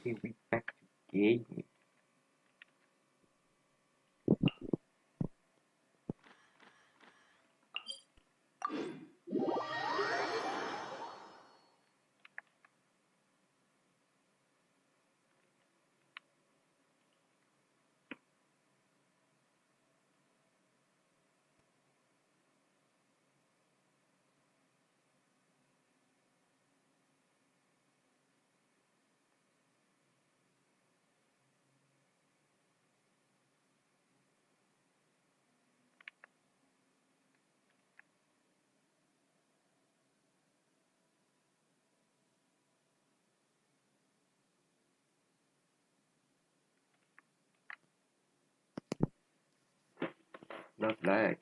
Okay, we back to game. Love lag.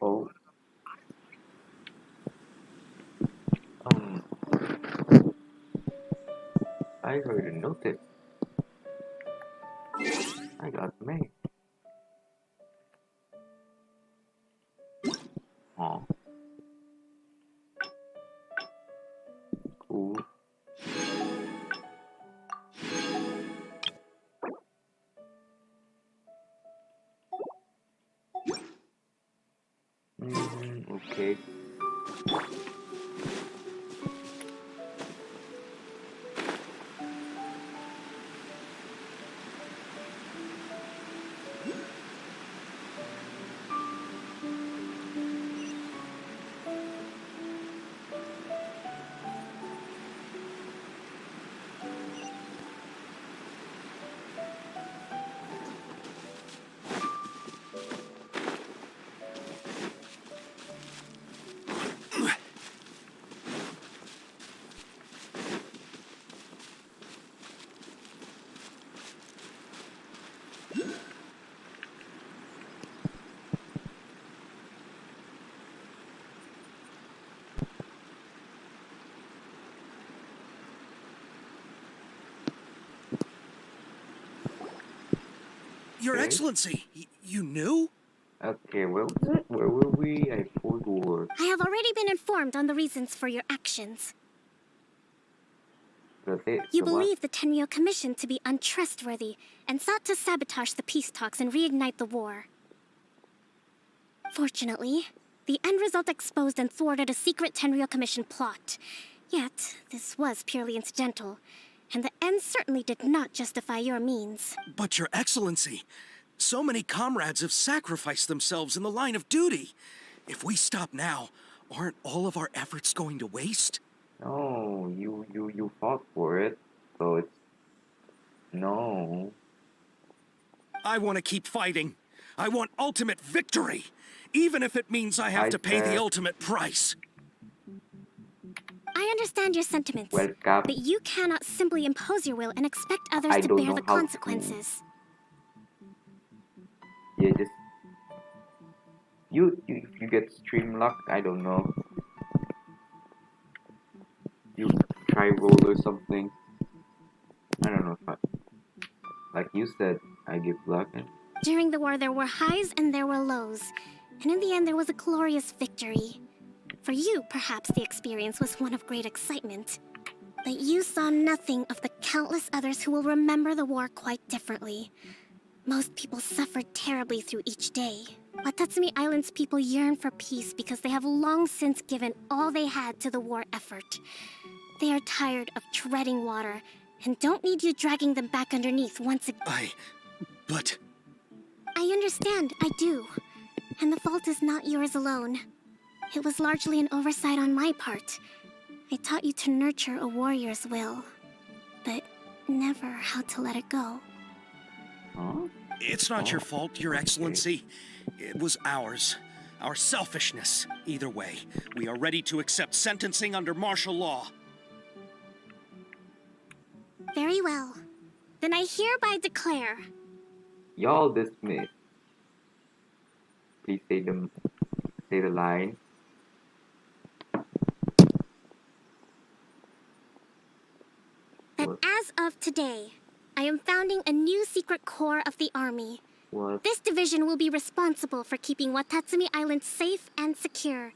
Oh, um, I already noticed. I got made. Oh, cool. Okay. Your Okay. Excellency, you knew? Okay, where were we? I forgot. I have already been informed on the reasons for your actions. You The what? believe the Tenryo Commission to be untrustworthy and sought to sabotage the peace talks and reignite the war. Fortunately, the end result exposed and thwarted a secret Tenryo Commission plot. Yet, this was purely incidental, and the end certainly did not justify your means. But Your Excellency, so many comrades have sacrificed themselves in the line of duty. If we stop now, aren't all of our efforts going to waste? No, you fought for it, so it's no. I want to keep fighting. I want ultimate victory, even if it means I have I to pay the said ultimate price. I understand your sentiments, Welcome. but you cannot simply impose your will and expect others I to don't bear know the how to. consequences. Yeah, just you get stream luck. I don't know. You try roll or something. I don't know if I, like you said, I give luck. And During the war, there were highs and there were lows, and in the end, there was a glorious victory. For you, perhaps the experience was one of great excitement. But you saw nothing of the countless others who will remember the war quite differently. Most people suffered terribly through each day. Watatsumi Island's people yearn for peace because they have long since given all they had to the war effort. They are tired of treading water and don't need you dragging them back underneath once again. But... I understand, I do. And the fault is not yours alone. It was largely an oversight on my part. I taught you to nurture a warrior's will, but never how to let it go. huh? It's not your fault, Your Excellency. It was ours. Our selfishness. Either way, we are ready to accept sentencing under martial law. Very well. Then I hereby declare... Y'all dismissed. Please say the line. that What? as of today, I am founding a new secret corps of the army. What? This division will be responsible for keeping Watatsumi Island safe and secure,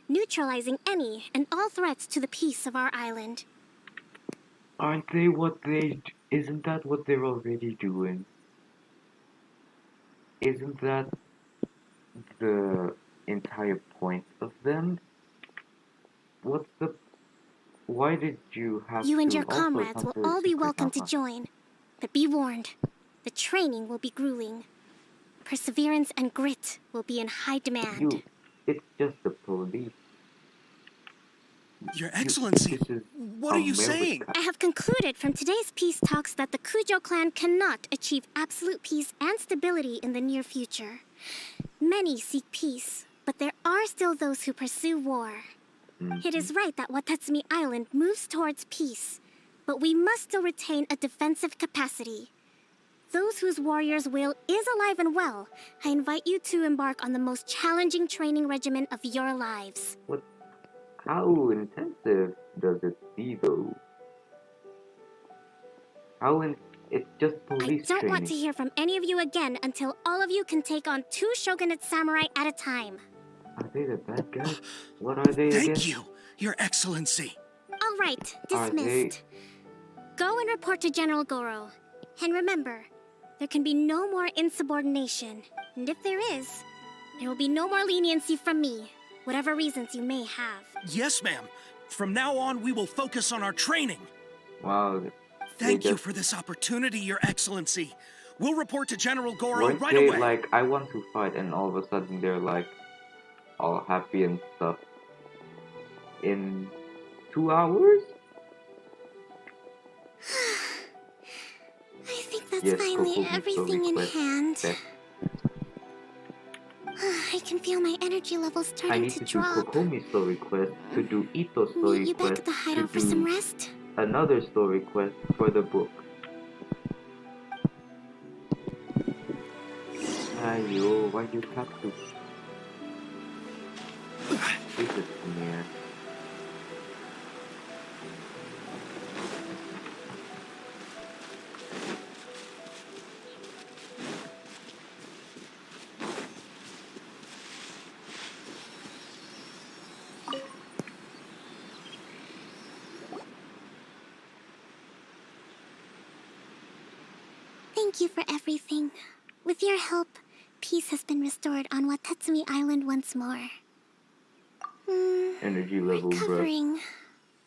neutralizing any and all threats to the peace of our island. Aren't they what they? Isn't that what they're already doing? Isn't that the entire point of them? What's the? Why did you have You and to your also comrades come will to the all be secret welcome to alpha? join. But be warned, the training will be grueling. Perseverance and grit will be in high demand. It's just the police. Your Excellency, This is what are you saying? America. I have concluded from today's peace talks that the Kujo clan cannot achieve absolute peace and stability in the near future. Many seek peace, but there are still those who pursue war. It is right that Watatsumi Island moves towards peace, but we must still retain a defensive capacity. Those whose warrior's will is alive and well, I invite you to embark on the most challenging training regimen of your lives. How intensive does it be though? It's just I police don't training. want to hear from any of you again until all of you can take on 2 shogunate samurai at a time. Are they the bad guys? What are they again? Thank you, Your Excellency. All right, Are they- dismissed. Go and report to General Goro. And remember, there can be no more insubordination. And if there is, there will be no more leniency from me, whatever reasons you may have. Yes, ma'am. From now on, we will focus on our training. Wow. Thank you just- for this opportunity, Your Excellency. We'll report to General Goro Weren't right they away. like, I want to fight, and all of a sudden they're like, all happy and stuff. In 2 hours? I think that's Yes, finally Kokomi everything in request hand. set. I can feel my energy levels I starting need to to do drop. Kokomi story quest, to do Itto story Meet you back quest, at the to hideout for some do rest. another story quest for the book. Ayo, why you have to? This is near. Thank you for everything. With your help, peace has been restored on Watatsumi Island once more. Energy level, bro. Recovering.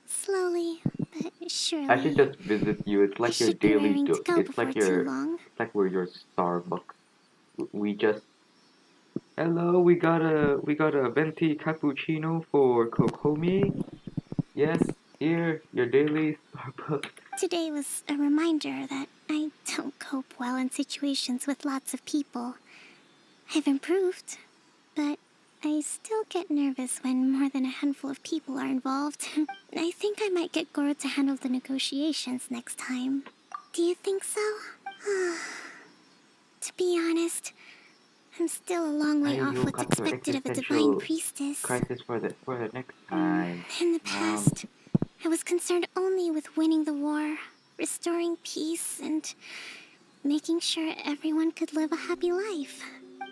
Slowly, but surely. I should just visit you. It's I like your should be daily raring to go It's before like too long. It's like we're your Starbucks. We just. Hello, we got a venti cappuccino for Kokomi. Yes, here your daily Starbucks. Today was a reminder that I don't cope well in situations with lots of people. I've improved, but I still get nervous when more than a handful of people are involved. I think I might get Goro to handle the negotiations next time. Do you think so? To be honest, I'm still a long way off You'll what's cut your expected of a divine existential priestess. crisis for the next time. In the past, I was concerned only with winning the war, restoring peace, and making sure everyone could live a happy life.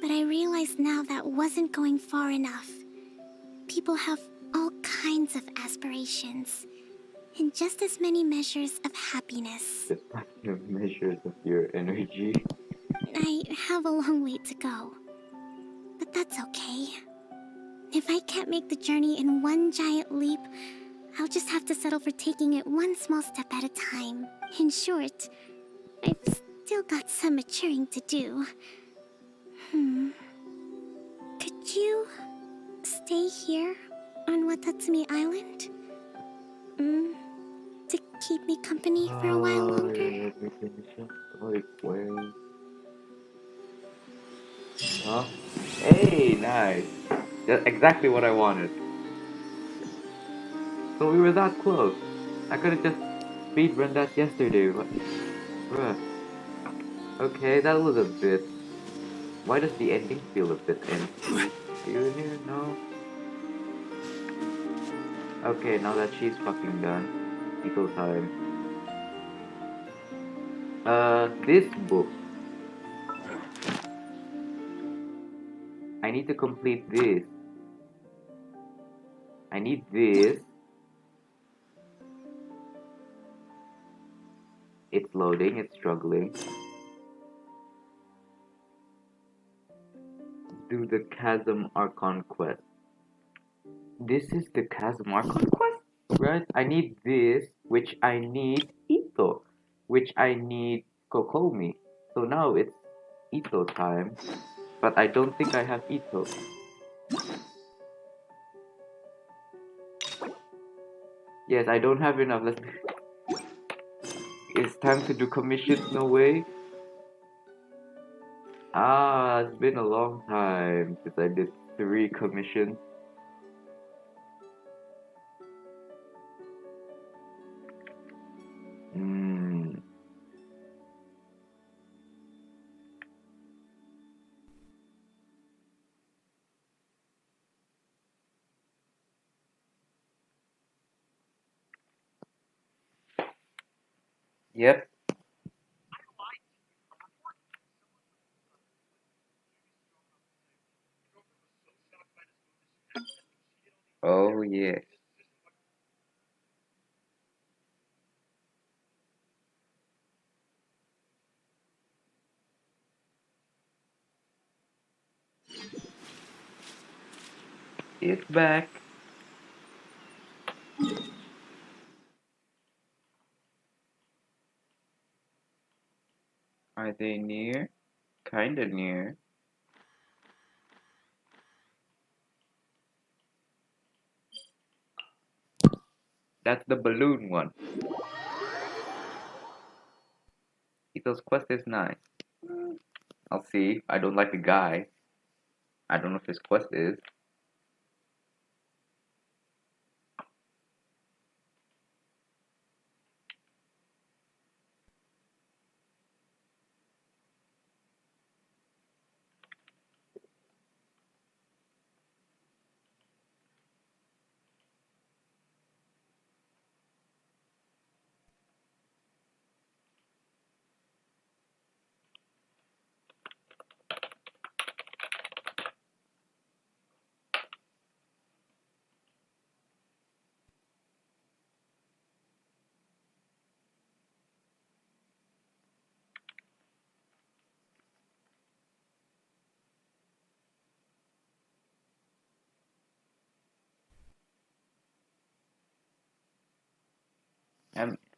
But I realize now that wasn't going far enough. People have all kinds of aspirations, and just as many measures of happiness. Just like the measures of your energy. I have a long way to go, but that's okay. If I can't make the journey in one giant leap, I'll just have to settle for taking it one small step at a time. In short, I've still got some maturing to do. Could you stay here on Watatsumi Island? To keep me company for a while longer? Yeah, let me finish it. Like, wait. Huh? Hey, nice. That's exactly what I wanted. So we were that close. I could've just speedrun that yesterday. What? Bruh. Okay, that was a bit. Why does the ending feel a bit empty? Are you in here? No? Okay, now that she's fucking done. Equal time. This book. I need to complete this. I need this. It's loading, it's struggling. Do the Chasm Archon quest. This is the Chasm Archon quest? Right? I need this, which I need Itto, which I need Kokomi. So now it's Itto time. But I don't think I have Itto. Yes, I don't have enough. It's time to do commissions, no way. Ah, it's been a long time since I did 3 commissions. Hmm. Yep. Oh yeah. It's back. Are they near? Kinda near. That's the balloon one. Ito's quest is nice. I'll see. I don't like the guy. I don't know if his quest is.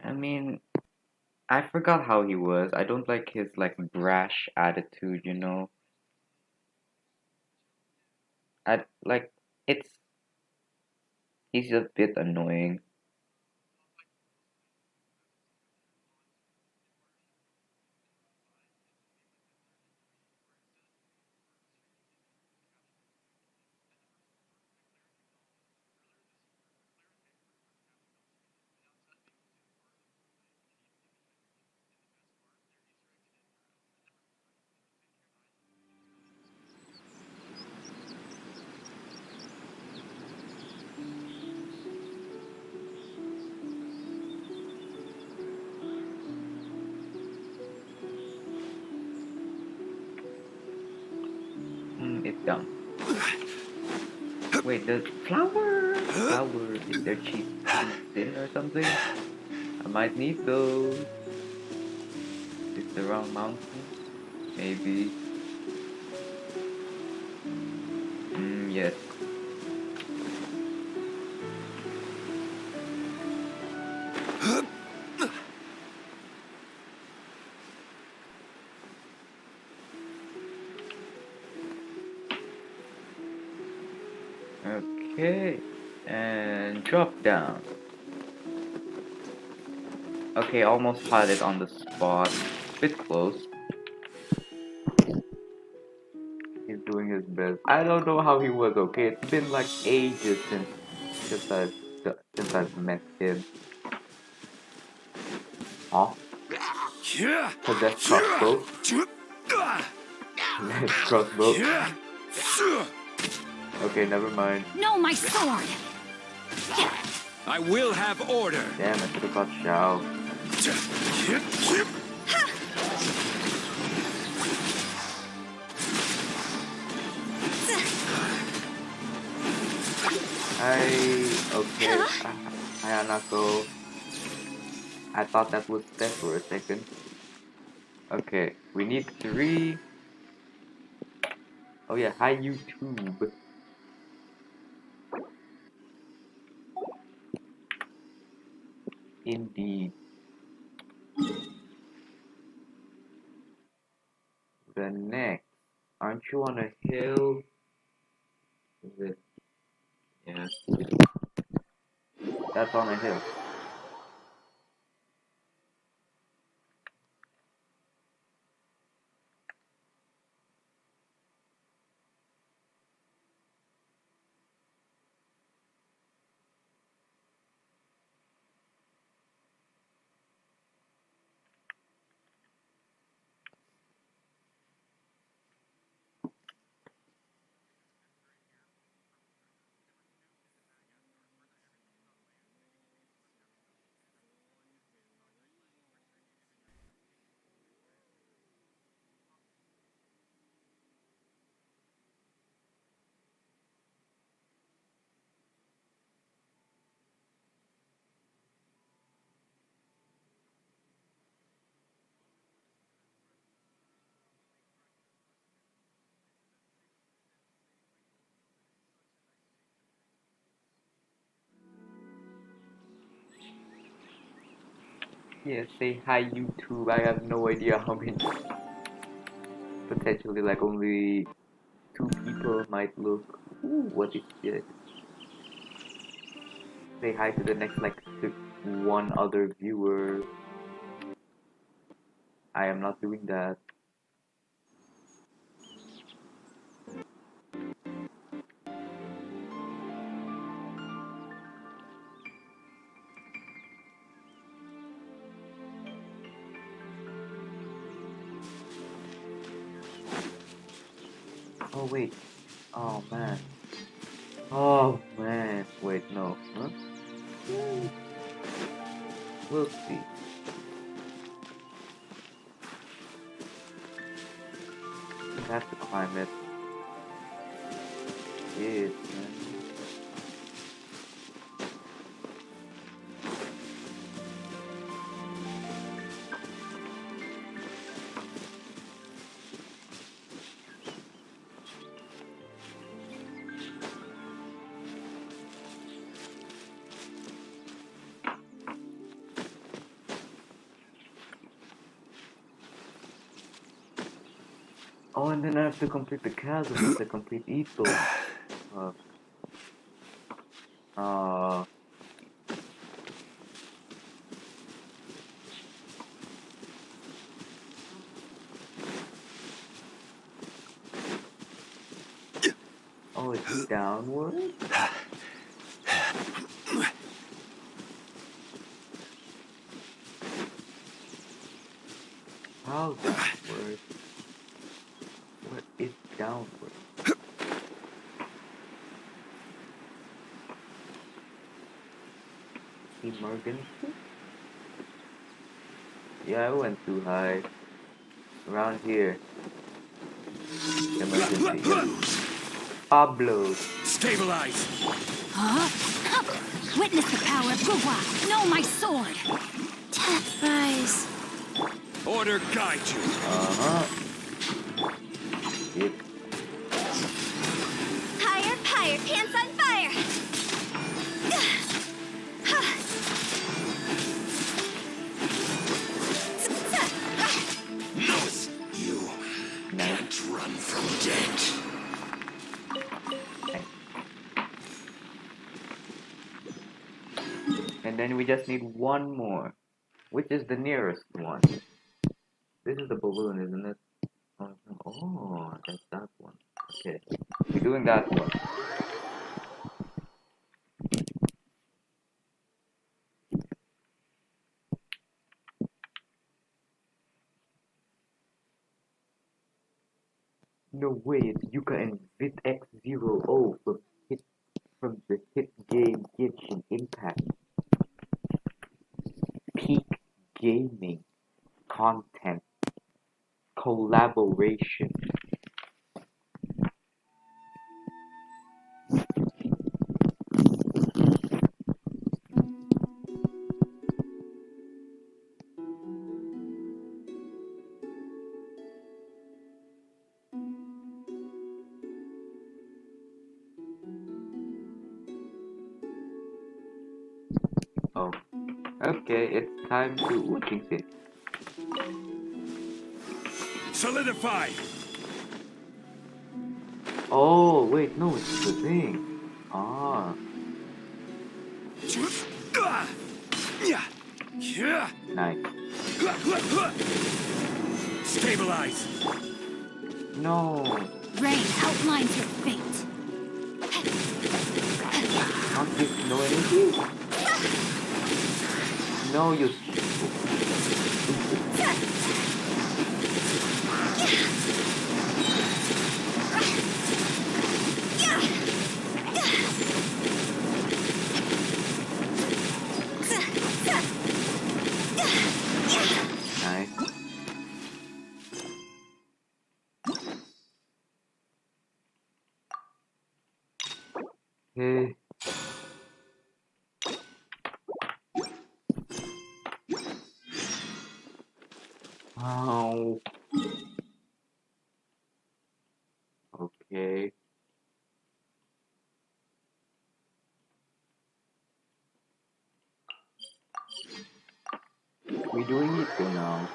I mean, I forgot how he was. I don't like his like brash attitude, you know. I like it's he's a bit annoying. Dumb. Wait, the flower in their cheeks thin or something? I might need those. Is the wrong mountain? Maybe. Yes. Okay. And drop down. Okay, almost had it on the spot. Bit close. He's doing his best. I don't know how he was okay. It's been like ages since I've met him. Huh? Possessed crossbow. Nice crossbow. Okay, never mind. No, my sword! I will have order. Damn, I should have got Xiao. Okay. Hayanako. I thought that was dead for a second. Okay, we need 3. Oh yeah, hi YouTube. Indeed. The next. Aren't you on a hill? Is it? Yeah. That's on a hill. Yeah, say hi YouTube. I have no idea how many. Potentially like only 2 people might look. Ooh, what is this? Say hi to the next like 1 other viewer. I am not doing that. Oh wait. Oh man. Oh man. Wait, no. Huh? We'll see. I have to climb it. Yes, man. Oh, and then I have to complete the chasm with the complete itto. Uh, oh, it's downward? How downward? What is downward? Emergency? Yeah, I went too high. Around here. Emergency. Pablo. Stabilize! Huh? Witness the power of Gugwa! Know my sword! Death rise. Order guide you. It. Higher, higher, pants on fire! You can't run from death. And then we just need one more. Which is the nearest one? This is the balloon, isn't it? Oh, that's that one. Okay. We're doing that one. No way, it's Yuka and Vit X0O from the hit game Genshin Impact. Peak gaming content collaboration. Oh, okay, it's time to jinx it. Solidify! Oh, wait, no, it's the thing. Ah, nice. Stabilize! No, Rain outlines your fate. can't give no energy? No, you. Nice. Hey. Oh. Okay. We're doing it for now.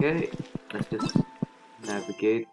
Okay, let's just navigate.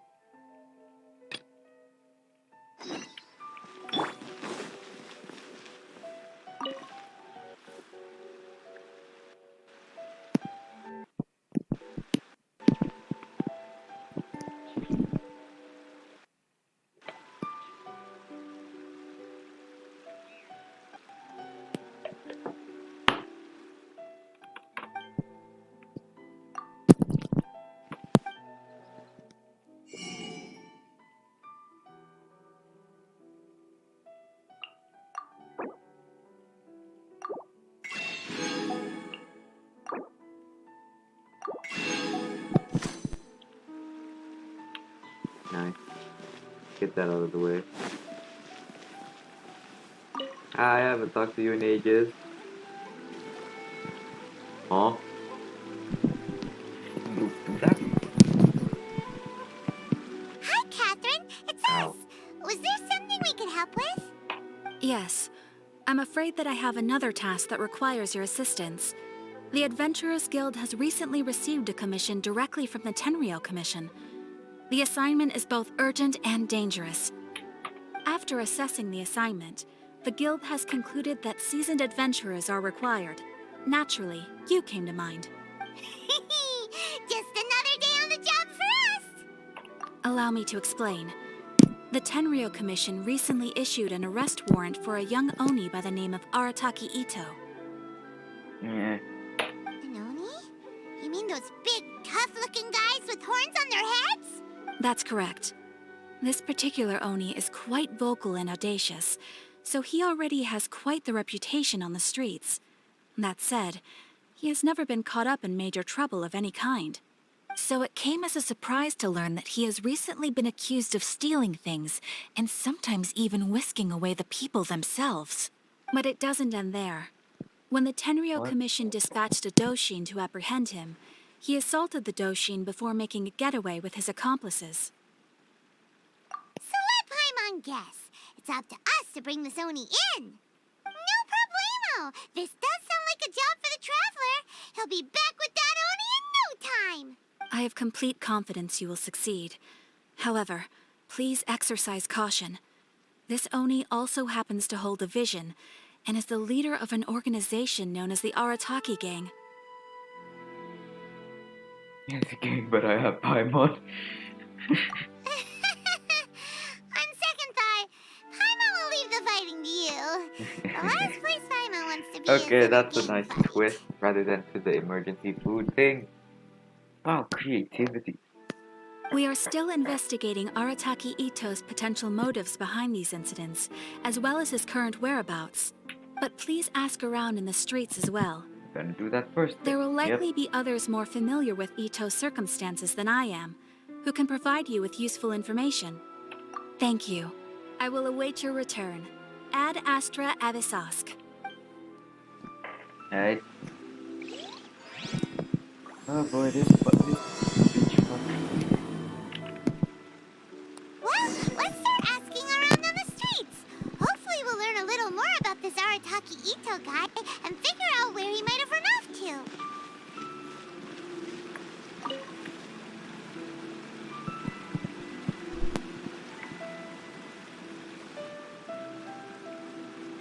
Get that out of the way. I haven't talked to you in ages. Huh? Do that? Hi, Catherine. It's Ow. us. Was there something we could help with? Yes. I'm afraid that I have another task that requires your assistance. The Adventurers Guild has recently received a commission directly from the Tenryou Commission. The assignment is both urgent and dangerous. After assessing the assignment, the Guild has concluded that seasoned adventurers are required. Naturally, you came to mind. Just another day on the job for us. Allow me to explain. The Tenryou Commission recently issued an arrest warrant for a young Oni by the name of Arataki Itto. Yeah. An Oni? You mean those big, tough-looking guys with horns on their heads? That's correct. This particular Oni is quite vocal and audacious, so he already has quite the reputation on the streets. That said, he has never been caught up in major trouble of any kind. So it came as a surprise to learn that he has recently been accused of stealing things, and sometimes even whisking away the people themselves. But it doesn't end there. When the Tenryou What? Commission dispatched a Doshin to apprehend him, he assaulted the Doshin before making a getaway with his accomplices. So let Paimon guess. It's up to us to bring this Oni in. No problemo. This does sound like a job for the Traveler. He'll be back with that Oni in no time. I have complete confidence you will succeed. However, please exercise caution. This Oni also happens to hold a vision, and is the leader of an organization known as the Arataki Gang. It's a game, but I have Paimon. On second thought, Paimon will leave the fighting to you. The last place Paimon wants to be is Okay, in that's a gang nice fight. twist rather than to the emergency food thing. Wow, creativity. We are still investigating Arataki Itto's potential motives behind these incidents, as well as his current whereabouts. But please ask around in the streets as well. Gonna do that first. There will Yep. likely be others more familiar with Itto's circumstances than I am, who can provide you with useful information. Thank you. I will await your return. Ad Astra Abyssosque. Alright. Oh boy, this beach fun. Well, let's start asking around on the streets. Hopefully we'll learn a little more about this Arataki Itto guy and figure out where he might have run off to.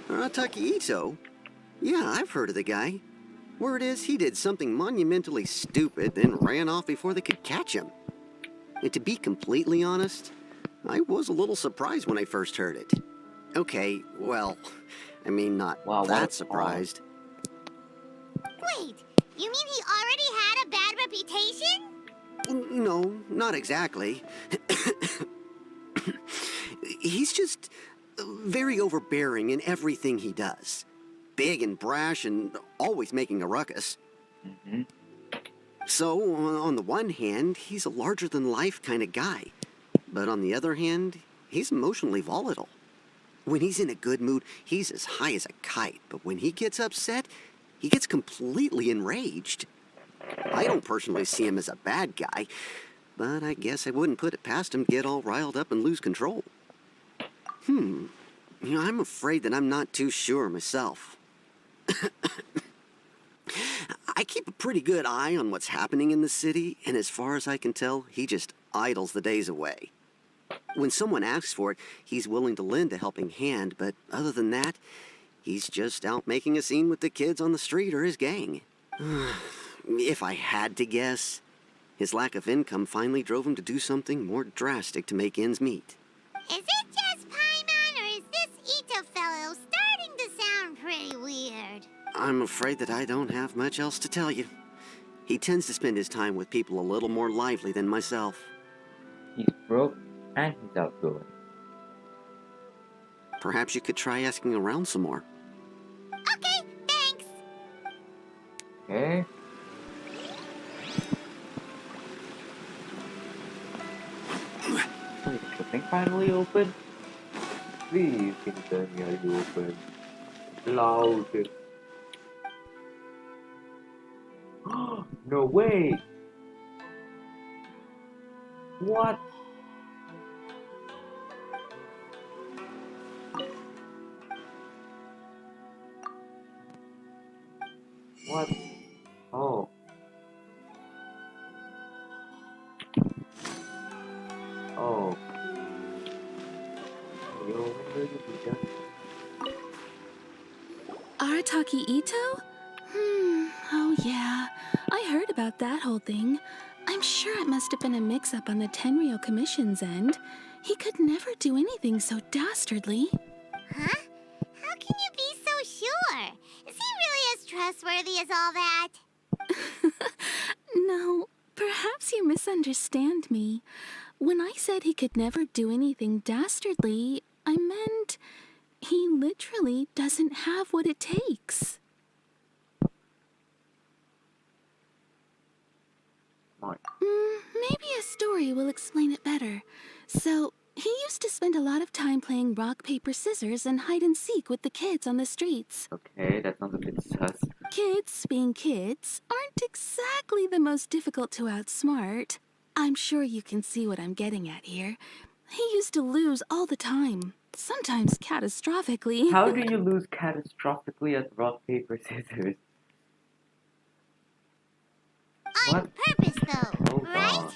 Arataki Itto? Yeah, I've heard of the guy. Word is he did something monumentally stupid, then ran off before they could catch him. And to be completely honest, I was a little surprised when I first heard it. Okay, well, I mean, not Wow, what that a- surprised. Wait, you mean he already had a bad reputation? No, not exactly. He's just very overbearing in everything he does. Big and brash and always making a ruckus. Mm-hmm. So, on the one hand, he's a larger-than-life kind of guy. But on the other hand, he's emotionally volatile. When he's in a good mood, he's as high as a kite. But when he gets upset, he gets completely enraged. I don't personally see him as a bad guy, but I guess I wouldn't put it past him to get all riled up and lose control. I'm afraid that I'm not too sure myself. I keep a pretty good eye on what's happening in the city, and as far as I can tell, he just idles the days away. When someone asks for it, he's willing to lend a helping hand, but other than that, he's just out making a scene with the kids on the street or his gang. If I had to guess, his lack of income finally drove him to do something more drastic to make ends meet. Is it just Paimon, or is this Itto fellow starting to sound pretty weird? I'm afraid that I don't have much else to tell you. He tends to spend his time with people a little more lively than myself. He's broke and he's outgoing. Perhaps you could try asking around some more. Okay, thanks. Okay. Wait, the thing? finally open? Please, can you tell me are you open? Loud. No way! What? What? Oh. Oh. Yo, when will you be done? Arataki Itto? Oh yeah. I heard about that whole thing. I'm sure it must have been a mix-up on the Tenryou Commission's end. He could never do anything so dastardly. Huh? How can you be so sure? Is he really as trustworthy as all that? No, perhaps you misunderstand me. When I said he could never do anything dastardly, I meant he literally doesn't have what it takes. Come Maybe a story will explain it better. So, he used to spend a lot of time playing rock, paper, scissors and hide and seek with the kids on the streets. Okay, that sounds a bit sus. Kids, being kids, aren't exactly the most difficult to outsmart. I'm sure you can see what I'm getting at here. He used to lose all the time, sometimes catastrophically. How do you lose catastrophically at rock, paper, scissors? On What? purpose, though, Hold right? on.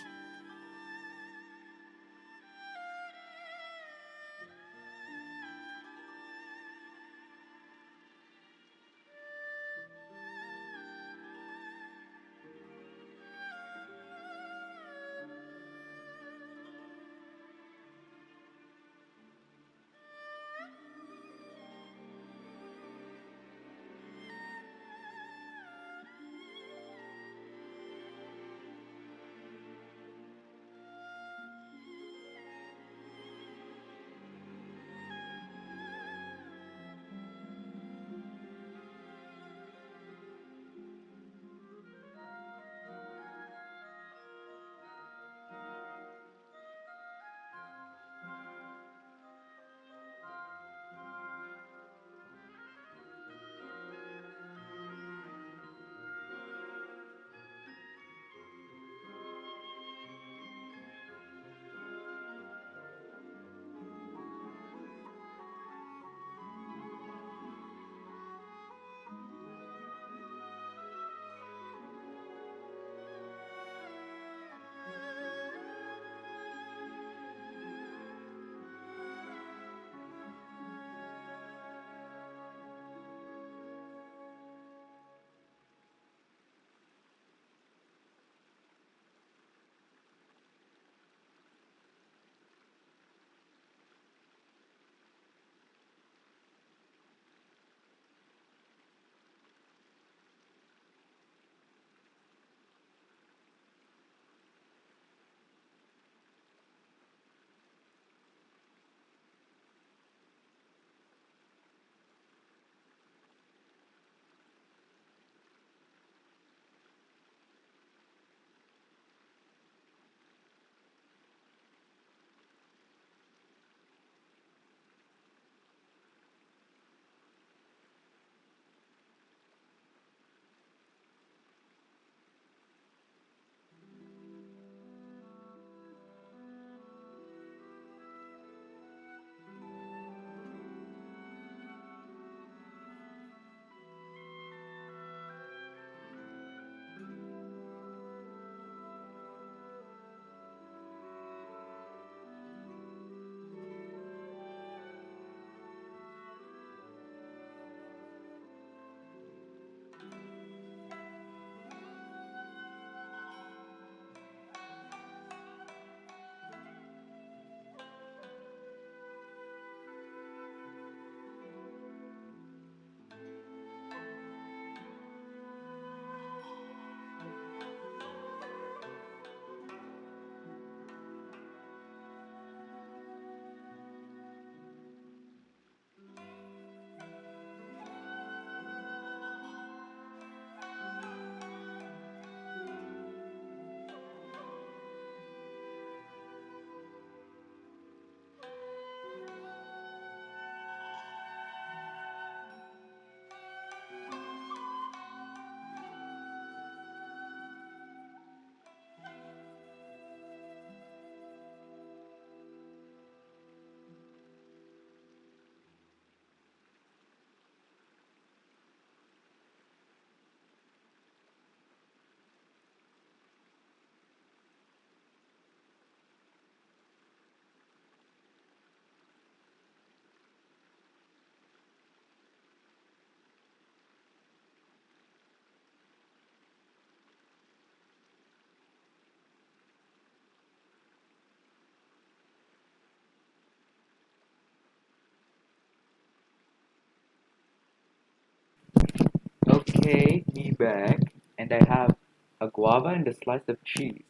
Okay, me back. And I have a guava and a slice of cheese.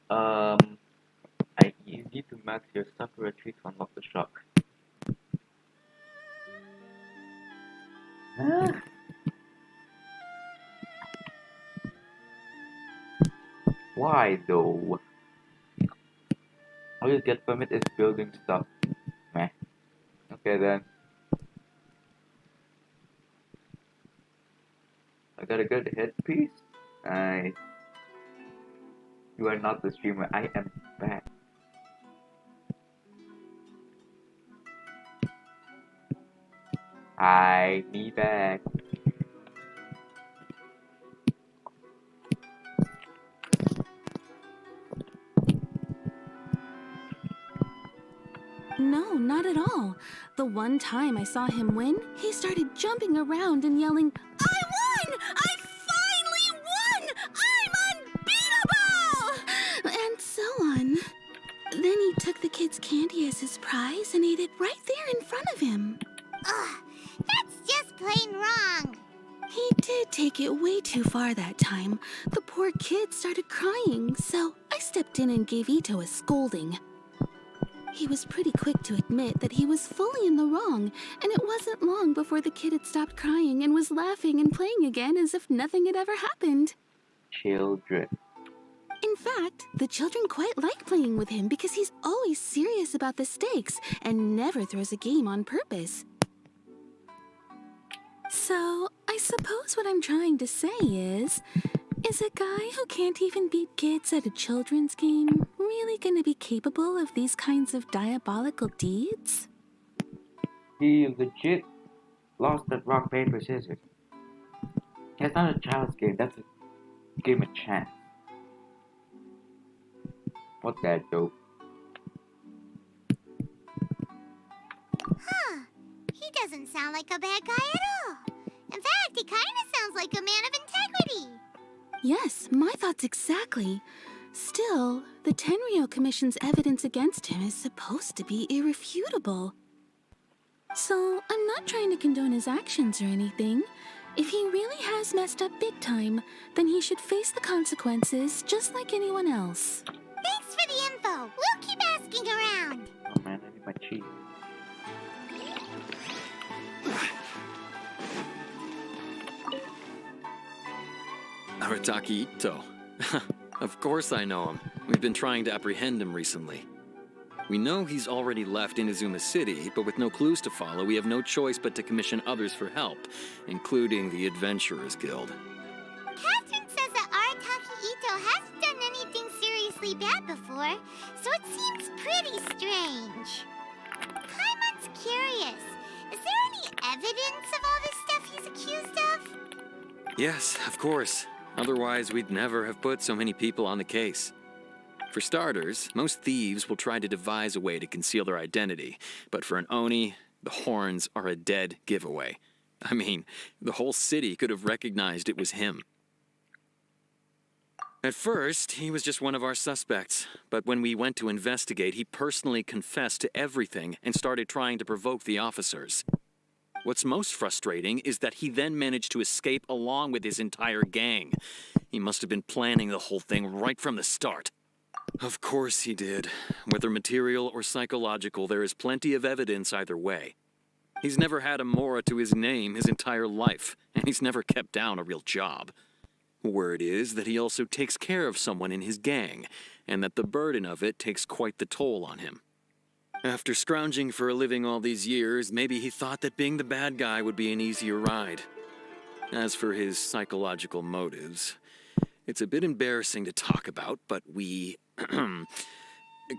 Um, you need to max your Sakura tree to unlock the shop. Huh? Why though? All you get from it is building stuff. Meh. Okay then. I got a good headpiece. Nice. You are not the streamer. I am back. Hi, me back. No, not at all. The one time I saw him win, he started jumping around and yelling, "I won! I finally won! I'm unbeatable!" And so on. Then he took the kid's candy as his prize and ate it right there in front of him. Ugh, that's just plain wrong. He did take it way too far that time. The poor kid started crying, so I stepped in and gave Itto a scolding. He was pretty quick to admit that he was fully in the wrong, and it wasn't long before the kid had stopped crying and was laughing and playing again as if nothing had ever happened. Children. In fact, the children quite like playing with him because he's always serious about the stakes and never throws a game on purpose. So, I suppose what I'm trying to say is a guy who can't even beat kids at a children's game really gonna be capable of these kinds of diabolical deeds? He legit lost at rock, paper, scissors. It's not a child's game, that's a game of chance. What's that joke? Huh. He doesn't sound like a bad guy at all. In fact, he kind of sounds like a man of integrity. Yes, my thoughts exactly. Still, the Tenryou Commission's evidence against him is supposed to be irrefutable. So, I'm not trying to condone his actions or anything. If he really has messed up big time, then he should face the consequences just like anyone else. Thanks for the info. We'll keep asking around. Oh man, I need my cheese. Arataki Itto. Of course I know him. We've been trying to apprehend him recently. We know he's already left Inazuma City, but with no clues to follow, we have no choice but to commission others for help, including the Adventurers Guild. Catherine says that Arataki Itto hasn't done anything seriously bad before, so it seems pretty strange. Paimon's curious. Is there any evidence of all this stuff he's accused of? Yes, of course. Otherwise, we'd never have put so many people on the case. For starters, most thieves will try to devise a way to conceal their identity, but for an Oni, the horns are a dead giveaway. I mean, the whole city could have recognized it was him. At first, he was just one of our suspects, but when we went to investigate, he personally confessed to everything and started trying to provoke the officers. What's most frustrating is that he then managed to escape along with his entire gang. He must have been planning the whole thing right from the start. Of course he did. Whether material or psychological, there is plenty of evidence either way. He's never had a Mora to his name his entire life, and he's never kept down a real job. Word is that he also takes care of someone in his gang, and that the burden of it takes quite the toll on him. After scrounging for a living all these years, maybe he thought that being the bad guy would be an easier ride. As for his psychological motives, it's a bit embarrassing to talk about, but we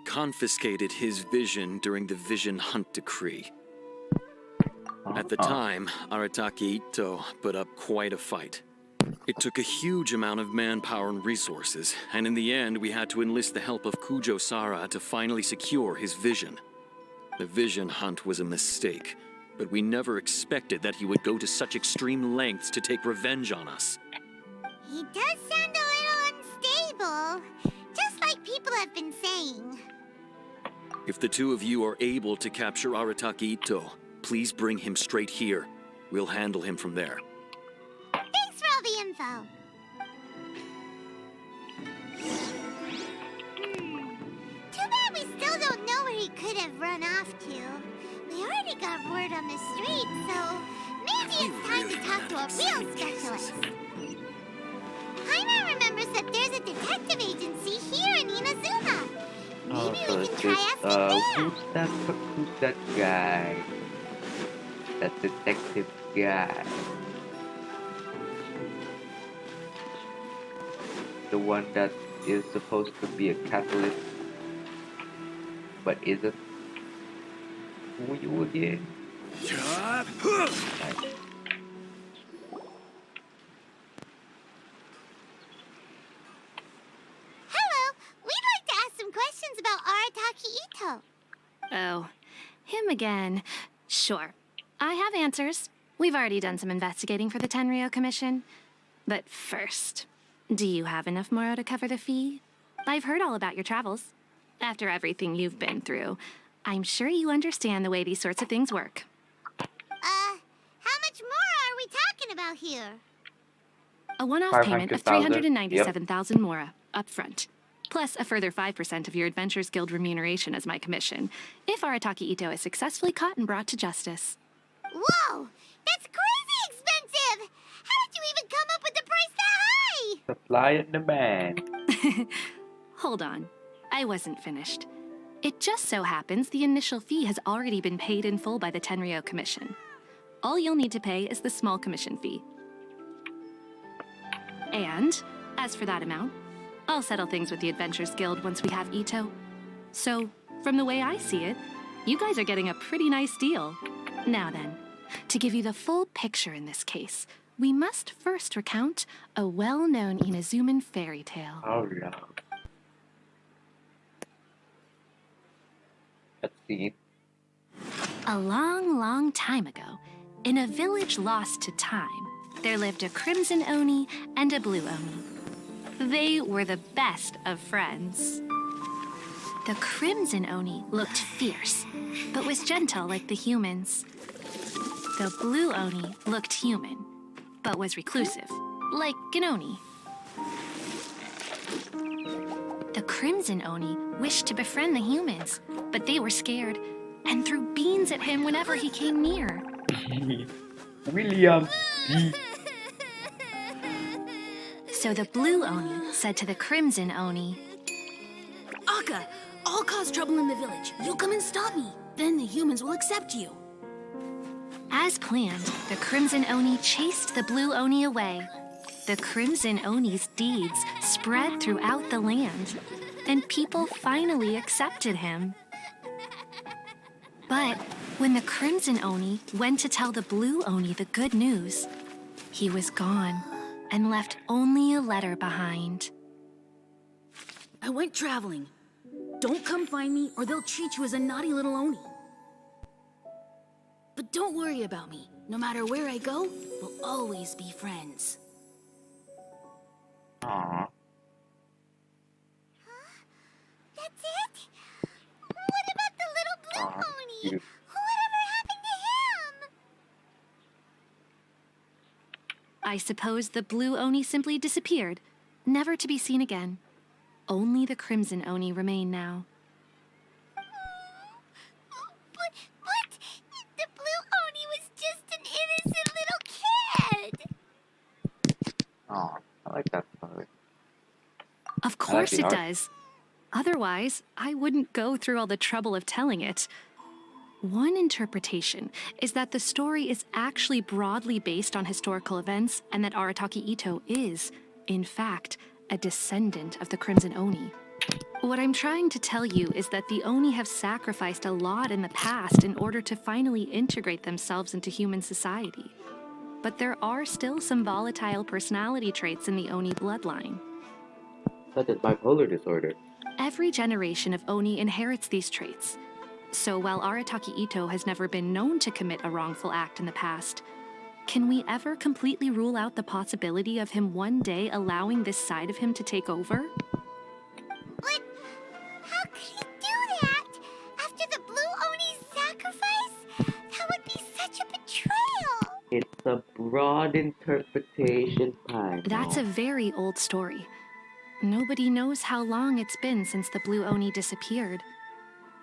confiscated his vision during the Vision Hunt Decree. At the time, Arataki Itto put up quite a fight. It took a huge amount of manpower and resources, and in the end, we had to enlist the help of Kujo Sara to finally secure his vision. The Vision Hunt was a mistake, but we never expected that he would go to such extreme lengths to take revenge on us. He does sound a little unstable, just like people have been saying. If the two of you are able to capture Arataki Itto, please bring him straight here. We'll handle him from there. Thanks for all the info. Too bad we still don't know where he could have run off to. We already got word on the street, so maybe it's time to talk to a real specialist. Paimon remembers that there's a detective agency here in Inazuma. Maybe So we it's can try just, asking them. who's that guy? That detective guy. The one that is supposed to be a catalyst, but isn't. Who are you again? Nice. Hello, we'd like to ask some questions about Arataki Itto. Oh, him again. Sure. I have answers. We've already done some investigating for the Tenryou Commission. But first, do you have enough Moro to cover the fee? I've heard all about your travels. After everything you've been through, I'm sure you understand the way these sorts of things work. How much more are we talking about here? A one-off payment of 500,000. 397,000 Mora, up front. Plus a further 5% of your Adventures Guild remuneration as my commission, if Arataki Itto is successfully caught and brought to justice. Whoa! That's crazy expensive! How did you even come up with the price that high? Supply and demand. Hold on. I wasn't finished. It just so happens the initial fee has already been paid in full by the Tenryou Commission. All you'll need to pay is the small commission fee. And, as for that amount, I'll settle things with the Adventures Guild once we have Itto. So, from the way I see it, you guys are getting a pretty nice deal. Now then, to give you the full picture in this case, we must first recount a well-known Inazuman fairy tale. Oh no. Let's see. A long, long time ago, in a village lost to time, there lived a crimson Oni and a blue Oni. They were the best of friends. The crimson Oni looked fierce, but was gentle like the humans. The blue Oni looked human, but was reclusive, like an Oni. The crimson Oni wished to befriend the humans, but they were scared and threw beans at him whenever he came near. William D. So the blue Oni said to the crimson Oni, Akka, I'll cause trouble in the village. You come and stop me. Then the humans will accept you. as planned, the crimson Oni chased the blue Oni away. The crimson Oni's deeds spread throughout the land, and people finally accepted him. But when the crimson Oni went to tell the blue Oni the good news, he was gone and left only a letter behind. I went traveling. Don't come find me or they'll treat you as a naughty little Oni. But don't worry about me. No matter where I go, we'll always be friends. Aww. That's it? What about the little blue Aw, Oni? cute. Whatever happened to him? I suppose the blue Oni simply disappeared, never to be seen again. Only the crimson Oni remain now. But the blue Oni was just an innocent little kid. Aw, I like that story. Of course the it art. does. Otherwise, I wouldn't go through all the trouble of telling it. One interpretation is that the story is actually broadly based on historical events and that Arataki Itto is, in fact, a descendant of the Crimson Oni. What I'm trying to tell you is that the Oni have sacrificed a lot in the past in order to finally integrate themselves into human society. But there are still some volatile personality traits in the Oni bloodline. Such as bipolar disorder. Every generation of Oni inherits these traits. So while Arataki Itto has never been known to commit a wrongful act in the past, can we ever completely rule out the possibility of him one day allowing this side of him to take over? But how could he do that? After the blue Oni's sacrifice? That would be such a betrayal. It broad interpretation time. That's a very old story. Nobody knows how long it's been since the Blue Oni disappeared.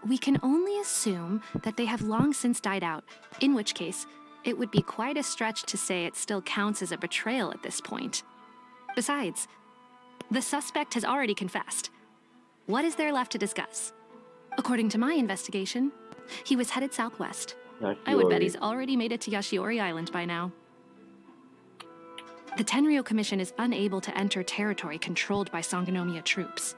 We can only assume that they have long since died out, in which case, it would be quite a stretch to say it still counts as a betrayal at this point. Besides, the suspect has already confessed. What is there left to discuss? According to my investigation, he was headed southwest. I would bet he's already made it to Yashiori Island by now. The Tenryo Commission is unable to enter territory controlled by Sangonomiya troops.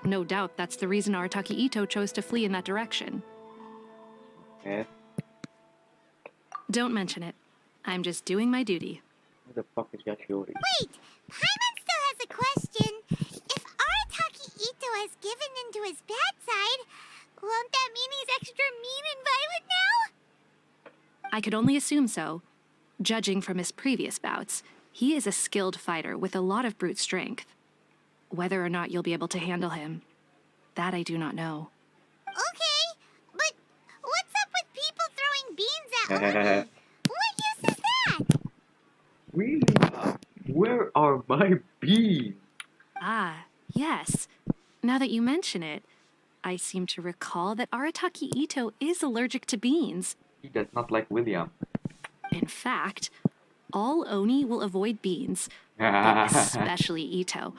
No doubt that's the reason Arataki Itto chose to flee in that direction. Eh? Don't mention it. I'm just doing my duty. Who the fuck is Yashiori? Wait! Paimon still has a question. If Arataki Itto has given in to his bad side, won't that mean he's extra mean and violent now? I could only assume so. Judging from his previous bouts, he is a skilled fighter with a lot of brute strength. Whether or not you'll be able to handle him, that I do not know. Okay, but what's up with people throwing beans at Oni? What use is that? Really? Where are my beans? Ah, yes. Now that you mention it, I seem to recall that Arataki Itto is allergic to beans. He does not like William. In fact, all Oni will avoid beans, but especially Itto.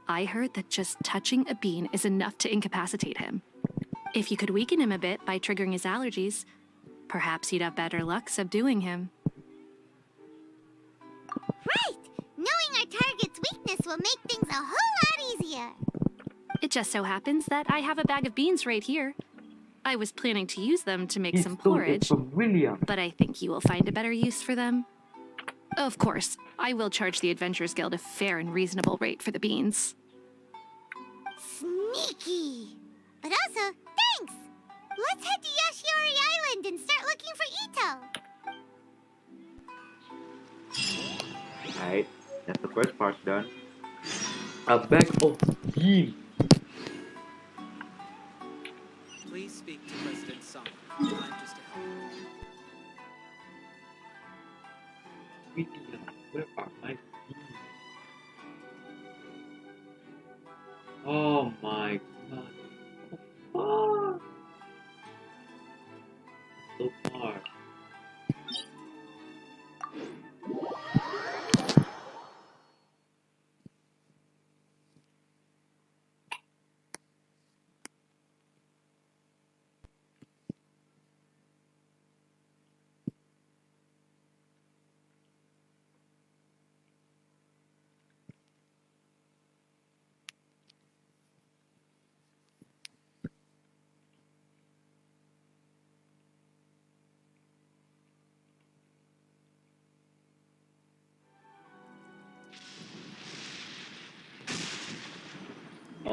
I heard that just touching a bean is enough to incapacitate him. If you could weaken him a bit by triggering his allergies, perhaps you'd have better luck subduing him. Right! Knowing our target's weakness will make things a whole lot easier. It just so happens that I have a bag of beans right here. I was planning to use them to make He some stole it porridge, from William. but I think you will find a better use for them. Of course, I will charge the Adventurers Guild a fair and reasonable rate for the beans. Sneaky! But also, thanks! Let's head to Yashiori Island and start looking for Itto. Alright, that's the first part done. A bag of beans. Please speak to President Song. I'm just a helper. William, where are my beans? Oh my god. So far. So far.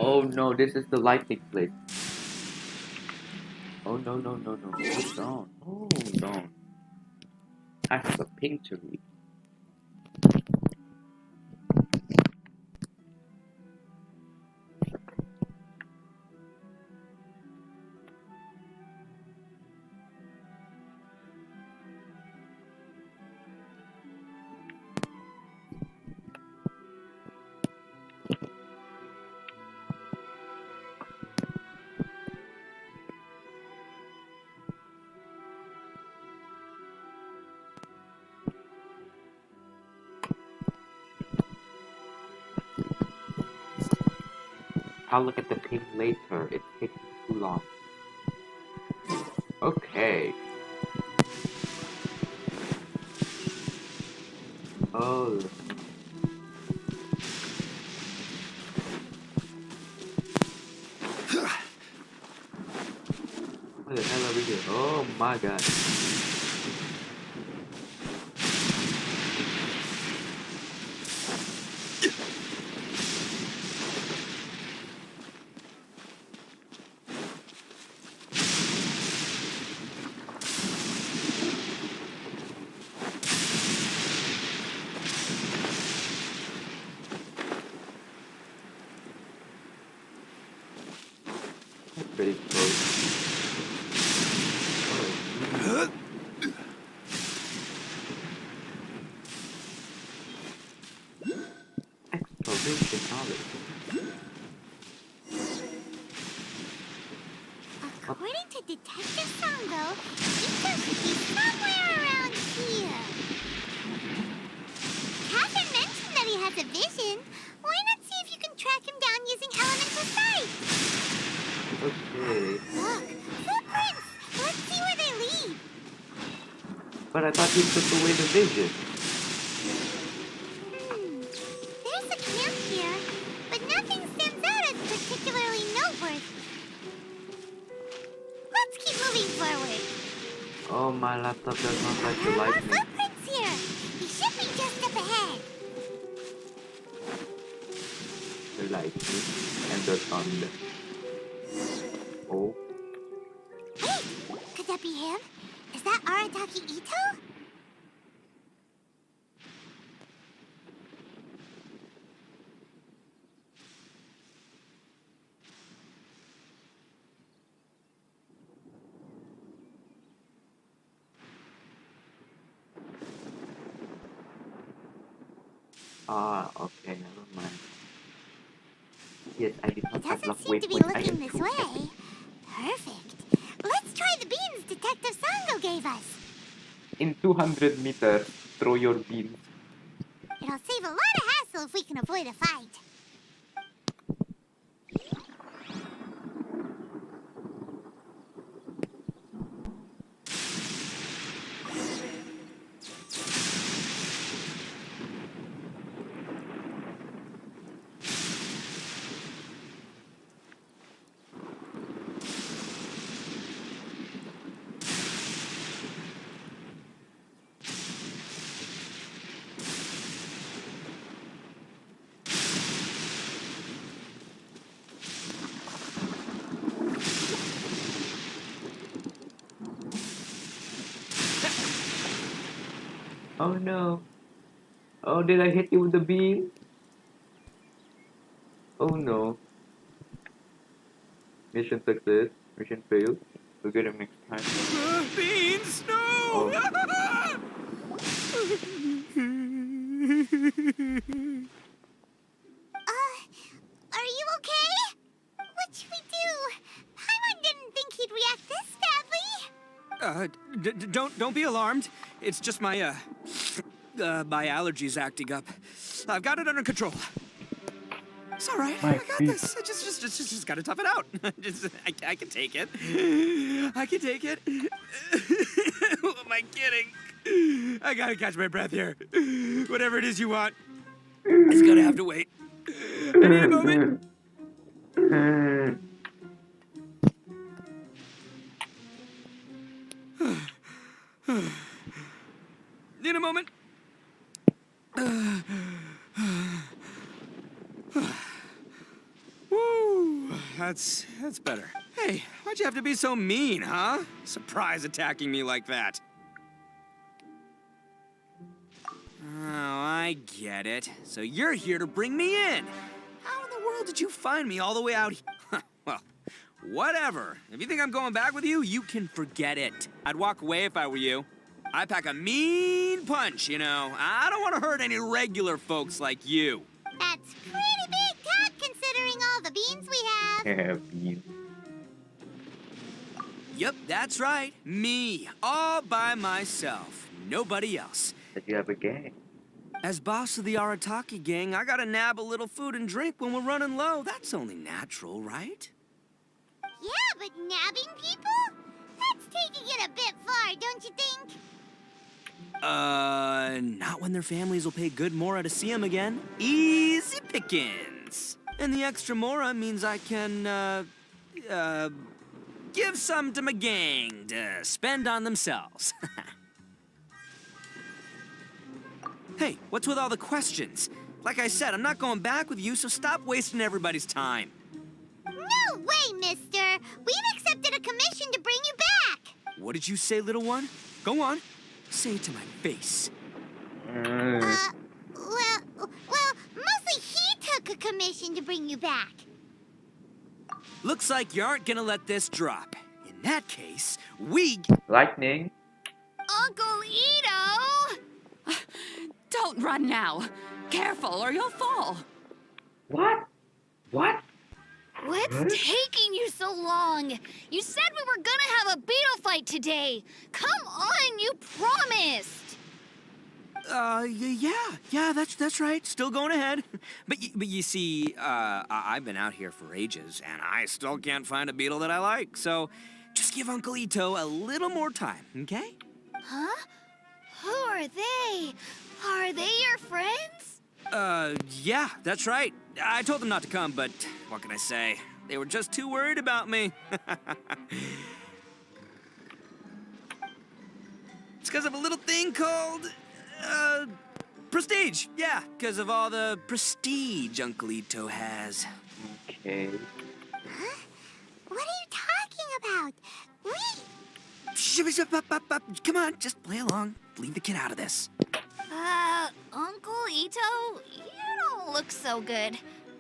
Oh no, this is the lightning place. Oh no, no, no, no. Hold on. Hold on. I have a ping to read. I'll look at the ping later. It's taking too long. Okay. Oh. What the hell are we doing? Oh my god. That's pretty close. Oh, salvation knowledge. According to Detective Sango, Itto should be somewhere around here. Catherine mentioned that he has a vision. Why not see if you can track him down using elemental sight? Okay. Look, footprints! Let's see where they lead. But I thought he took away the vision. There's a camp here, but nothing stands out as particularly noteworthy. Let's keep moving forward. Oh, my laptop does not like the There are more lightning. footprints here. He should be just up ahead. The lightning and the thunder. Oh. Wait, could that be him? Is that Arataki Itto? Ah, okay, never mind. Yes, I did not It have doesn't luck. seem Wait, to be wait, I looking am this too way. happy. Perfect. Let's try the beans Detective Sango gave us. In 200 meters, throw your beans. It'll save a lot of hassle if we can avoid a fight. Oh no. Oh, did I hit you with the bean? Oh no. Mission success. Mission failed. We'll get him next time. Beans, no! Oh. Are you okay? What should we do? Paimon didn't think he'd react this badly. Don't be alarmed. It's just my my allergies acting up. I've got it under control. It's all right. My I got feet. this. I just gotta tough it out. I can take it. I can take it. Who am I kidding? I gotta catch my breath here. Whatever it is you want, it's gonna have to wait. I need a moment. Need a moment. Woo, that's better. Hey, why'd you have to be so mean, huh? Surprise attacking me like that. Oh, I get it. So you're here to bring me in. How in the world did you find me all the way out here? Well, whatever. If you think I'm going back with you, you can forget it. I'd walk away if I were you. I pack a mean punch, you know. I don't want to hurt any regular folks like you. That's pretty big talk considering all the beans we have. Bean. Yep, that's right. Me, all by myself. Nobody else. That you have a gang. As boss of the Arataki gang, I gotta nab a little food and drink when we're running low. That's only natural, right? Yeah, but nabbing people? That's taking it a bit far, don't you think? Not when their families will pay good mora to see them again. Easy pickings. And the extra mora means I can, give some to my gang to spend on themselves. Hey, what's with all the questions? Like I said, I'm not going back with you, so stop wasting everybody's time. No way, mister! We've accepted a commission to bring you back! What did you say, little one? Go on. Say it to my face. Well, mostly he took a commission to bring you back. Looks like you aren't gonna let this drop. In that case, we... Lightning. Uncle Ito! Don't run now. Careful or you'll fall. What? What? What's taking you so long? You said we were gonna have a beetle fight today. Come on, you promised. Yeah, that's right. Still going ahead. But you see, I've been out here for ages, and I still can't find a beetle that I like. So, just give Uncle Ito a little more time, okay? Huh? Who are they? Are they your friends? Yeah, that's right. I told them not to come, but what can I say? They were just too worried about me. It's because of a little thing called, prestige. Yeah, because of all the prestige Uncle Ito has. Okay. Huh? What are you talking about? Come on, just play along. Leave the kid out of this. Uncle Ito, you don't look so good.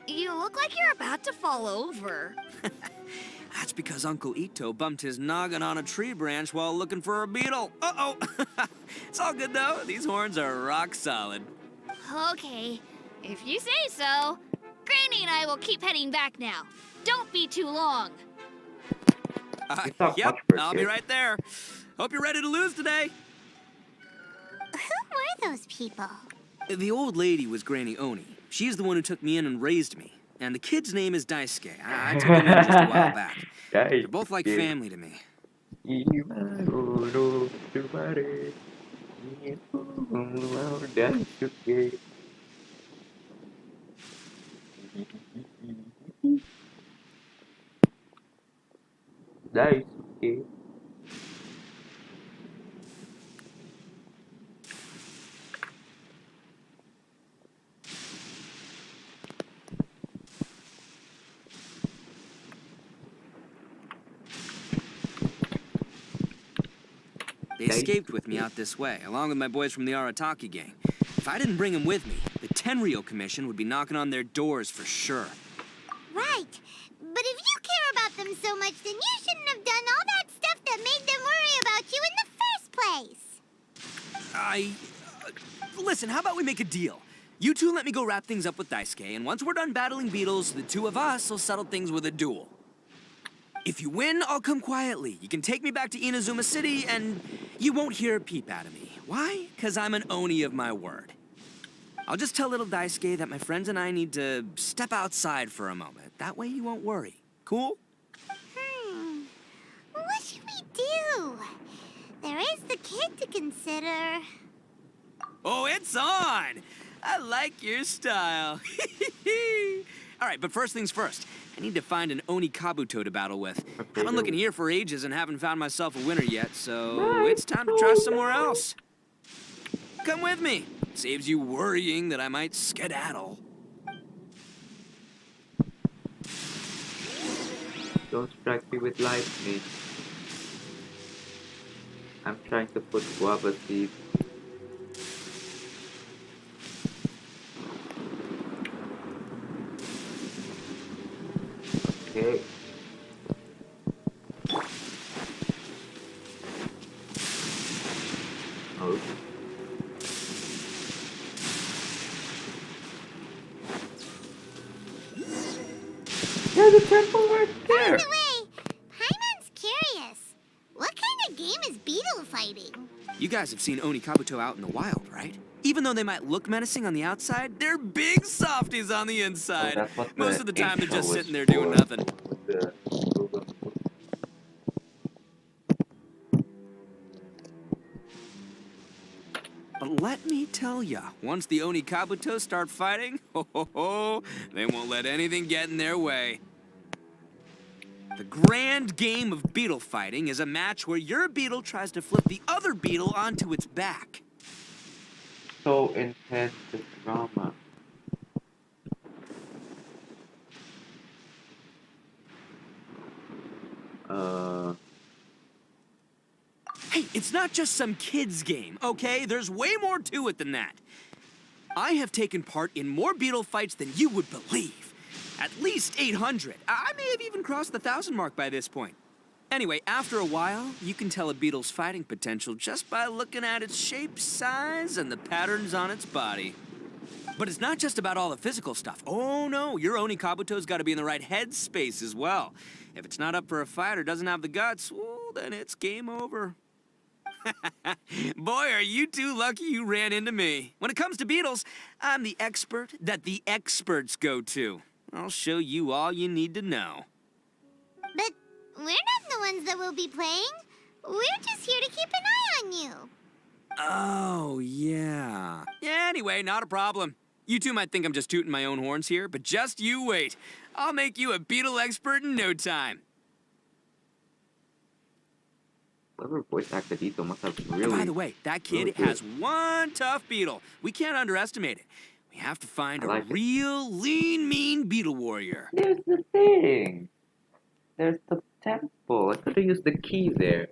You look like you're about to fall over. That's because Uncle Ito bumped his noggin on a tree branch while looking for a beetle. Uh-oh. It's all good, though. These horns are rock solid. Okay, if you say so. Granny and I will keep heading back now. Don't be too long. It's not Yep, much for a I'll be kid. right there. Hope you're ready to lose today. Who were those people? The old lady was Granny Oni. She's the one who took me in and raised me. And the kid's name is Daisuke. I took him in just a while back. They're both like family to me. Daisuke. They escaped with me out this way, along with my boys from the Arataki gang. If I didn't bring them with me, the Tenryou Commission would be knocking on their doors for sure. Right. But if you care about them so much, then you shouldn't have done all that stuff that made them worry about you in the first place. Listen, how about we make a deal? You two let me go wrap things up with Daisuke, and once we're done battling beetles, the two of us will settle things with a duel. If you win, I'll come quietly. You can take me back to Inazuma City, and you won't hear a peep out of me. Why? Because I'm an Oni of my word. I'll just tell little Daisuke that my friends and I need to step outside for a moment. That way you won't worry. Cool? What should we do? There is the kid to consider. Oh, it's on! I like your style. All right, but first things first. I need to find an Oni Kabuto to battle with. I've been looking here for ages and haven't found myself a winner yet, so it's time to try somewhere else. Come with me. Saves you worrying that I might skedaddle. Don't strike me with lightning. I'm trying to put guava seeds. Okay. Oh. There's a temple right there. By the way, Paimon's curious. What kind of game is beetle fighting? You guys have seen Oni Kabuto out in the wild, right? Even though they might look menacing on the outside, they're big softies on the inside. that's what Most of the time, they're intro just was sitting there doing for. nothing. The- But let me tell ya, once the Oni Kabuto start fighting, they won't let anything get in their way. The grand game of beetle fighting is a match where your beetle tries to flip the other beetle onto its back. So intense, the drama. Hey, it's not just some kid's game, okay? There's way more to it than that. I have taken part in more beetle fights than you would believe. At least 800. I may have even crossed the 1,000 mark by this point. Anyway, after a while, you can tell a beetle's fighting potential just by looking at its shape, size, and the patterns on its body. But it's not just about all the physical stuff. Oh no, your Onikabuto's got to be in the right headspace as well. If it's not up for a fight or doesn't have the guts, well, then it's game over. Boy, are you two lucky you ran into me. When it comes to beetles, I'm the expert that the experts go to. I'll show you all you need to know. But we're not the ones that will be playing. We're just here to keep an eye on you. Oh, yeah. Yeah, anyway, not a problem. You two might think I'm just tooting my own horns here, but just you wait. I'll make you a beetle expert in no time. Whoever voice acted Itto must have really. By the way, that kid has one tough beetle. We can't underestimate it. We have to find a real lean, mean beetle warrior. There's the thing. There's the temple. I could have used the key there.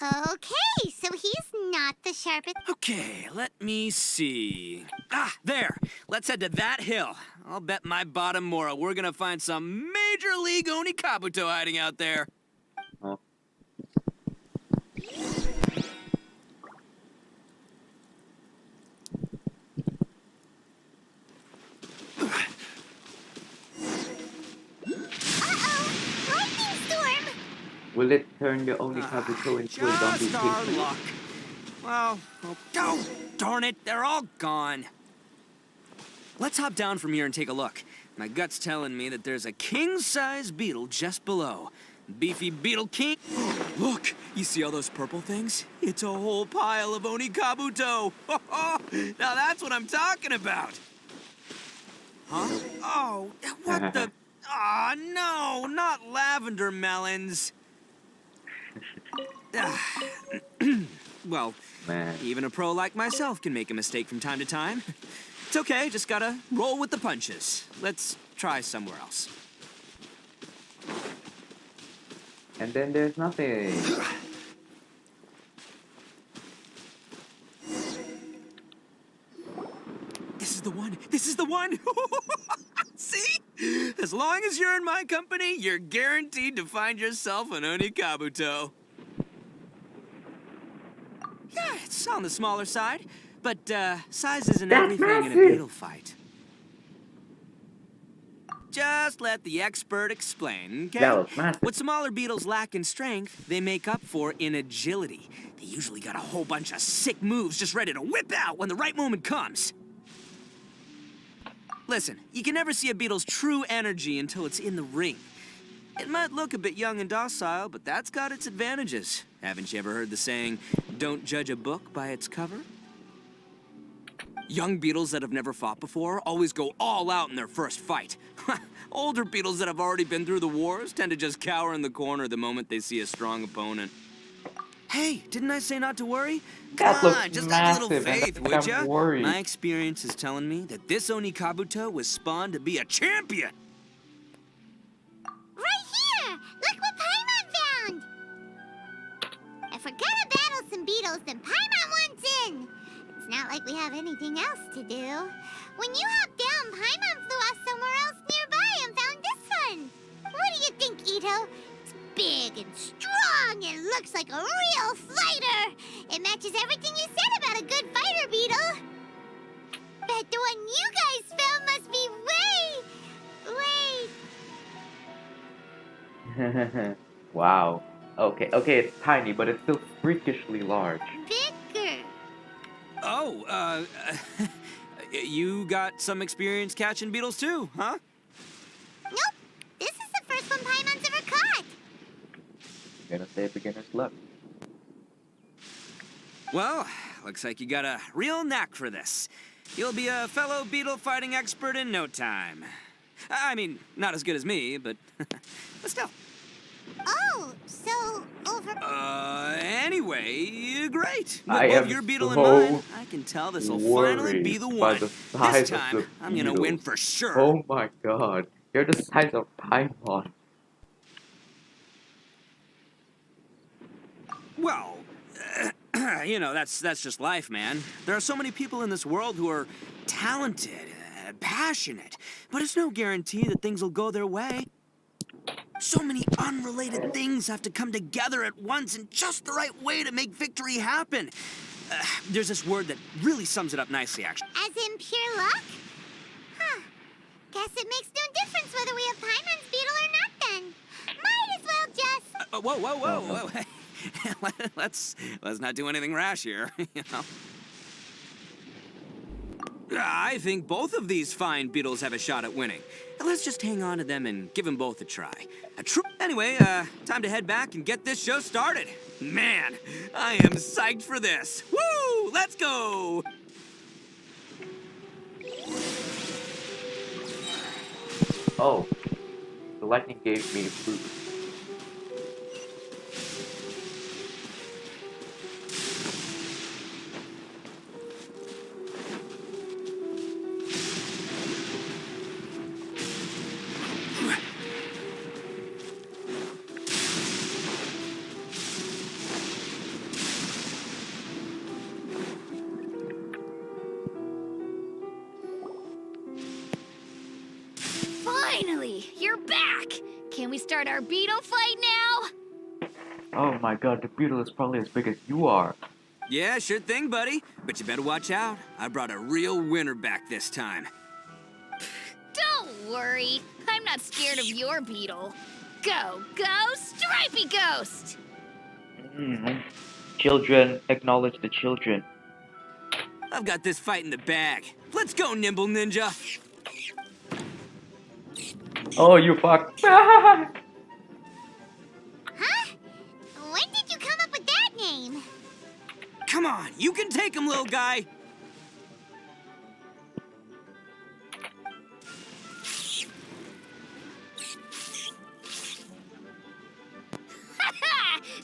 Okay, so he's not the sharpest. Okay, let me see. Ah, there. Let's head to that hill. I'll bet my bottom moral we're gonna find some major league Onikabuto hiding out there. Oh. Lightning storm! Will it turn your Onikabuto into a zombie Just our quickly? luck. Well, oh, darn it, they're all gone. Let's hop down from here and take a look. My gut's telling me that there's a king-size beetle just below. Beefy Beetle King. Look, you see all those purple things? It's a whole pile of Onikabuto. Now that's what I'm talking about. Huh? Oh, what the? Aw, no, not lavender melons. Well, Man. even a pro like myself can make a mistake from time to time. It's okay, just gotta roll with the punches. Let's try somewhere else. And then there's nothing. This is the one! This is the one! See? As long as you're in my company, you're guaranteed to find yourself an Onikabuto. Yeah, it's on the smaller side, but size isn't That's everything in a massive. beetle fight. Just let the expert explain, okay? That was massive. What smaller beetles lack in strength, they make up for in agility. They usually got a whole bunch of sick moves just ready to whip out when the right moment comes. Listen, you can never see a beetle's true energy until it's in the ring. It might look a bit young and docile, but that's got its advantages. Haven't you ever heard the saying, don't judge a book by its cover? Young beetles that have never fought before always go all out in their first fight. Older beetles that have already been through the wars tend to just cower in the corner the moment they see a strong opponent. Hey, didn't I say not to worry? That Come looks on, just have a little massive, and faith, would I'm ya? worried. My experience is telling me that this Onikabuto was spawned to be a champion. Right here! Look what Paimon found! If we're gonna battle some beetles, then Paimon wants in! It's not like we have anything else to do. When you hopped down, Paimon flew off somewhere else nearby and found this one! What do you think, Itto? It's big and strong and looks like a real fighter! It matches everything you said about a good fighter beetle! Bet the one you guys found must be way... Wow. Okay, it's tiny, but it's still freakishly large. bigger. Oh, you got some experience catching beetles too, huh? Nope. This is the first one Paimon's ever caught. Gonna say beginner's luck. Well, looks like you got a real knack for this. You'll be a fellow beetle fighting expert in no time. I mean, not as good as me, but still. Oh, so over... Anyway, great. I With both am your beetle so and mine, I can tell this will finally be the worried by one. the size This of time, the I'm gonna win beetles. for sure. Oh my god. You're the size of Paimon. Well, you know, that's just life, man. There are so many people in this world who are talented, passionate, but it's no guarantee that things will go their way. So many unrelated things have to come together at once in just the right way to make victory happen. There's this word that really sums it up nicely, actually. As in pure luck? Huh. Guess it makes no difference whether we have Paimon's beetle or not then. Might as well just... Whoa. let's not do anything rash here, you know. I think both of these fine beetles have a shot at winning. Let's just hang on to them and give them both a try. Anyway, time to head back and get this show started. Man, I am psyched for this. Woo! Let's go! Oh, the lightning gave me fruit. Finally, you're back! Can we start our beetle fight now? Oh my god, the beetle is probably as big as you are. Yeah, sure thing, buddy. But you better watch out. I brought a real winner back this time. Don't worry. I'm not scared of your beetle. Go, Stripey Ghost! Children, acknowledge the children. I've got this fight in the bag. Let's go, Nimble Ninja. Oh, you fuck. Huh? When did you come up with that name? Come on, you can take him, little guy.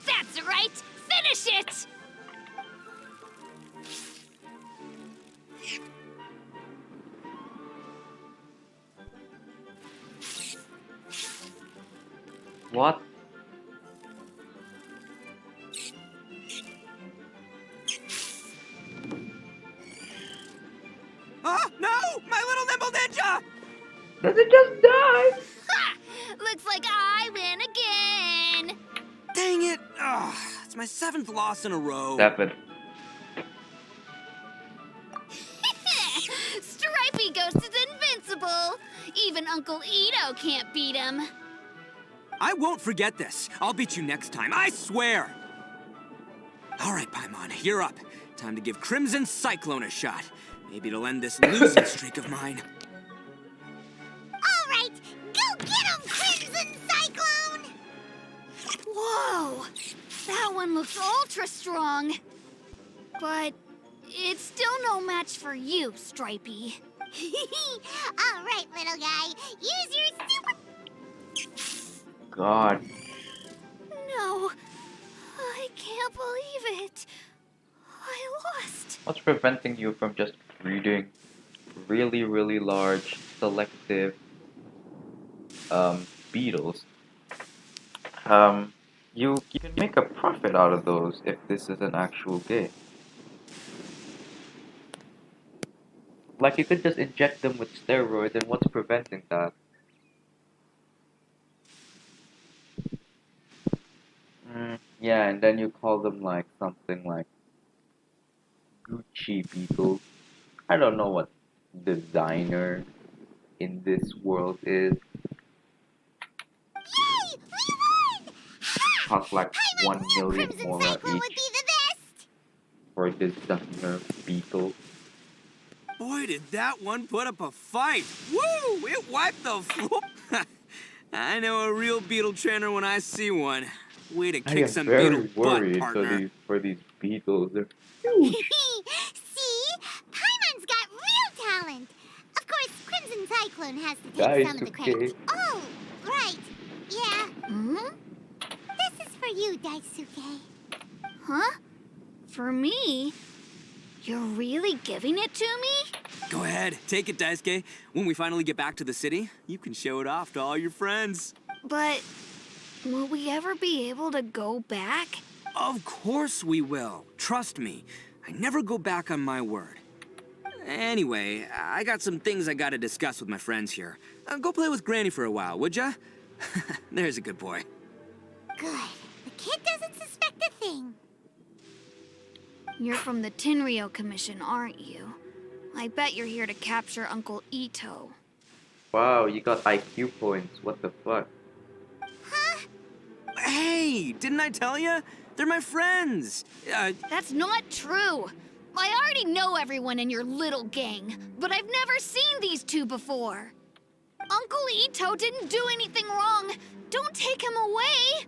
That's right! Finish it! What? Oh, no! My little Nimble Ninja! Does it just die? Ha! Looks like I win again! Dang it! Oh, it's my 7th loss in a row. 7. Stripey Ghost is invincible! Even Uncle Itto can't beat him. I won't forget this. I'll beat you next time, I swear! All right, Paimon, you're up. Time to give Crimson Cyclone a shot. Maybe it'll end this losing streak of mine. All right, go get him, Crimson Cyclone! Whoa! That one looks ultra strong. But it's still no match for you, Stripey. All right, little guy, use your super... God. No, I can't believe it. I lost. What's preventing you from just breeding really, really large, selective beetles? You can make a profit out of those if this is an actual game. Like, you could just inject them with steroids, and what's preventing that? Yeah, and then you call them like something like Gucci beetles. I don't know what designer in this world is. Yay! We won! Ha! Cost like Paimon 1 knew million Crimson more Cyclone would each be the best! for a designer beetle. Boy, did that one put up a fight. Woo! It wiped the floor. I know a real beetle trainer when I see one. Way to I kick am some very beetle butt, worried partner. for these beetles. They're huge. See? Paimon's got real talent! Of course, Crimson Cyclone has to That take is some of the okay. credit. Oh, right. Yeah. This is for you, Daisuke. Huh? For me? You're really giving it to me? Go ahead, take it, Daisuke. When we finally get back to the city, you can show it off to all your friends. But will we ever be able to go back? Of course we will. Trust me. I never go back on my word. Anyway, I got some things I gotta discuss with my friends here. Go play with Granny for a while, would ya? There's a good boy. Good. The kid doesn't suspect a thing. You're from the Tenryo Commission, aren't you? I bet you're here to capture Uncle Itto. Wow, you got IQ points. What the fuck? Huh? Hey, didn't I tell you? They're my friends. That's not true. I already know everyone in your little gang, but I've never seen these two before. Uncle Itto didn't do anything wrong. Don't take him away.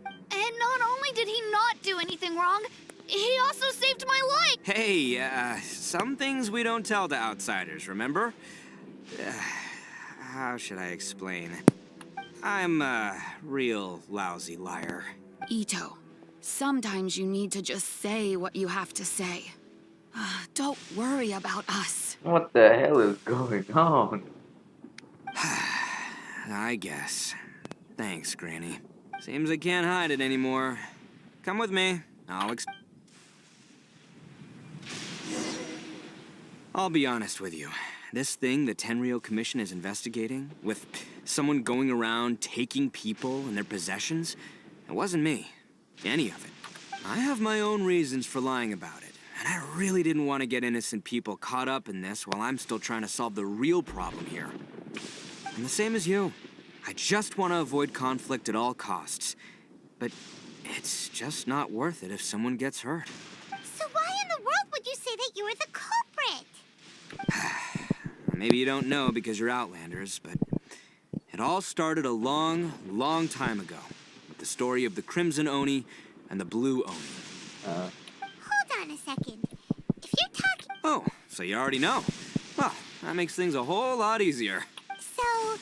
And not only did he not do anything wrong, he also saved my life. Hey, some things we don't tell to outsiders, remember? How should I explain? I'm a real lousy liar. Itto, sometimes you need to just say what you have to say. Don't worry about us. What the hell is going on? I guess. Thanks, Granny. Seems I can't hide it anymore. Come with me. I'll be honest with you. This thing the Tenryo Commission is investigating, with someone going around taking people and their possessions, it wasn't me. Any of it. I have my own reasons for lying about it, and I really didn't want to get innocent people caught up in this while I'm still trying to solve the real problem here. And the same as you. I just want to avoid conflict at all costs. But it's just not worth it if someone gets hurt. So why in the world would you say that you were the culprit? Maybe you don't know because you're Outlanders, but it all started a long, long time ago with the story of the Crimson Oni and the Blue Oni. Hold on a second. If you're talking... Oh, so you already know. Well, that makes things a whole lot easier. So,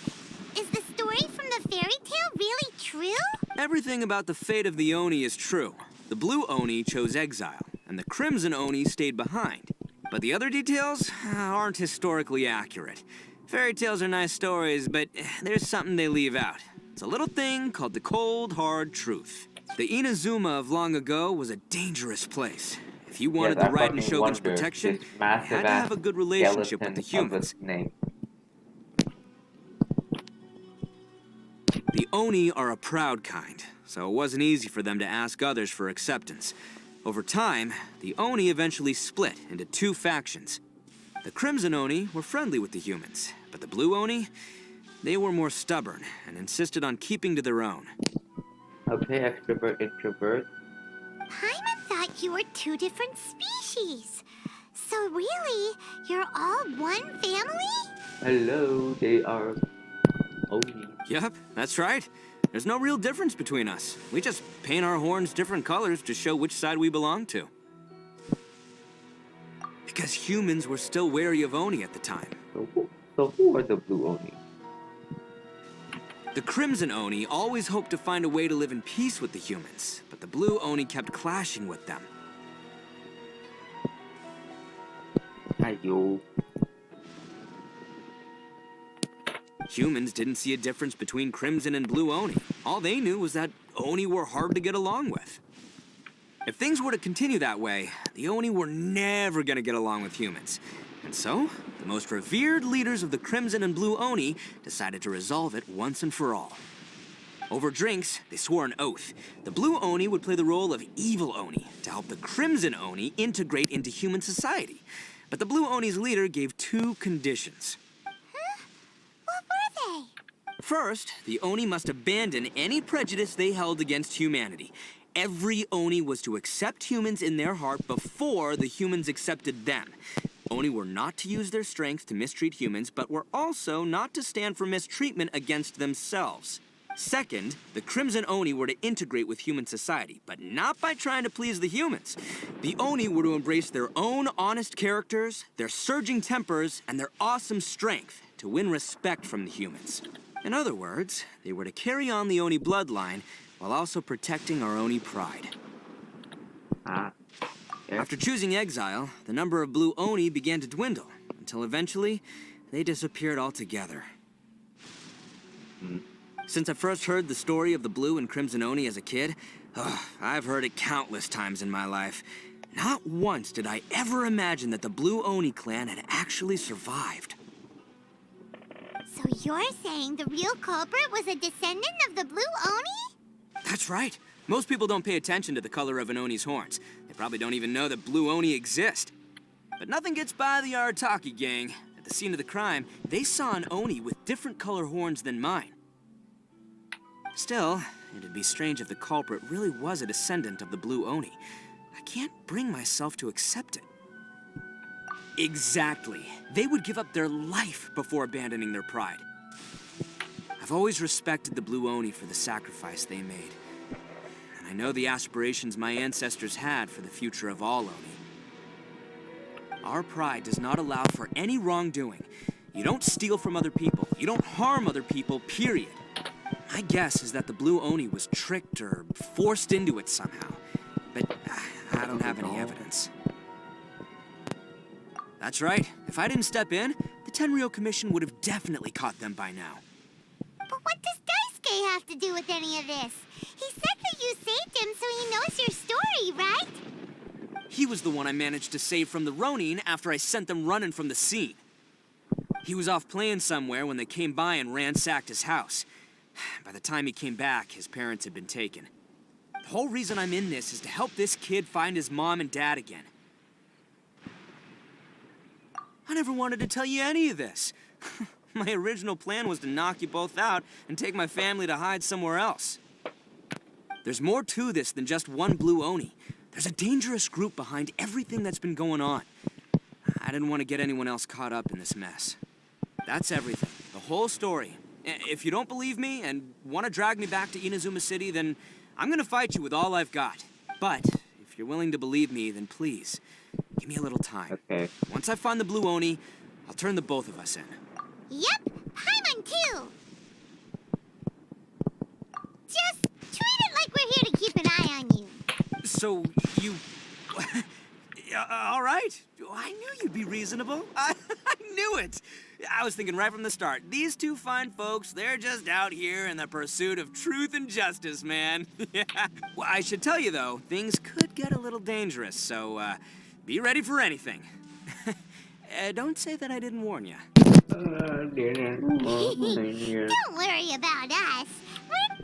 is the story from the fairy tale really true? Everything about the fate of the Oni is true. The Blue Oni chose exile, and the Crimson Oni stayed behind. But the other details aren't historically accurate. Fairy tales are nice stories, but there's something they leave out. It's a little thing called the cold, hard truth. The Inazuma of long ago was a dangerous place. If you wanted the Raiden Shogun's protection, you had to have a good relationship with the humans. The Oni are a proud kind, so it wasn't easy for them to ask others for acceptance. Over time, the Oni eventually split into two factions. The Crimson Oni were friendly with the humans, but the Blue Oni, they were more stubborn and insisted on keeping to their own. Okay, extrovert, introvert. Paimon thought you were two different species. So really, you're all one family? Hello, they are Oni. Yep, that's right. There's no real difference between us. We just paint our horns different colors to show which side we belong to. Because humans were still wary of Oni at the time. So who are the Blue Oni? The Crimson Oni always hoped to find a way to live in peace with the humans, but the Blue Oni kept clashing with them. Ayo. Humans didn't see a difference between Crimson and Blue Oni. All they knew was that Oni were hard to get along with. If things were to continue that way, the Oni were never gonna get along with humans. And so, the most revered leaders of the Crimson and Blue Oni decided to resolve it once and for all. Over drinks, they swore an oath. The Blue Oni would play the role of evil Oni to help the Crimson Oni integrate into human society. But the Blue Oni's leader gave two conditions. What were they? First, the Oni must abandon any prejudice they held against humanity. Every Oni was to accept humans in their heart before the humans accepted them. Oni were not to use their strength to mistreat humans, but were also not to stand for mistreatment against themselves. Second, the Crimson Oni were to integrate with human society, but not by trying to please the humans. The Oni were to embrace their own honest characters, their surging tempers, and their awesome strength to win respect from the humans. In other words, they were to carry on the Oni bloodline while also protecting our Oni pride. After choosing exile, the number of Blue Oni began to dwindle, until eventually, they disappeared altogether. Since I first heard the story of the Blue and Crimson Oni as a kid, I've heard it countless times in my life. Not once did I ever imagine that the Blue Oni clan had actually survived. So You're saying the real culprit was a descendant of the Blue Oni? That's right. Most people don't pay attention to the color of an Oni's horns. They probably don't even know that Blue Oni exist. But nothing gets by the Arataki gang. At the scene of the crime, they saw an Oni with different color horns than mine. Still, it'd be strange if the culprit really was a descendant of the Blue Oni. I can't bring myself to accept it. Exactly. They would give up their life before abandoning their pride. I've always respected the Blue Oni for the sacrifice they made. And I know the aspirations my ancestors had for the future of all Oni. Our pride does not allow for any wrongdoing. You don't steal from other people. You don't harm other people, period. My guess is that the Blue Oni was tricked or forced into it somehow. But I don't have any evidence. That's right. If I didn't step in, the Tenryou Commission would have definitely caught them by now. But what does Daisuke have to do with any of this? He said that you saved him so he knows your story, right? He was the one I managed to save from the Ronin after I sent them running from the scene. He was off playing somewhere when they came by and ransacked his house. By the time he came back, his parents had been taken. The whole reason I'm in this is to help this kid find his mom and dad again. I never wanted to tell you any of this. My original plan was to knock you both out and take my family to hide somewhere else. There's more to this than just one Blue Oni. There's a dangerous group behind everything that's been going on. I didn't want to get anyone else caught up in this mess. That's everything. The whole story. If you don't believe me and want to drag me back to Inazuma City, then I'm going to fight you with all I've got. But if you're willing to believe me, then please, give me a little time. Okay. Once I find the Blue Oni, I'll turn the both of us in. Yep, Paimon too. Just treat it like we're here to keep an eye on you. So, you... all right. I knew you'd be reasonable. I knew it. I was thinking right from the start, these two fine folks, they're just out here in the pursuit of truth and justice, man. Yeah. Well, I should tell you, though, things could get a little dangerous, so be ready for anything. Don't say that I didn't warn you. Don't worry about us.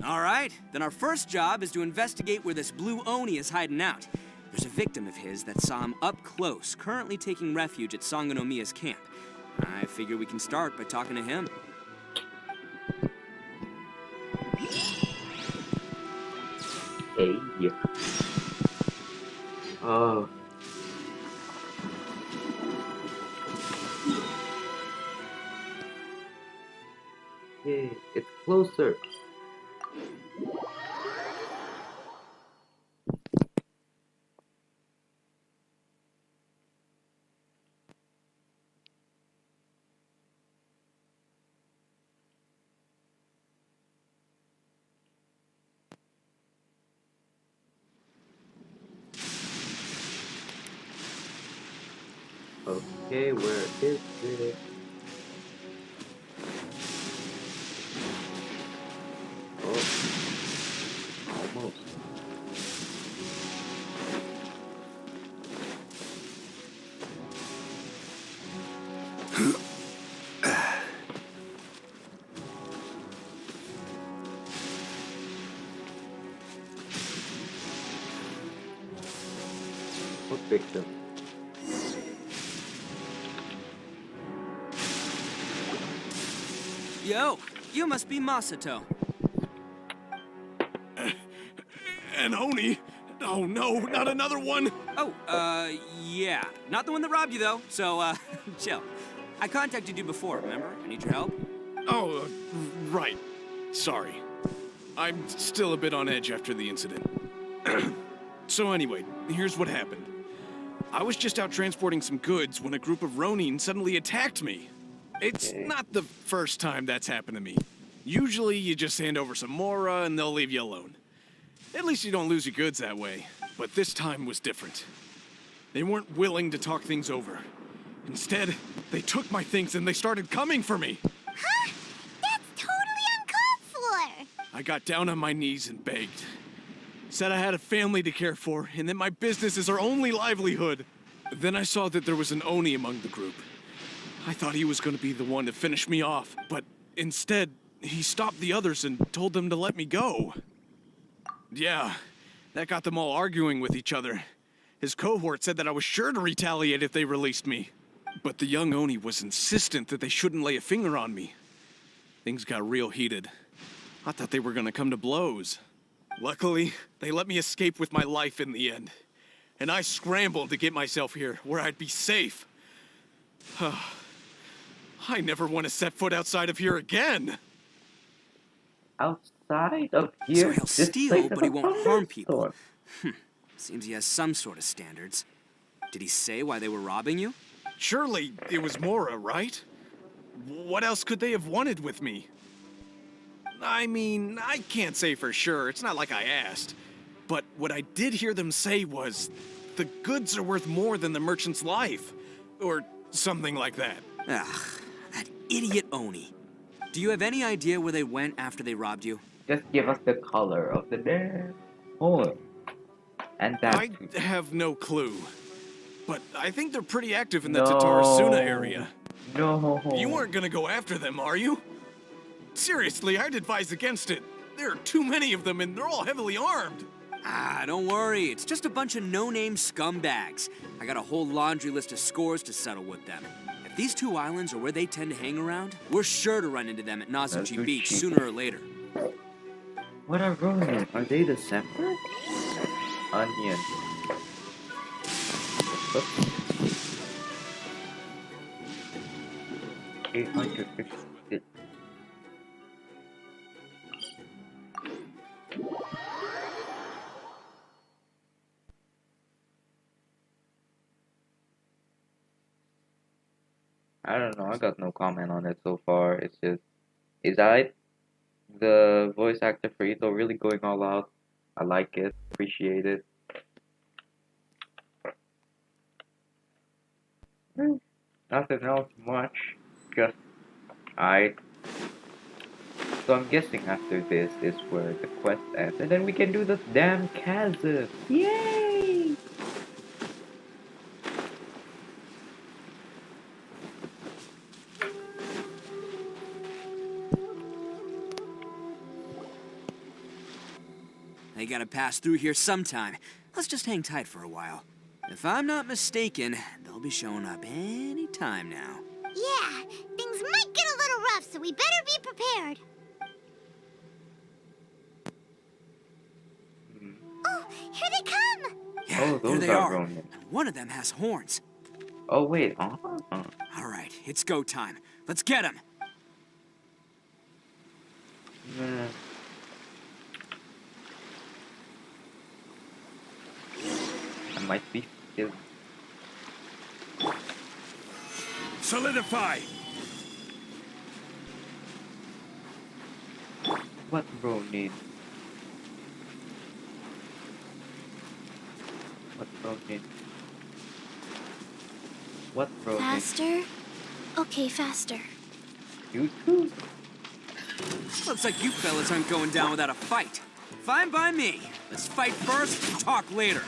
All right, then our first job is to investigate where this Blue Oni is hiding out. There's a victim of his that saw him up close, currently taking refuge at Sangonomiya's camp. I figure we can start by talking to him. Hey. Oh. Yay, it's closer. Okay, where is it? Oh, almost. What victim? Yo, you must be Masato. An Oni? Oh no, not another one! Oh, yeah. Not the one that robbed you, though, so, chill. I contacted you before, remember? I need your help. Oh, right. Sorry. I'm still a bit on edge after the incident. So anyway, here's what happened. I was just out transporting some goods when a group of Ronin suddenly attacked me. It's not the first time that's happened to me. Usually you just hand over some mora and they'll leave you alone. At least you don't lose your goods that way. But this time was different. They weren't willing to talk things over. Instead, they took my things and they started coming for me. Huh? That's totally uncalled for. I got down on my knees and begged. Said I had a family to care for and that my business is our only livelihood. Then I saw that there was an Oni among the group. I thought he was going to be the one to finish me off, but Instead, he stopped the others and told them to let me go. Yeah, that got them all arguing with each other. His cohort said that I was sure to retaliate if they released me. But the young Oni was insistent that they shouldn't lay a finger on me. Things got real heated. I thought they were gonna come to blows. Luckily, they let me escape with my life in the end. And I scrambled to get myself here, where I'd be safe. I never want to set foot outside of here again. Outside of So here, he'll this steal, place is but he a won't harm people. thunderstorm. Seems he has some sort of standards. Did he say why they were robbing you? Surely it was Mora, right? What else could they have wanted with me? I mean, I can't say for sure. It's not like I asked. But what I did hear them say was, the goods are worth more than the merchant's life. Or something like that. Ugh, that idiot Oni. Do you have any idea where they went after they robbed you? Just give us the color of the damn horn. And that I too. have no clue. But I think they're pretty active in the No. Tatarasuna area. No. You aren't gonna go after them, are you? Seriously, I'd advise against it. There are too many of them and they're all heavily armed. Ah, don't worry. It's just a bunch of no-name scumbags. I got a whole laundry list of scores to settle with them. If these two islands are where they tend to hang around, we're sure to run into them at Nazuchi Beach Nazuchi. sooner or later. What are Ronin? Are they the separate? Onion. Oops. 850. I don't know, I got no comment on it so far. It's just, is the voice actor for Itto really going all out? I like it, appreciate it. Nothing else much, just I. So I'm guessing after this is where the quest ends, and then we can do this damn chasm. Yay! They gotta pass through here sometime. Let's just hang tight for a while. If I'm not mistaken, they'll be showing up any time now. Yeah, things might get a little rough, so we better be prepared. Oh, here they come! Yeah, Oh, there those they are are. Ronin. And one of them has horns. Oh wait, All right, it's go time. Let's get him. Nah. I might be still. Solidify! What Ronin? What Ronin? What Ronin? Faster? Okay, faster. You too? Looks like you fellas aren't going down without a fight. Fine by me. Let's fight first and talk later.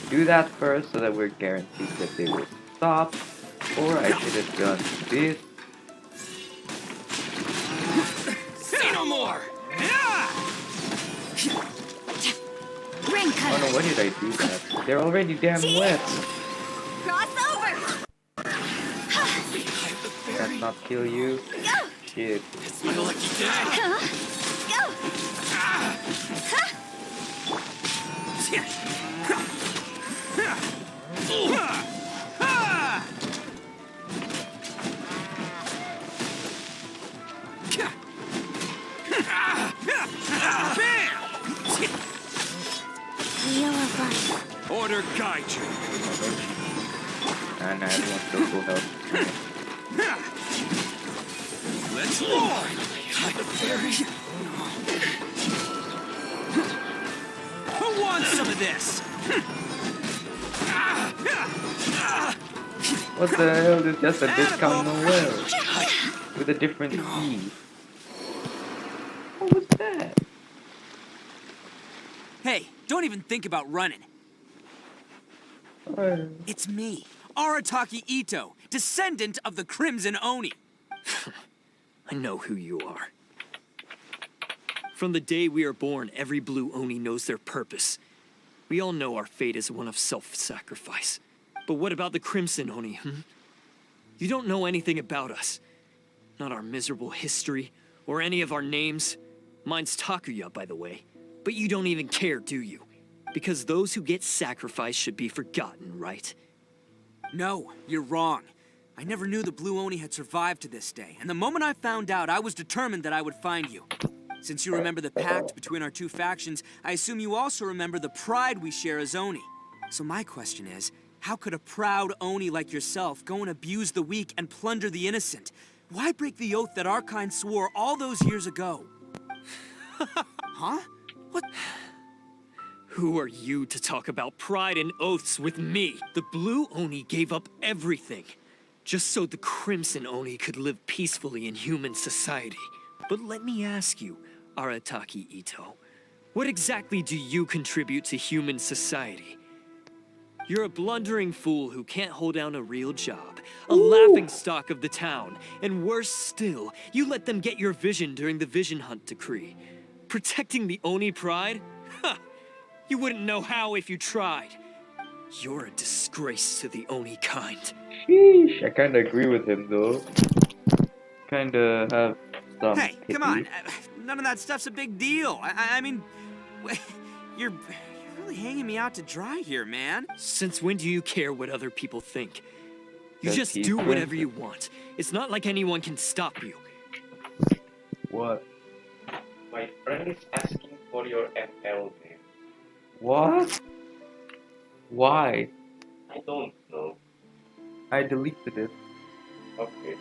Do that first so that we're guaranteed that they will stop. Or I should have done this. Say no more! Ring Oh cut. no, why did I do that? They're already damn wet. Cross over. That not kill you? Shit. It's my lucky day! Go. Wheel of life. Order guide you. And everyone still full health. Let's roar! Who wants some of this? What the hell is just a discount Noel? With a different key. What was that? Hey, don't even think about running. It's me, Arataki Itto, descendant of the Crimson Oni. I know who you are. From the day we are born, every blue Oni knows their purpose. We all know our fate is one of self-sacrifice. But what about the Crimson Oni, You don't know anything about us. Not our miserable history, or any of our names. Mine's Takuya, by the way. But you don't even care, do you? Because those who get sacrificed should be forgotten, right? No, you're wrong. I never knew the Blue Oni had survived to this day, and the moment I found out, I was determined that I would find you. Since you remember the pact between our two factions, I assume you also remember the pride we share as Oni. So my question is, how could a proud Oni like yourself go and abuse the weak and plunder the innocent? Why break the oath that our kind swore all those years ago? Huh? What? Who are you to talk about pride and oaths with me? The Blue Oni gave up everything, just so the Crimson Oni could live peacefully in human society. But let me ask you, Arataki Itto, what exactly do you contribute to human society? You're a blundering fool who can't hold down a real job, a laughingstock of the town, and worse still, you let them get your vision during the Vision Hunt decree. Protecting the Oni pride? Ha! You wouldn't know how if you tried. You're a disgrace to the Oni kind. Sheesh, I kinda agree with him though. Kinda have some Hey, pity. come on. None of that stuff's a big deal. I mean, you're really hanging me out to dry here, man. Since when do you care what other people think? You 'Cause just he's do whatever Crimson. you want. It's not like anyone can stop you. What? My friend is asking for your ML name. What? Why? I don't know. I deleted it. Okay.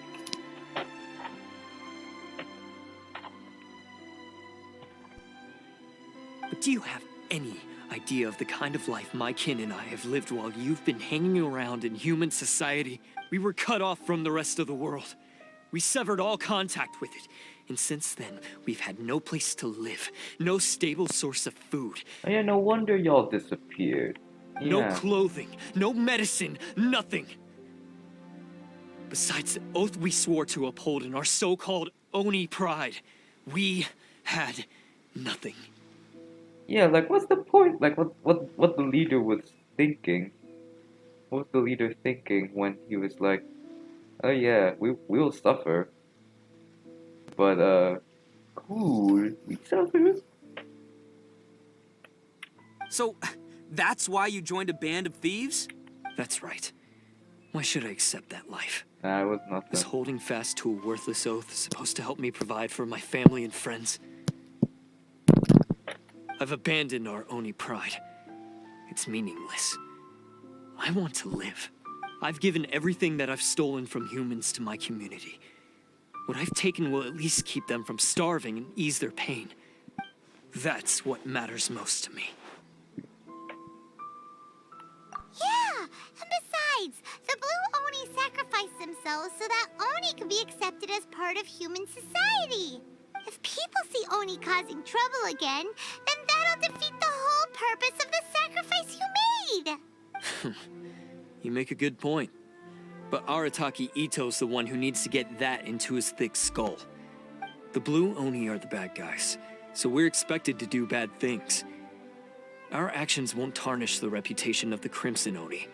But do you have any idea of the kind of life my kin and I have lived while you've been hanging around in human society? We were cut off from the rest of the world. We severed all contact with it. And since then, we've had no place to live, no stable source of food, Oh yeah, no wonder y'all disappeared. no Yeah. clothing, no medicine, nothing. Besides the oath we swore to uphold in our so-called Oni pride, we had nothing. Yeah, like what's the point? Like what the leader was thinking? What was the leader thinking when he was like, oh yeah, we'll suffer. But cool, we suffer. So, that's why you joined a band of thieves? That's right. Why should I accept that life? Nah, it was Is nothing. holding fast to a worthless oath supposed to help me provide for my family and friends? I've abandoned our Oni pride. It's meaningless. I want to live. I've given everything that I've stolen from humans to my community. What I've taken will at least keep them from starving and ease their pain. That's what matters most to me. Yeah, and besides, the Blue Oni sacrificed themselves so that Oni could be accepted as part of human society. If people see Oni causing trouble again, then that'll defeat the whole purpose of the sacrifice you made. You make a good point. But Arataki Itto's the one who needs to get that into his thick skull. The Blue Oni are the bad guys, so we're expected to do bad things. Our actions won't tarnish the reputation of the Crimson Oni.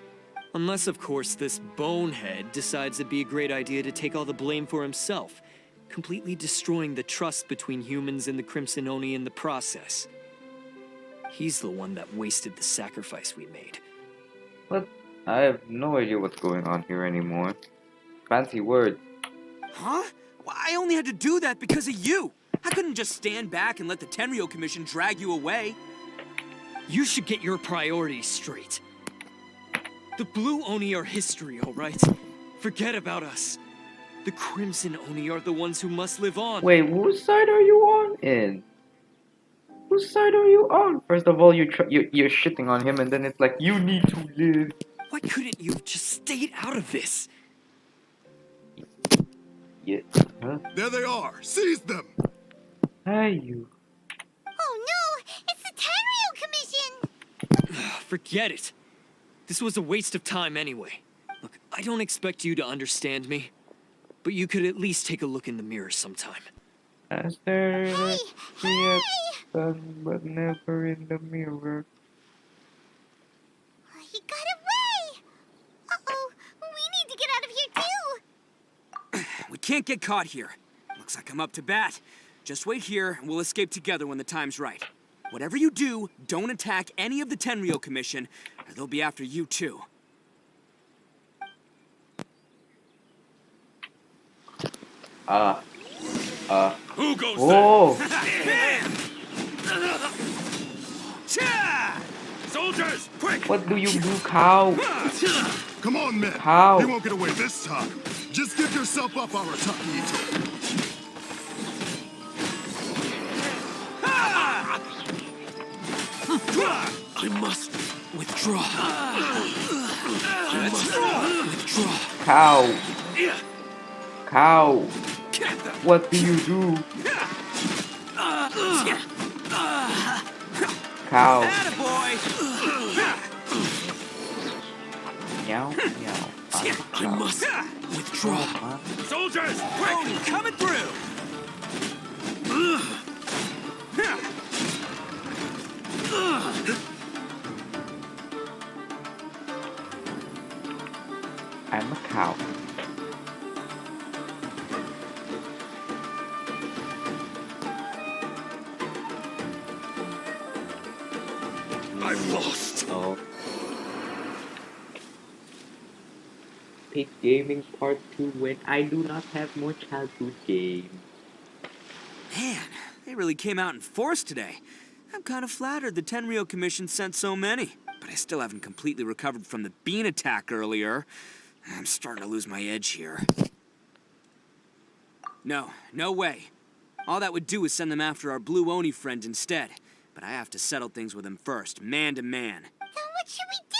Unless, of course, this bonehead decides it'd be a great idea to take all the blame for himself, completely destroying the trust between humans and the Crimson Oni in the process. He's the one that wasted the sacrifice we made. But I have no idea what's going on here anymore. Fancy words. Huh? Well, I only had to do that because of you. I couldn't just stand back and let the Tenryo Commission drag you away. You should get your priorities straight. The Blue Oni are history, all right? Forget about us. The Crimson Oni are the ones who must live on. Wait, whose side are you on in? Whose side are you on? First of all, you're shitting on him, and then it's like, you need to live. Why couldn't you have just stayed out of this? Yeah. Huh? There they are. Seize them. Hi, you. Oh no, it's the Tenryo Commission! Forget it. This was a waste of time anyway. Look, I don't expect you to understand me. but you could at least take a look in the mirror sometime. I stared at Hey! the Hey! sun, but never in the mirror. He got away! Uh-oh, we need to get out of here too! We can't get caught here. Looks like I'm up to bat. Just wait here, and we'll escape together when the time's right. Whatever you do, don't attack any of the Tenryou Commission, or they'll be after you too. Who goes Oh! Soldiers, quick! What do you do, cow? Come on, men. How? He won't get away this time. Just give yourself up, Arataki Itto. I must withdraw. I must withdraw. Cow. Cow. What do you do? Cow. Attaboy! Meow, meow. I must withdraw. Soldiers, quick! Oni coming through! I'm a cow. I've lost. Oh. Pick Gaming Part 2 when I do not have more childhood games. Man, they really came out in force today. I'm kind of flattered the Tenryou Commission sent so many. But I still haven't completely recovered from the bean attack earlier. I'm starting to lose my edge here. No way. All that would do is send them after our blue Oni friend instead. But I have to settle things with him first, man to man. Then what should we do?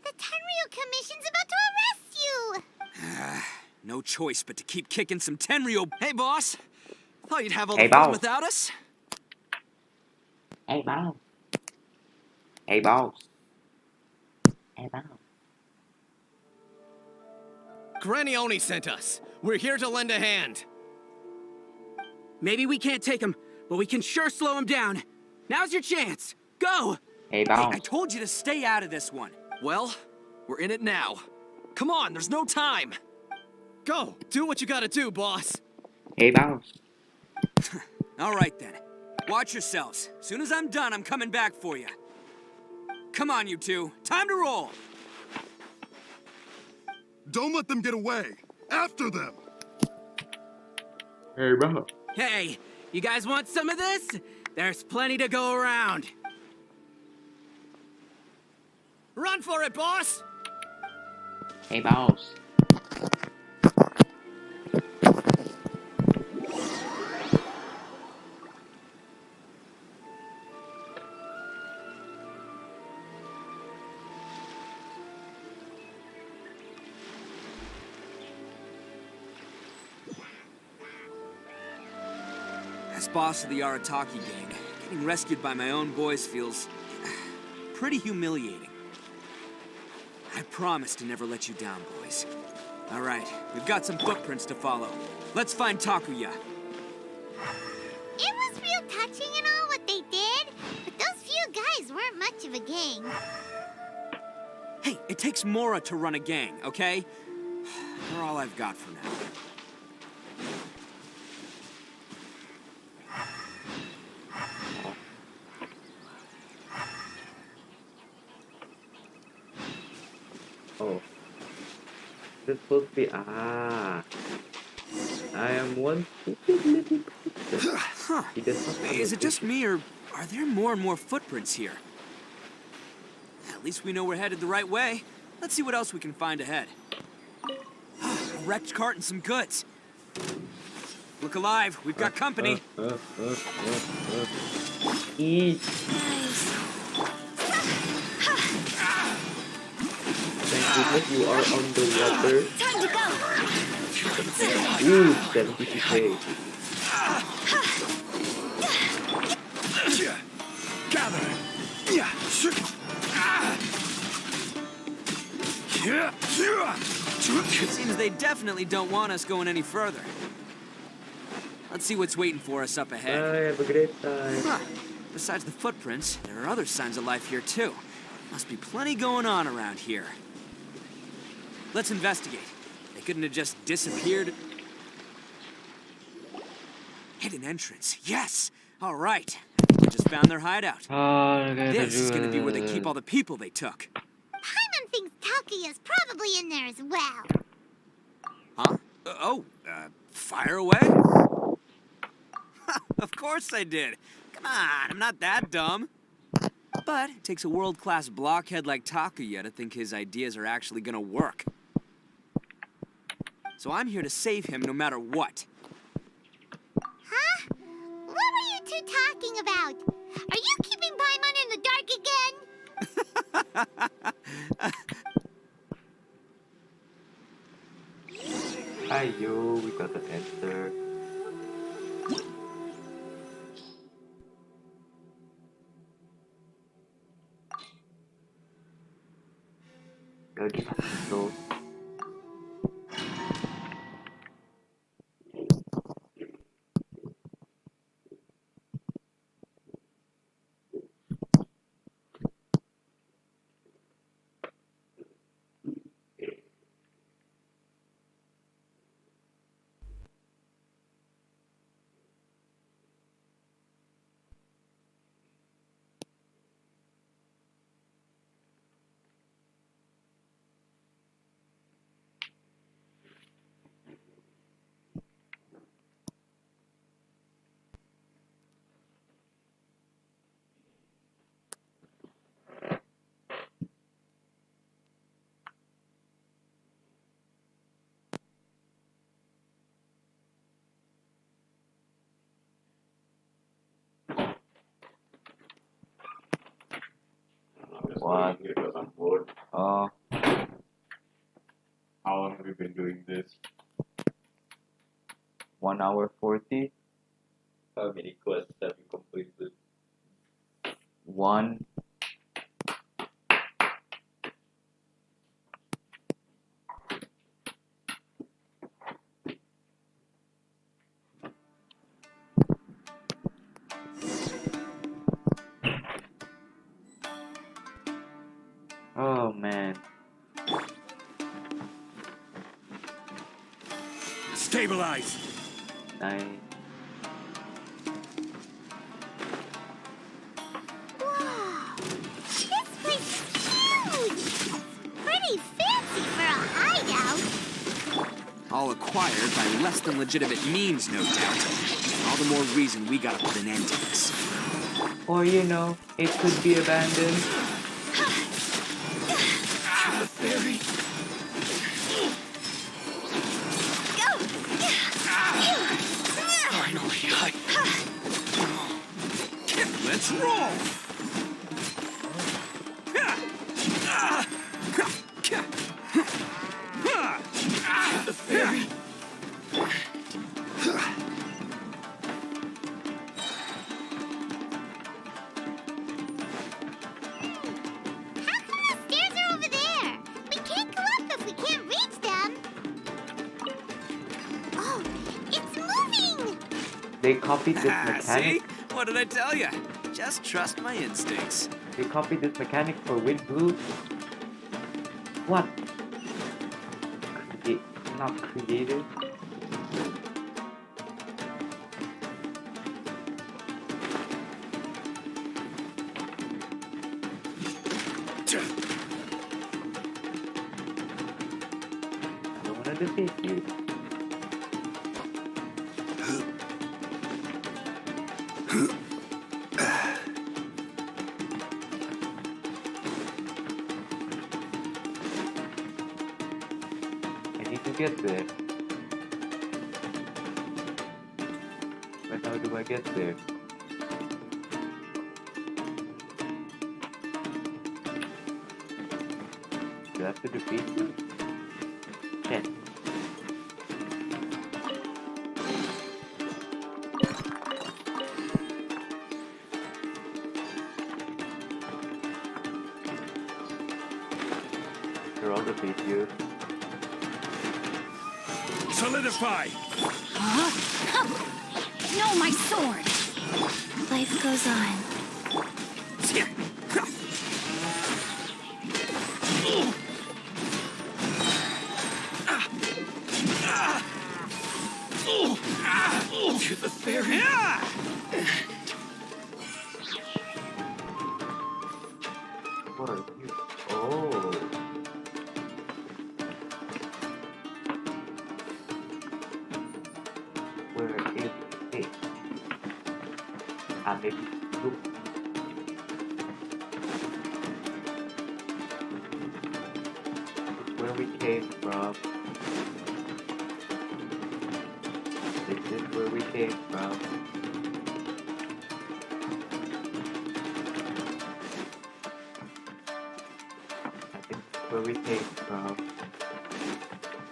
The Tenryou Commission's about to arrest you! No choice but to keep kicking some Tenryou. Hey, boss. Thought you'd have all Hey, the fun boss. without us. Hey, boss. Hey, boss. Hey, boss. Granny Oni sent us. We're here to lend a hand. Maybe we can't take him, but we can sure slow him down. Now's your chance. Go! Hey, Hey, boss. I told you to stay out of this one. Well, we're in it now. Come on, there's no time. Go, do what you gotta do, boss. Hey, boss. All right, then. Watch yourselves. Soon as I'm done, I'm coming back for you. Come on, you two. Time to roll. Don't let them get away. After them. Hey, boss. Hey, you guys want some of this? There's plenty to go around. Run for it, boss! Hey, boss. As boss of the Arataki gang, getting rescued by my own boys feels pretty humiliating. I promise to never let you down, boys. All right, we've got some footprints to follow. Let's find Takuya. It was real touching and all what they did, but those few guys weren't much of a gang. Hey, it takes Mora to run a gang, okay? They're all I've got for now. Oh. This supposed to be I am one stupid little person. Huh. He does not Is it just me, or are there more and more footprints here? At least we know we're headed the right way. Let's see what else we can find ahead. A wrecked cart and some goods. Look alive, we've got company. Eat. Thank goodness you are on the water. Time to go! Ooh, 72K. Gather. Yeah. Seems they definitely don't want us going any further. Let's see what's waiting for us up ahead. Bye, have a great time. Huh. Besides the footprints, there are other signs of life here too. Must be plenty going on around here. Let's investigate. They couldn't have just disappeared. Hidden entrance. Yes! All right. We just found their hideout. This is gonna be where they keep all the people they took. Paimon thinks Takuya's probably in there as well. Huh? Fire away? Of course I did. Come on, I'm not that dumb. But it takes a world-class blockhead like Takuya to think his ideas are actually gonna work. So I'm here to save him no matter what. Huh? What were you two talking about? Are you keeping Paimon in the dark again? Hi, yo, we got the answer. So what? Oh. How long have you been doing this? 1 hour 40. How many quests have you completed? 1. Oh man. Stabilize! 9. Wow. This place is huge! Pretty fancy for a hideout. All acquired by less than legitimate means, no doubt. All the more reason we gotta put an end to this. Or you know, it could be abandoned. The ferry! Finally, let's roll! The ferry! How come the stairs are over there? We can't go up if we can't reach them. Oh, it's moving! They copied this See? mechanic. What did I tell you? Just trust my instincts. They copied this mechanic for Wind Blue. What? Not creative. I don't wanna defeat you. I need to get there. But how do I get there? Do I have to defeat them? Shit. They're all defeat you. Solidify! No, my sword! Life goes on. To the ferry! What are you? Oh. Where is it? Maybe look. It's where we came from. This is where we came from. I think it's where we came from.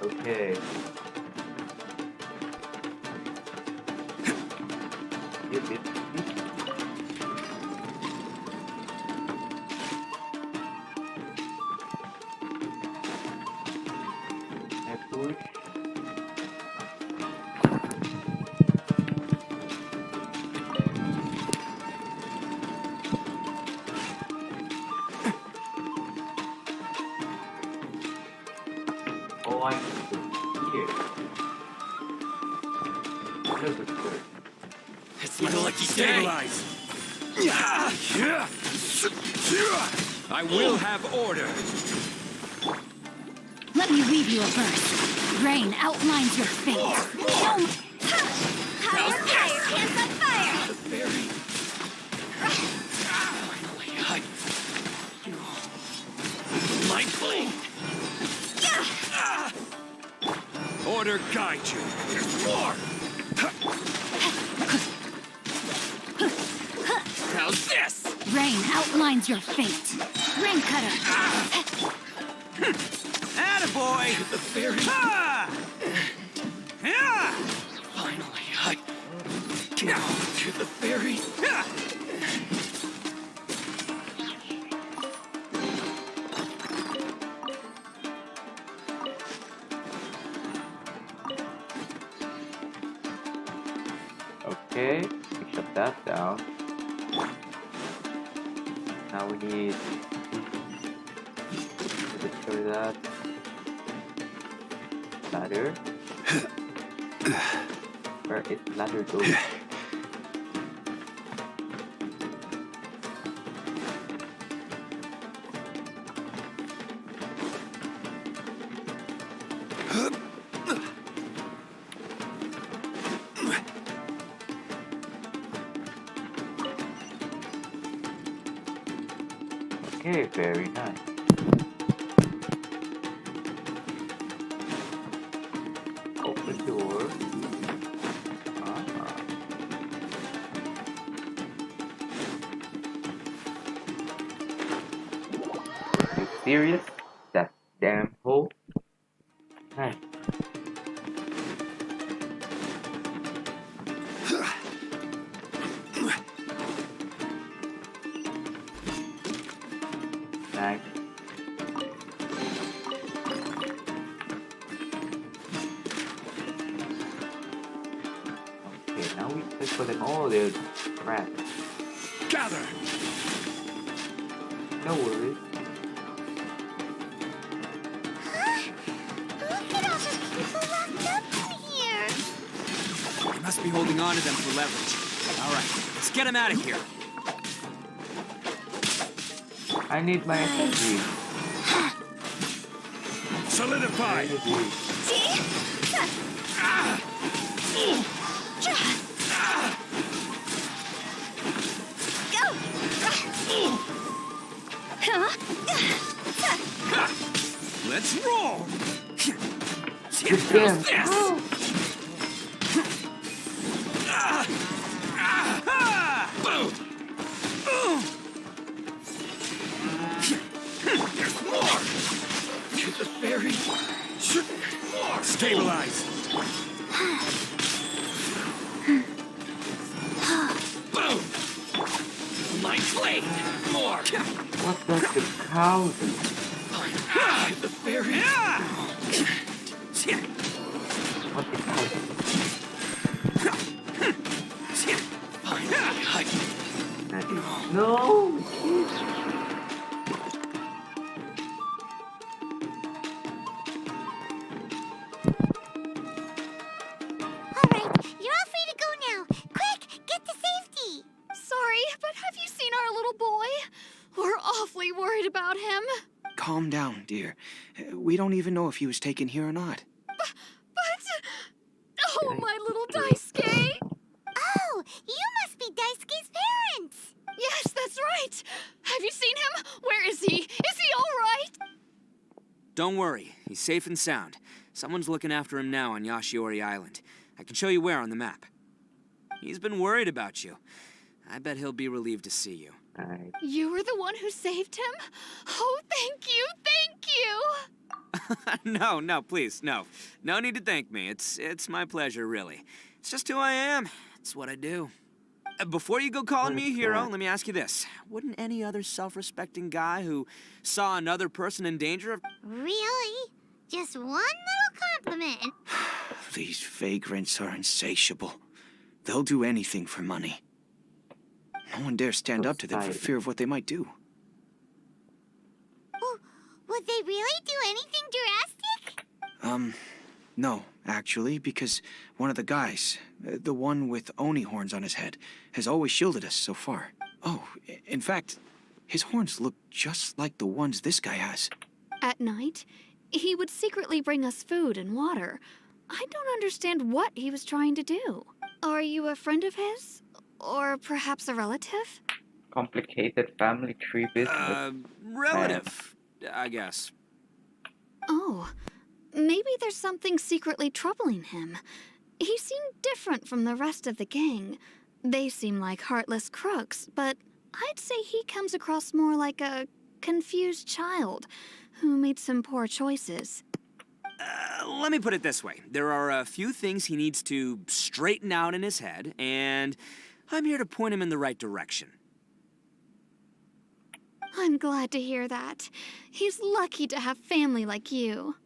Okay. Yep, yep, yep. And push. Oh, I can do here. No good word. It's looking like he's Stabilize! I will have order. Let me read you a verse. Rain outlines your fate. No. Higher, higher, hands on fire! The ferry. Finally. Order guide you. There's more! How's this? Rain outlines your fate. Rain cutter. Attaboy! The ferry. Ha! Yeah! Finally, I can go to the ferry. Okay, we shut that down. Now we need to destroy that ladder. Where is ladder go? Okay, very nice. Open door. You serious? That damn hole? Nice. Nice. Okay, now we click for them all. There's crap. Gather! No worries. Look at all the people locked up in here! They must be holding on to them for leverage. All right, let's get them out of here. I need my energy. Solidify! Energy. Let's roll! Good damn. There's more! To the ferry. More! Stabilize! Boom! My blade! More! What does the cow do? To the ferry. What calm down, dear. We don't even know if he was taken here or not. Oh, my little Daisuke! Oh, you must be Daisuke's parents! Yes, that's right! Have you seen him? Where is he? Is he all right? Don't worry, he's safe and sound. Someone's looking after him now on Yashiori Island. I can show you where on the map. He's been worried about you. I bet he'll be relieved to see you. You were the one who saved him? Oh, thank you, thank you! No, please, no. No need to thank me. It's my pleasure, really. It's just who I am. It's what I do. Before you go calling me a hero, let me ask you this. Wouldn't any other self-respecting guy who saw another person in danger of... Really? Just one little compliment. These vagrants are insatiable. They'll do anything for money. No one dares stand up to them for fear of what they might do. Would they really do anything drastic? No, actually, because one of the guys, the one with Oni horns on his head, has always shielded us so far. Oh, in fact, his horns look just like the ones this guy has. At night, he would secretly bring us food and water. I don't understand what he was trying to do. Are you a friend of his? Or perhaps a relative? Complicated family tree business. Relative, I guess. Oh, maybe there's something secretly troubling him. He seemed different from the rest of the gang. They seem like heartless crooks, but I'd say he comes across more like a confused child who made some poor choices. Let me put it this way. There are a few things he needs to straighten out in his head, and I'm here to point him in the right direction. I'm glad to hear that. He's lucky to have family like you.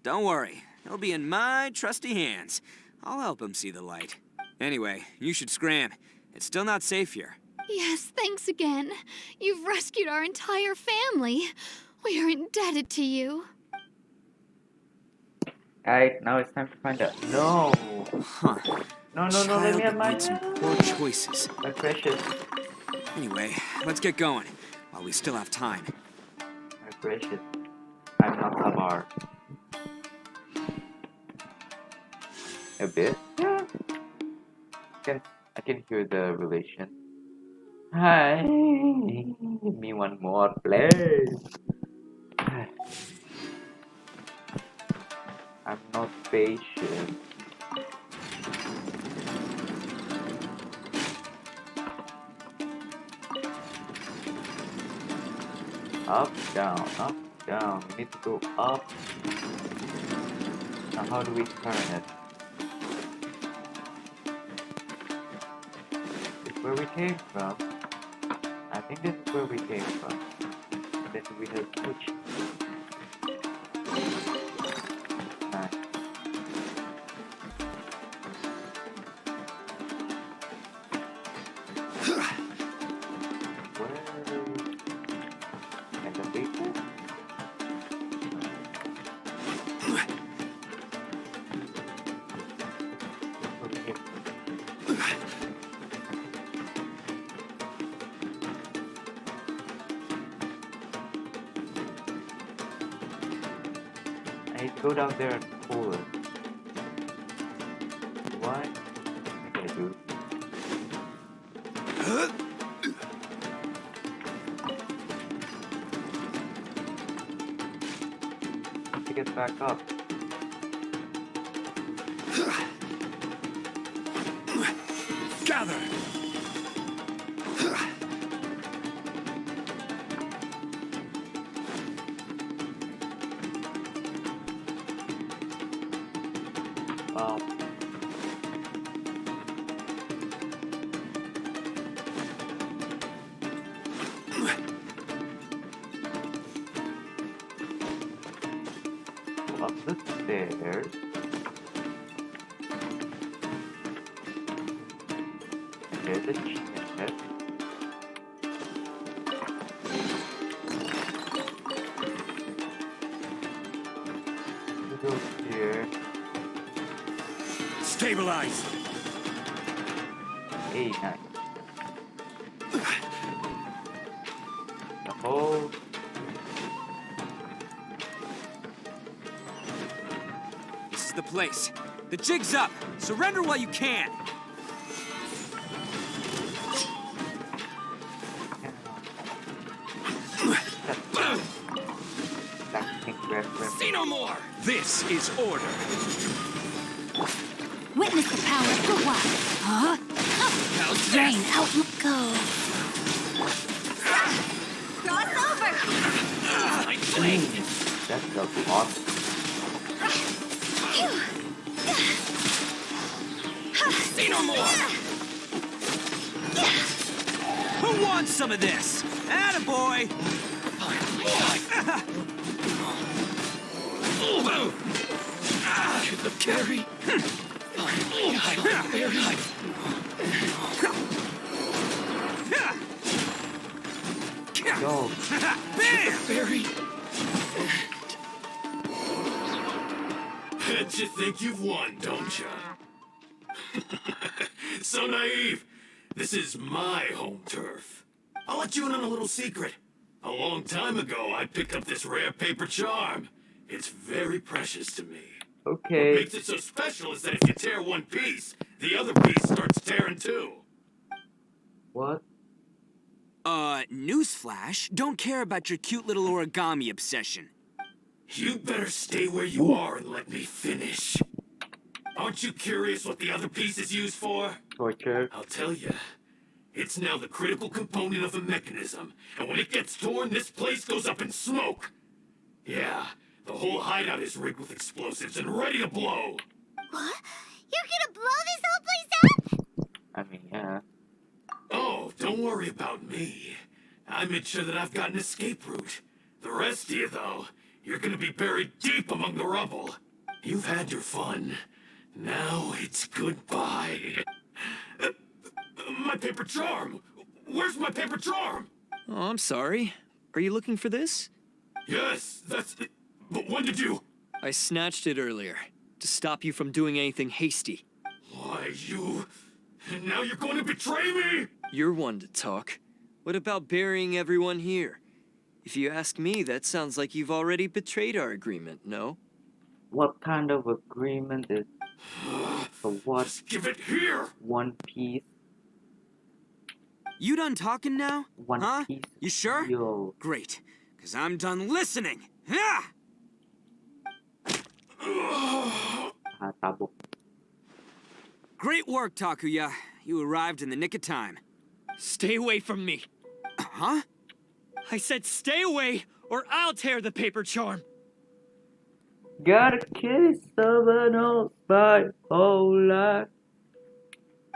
Don't worry. He'll be in my trusty hands. I'll help him see the light. Anyway, you should scram. It's still not safe here. Yes, thanks again. You've rescued our entire family. We are indebted to you. Alright, now it's time to find out. No! Huh. No, let me have my... made some poor choices. My precious. Anyway, let's get going, while we still have time. My precious. I'm not Tabar. A bit? Yeah. I can hear the relation. Hi! Give me one more, please. I'm not patient. Up, down, up, down. We need to go up. Now how do we turn it? This is where we came from. I think this is where we came from. And then we have switched. Nice. I need to go down there and pull it. What? What can I do? To get back up. Gather! Up the stairs. And there's a chest. We go here. Stabilize! Hey, nice. The hole. the place. The jig's up. Surrender while you can. See no more! This is order. Witness the power of the wild. Huh? Rain out you go. Cross over! My blade! That's the boss. See no more! Who wants some of this? Attaboy! The carry. Yo, Bam! Barry. Bet you think you've won, don't you? So naive. This is my home turf. I'll let you in on a little secret. A long time ago, I picked up this rare paper charm. It's very precious to me. What okay. makes it so special is that if you tear one piece, the other piece starts tearing too. What? Newsflash, don't care about your cute little origami obsession. You better stay where you are and let me finish. Aren't you curious what the other piece is used for? Torture. I'll tell you. It's now the critical component of a mechanism, and when it gets torn, this place goes up in smoke. Yeah, the whole hideout is rigged with explosives and ready to blow. What? You're gonna blow this whole place up? I mean, yeah. Oh, don't worry about me. I made sure that I've got an escape route. The rest of you, though, you're gonna be buried deep among the rubble. You've had your fun. Now it's goodbye. My paper charm! Where's my paper charm? Oh, I'm sorry. Are you looking for this? Yes, that's it. But when did you... I snatched it earlier, to stop you from doing anything hasty. Why, you... And now you're going to betray me? You're one to talk. What about burying everyone here? If you ask me, that sounds like you've already betrayed our agreement, no? What kind of agreement is for what? Just give it here! One piece? You done talking now? One huh? piece. You sure? Yo. Great, because I'm done listening. Yeah! Tabok. Great work, Takuya. You arrived in the nick of time. Stay away from me. Huh? I said stay away, or I'll tear the paper charm. Got a kiss of an old bipolar.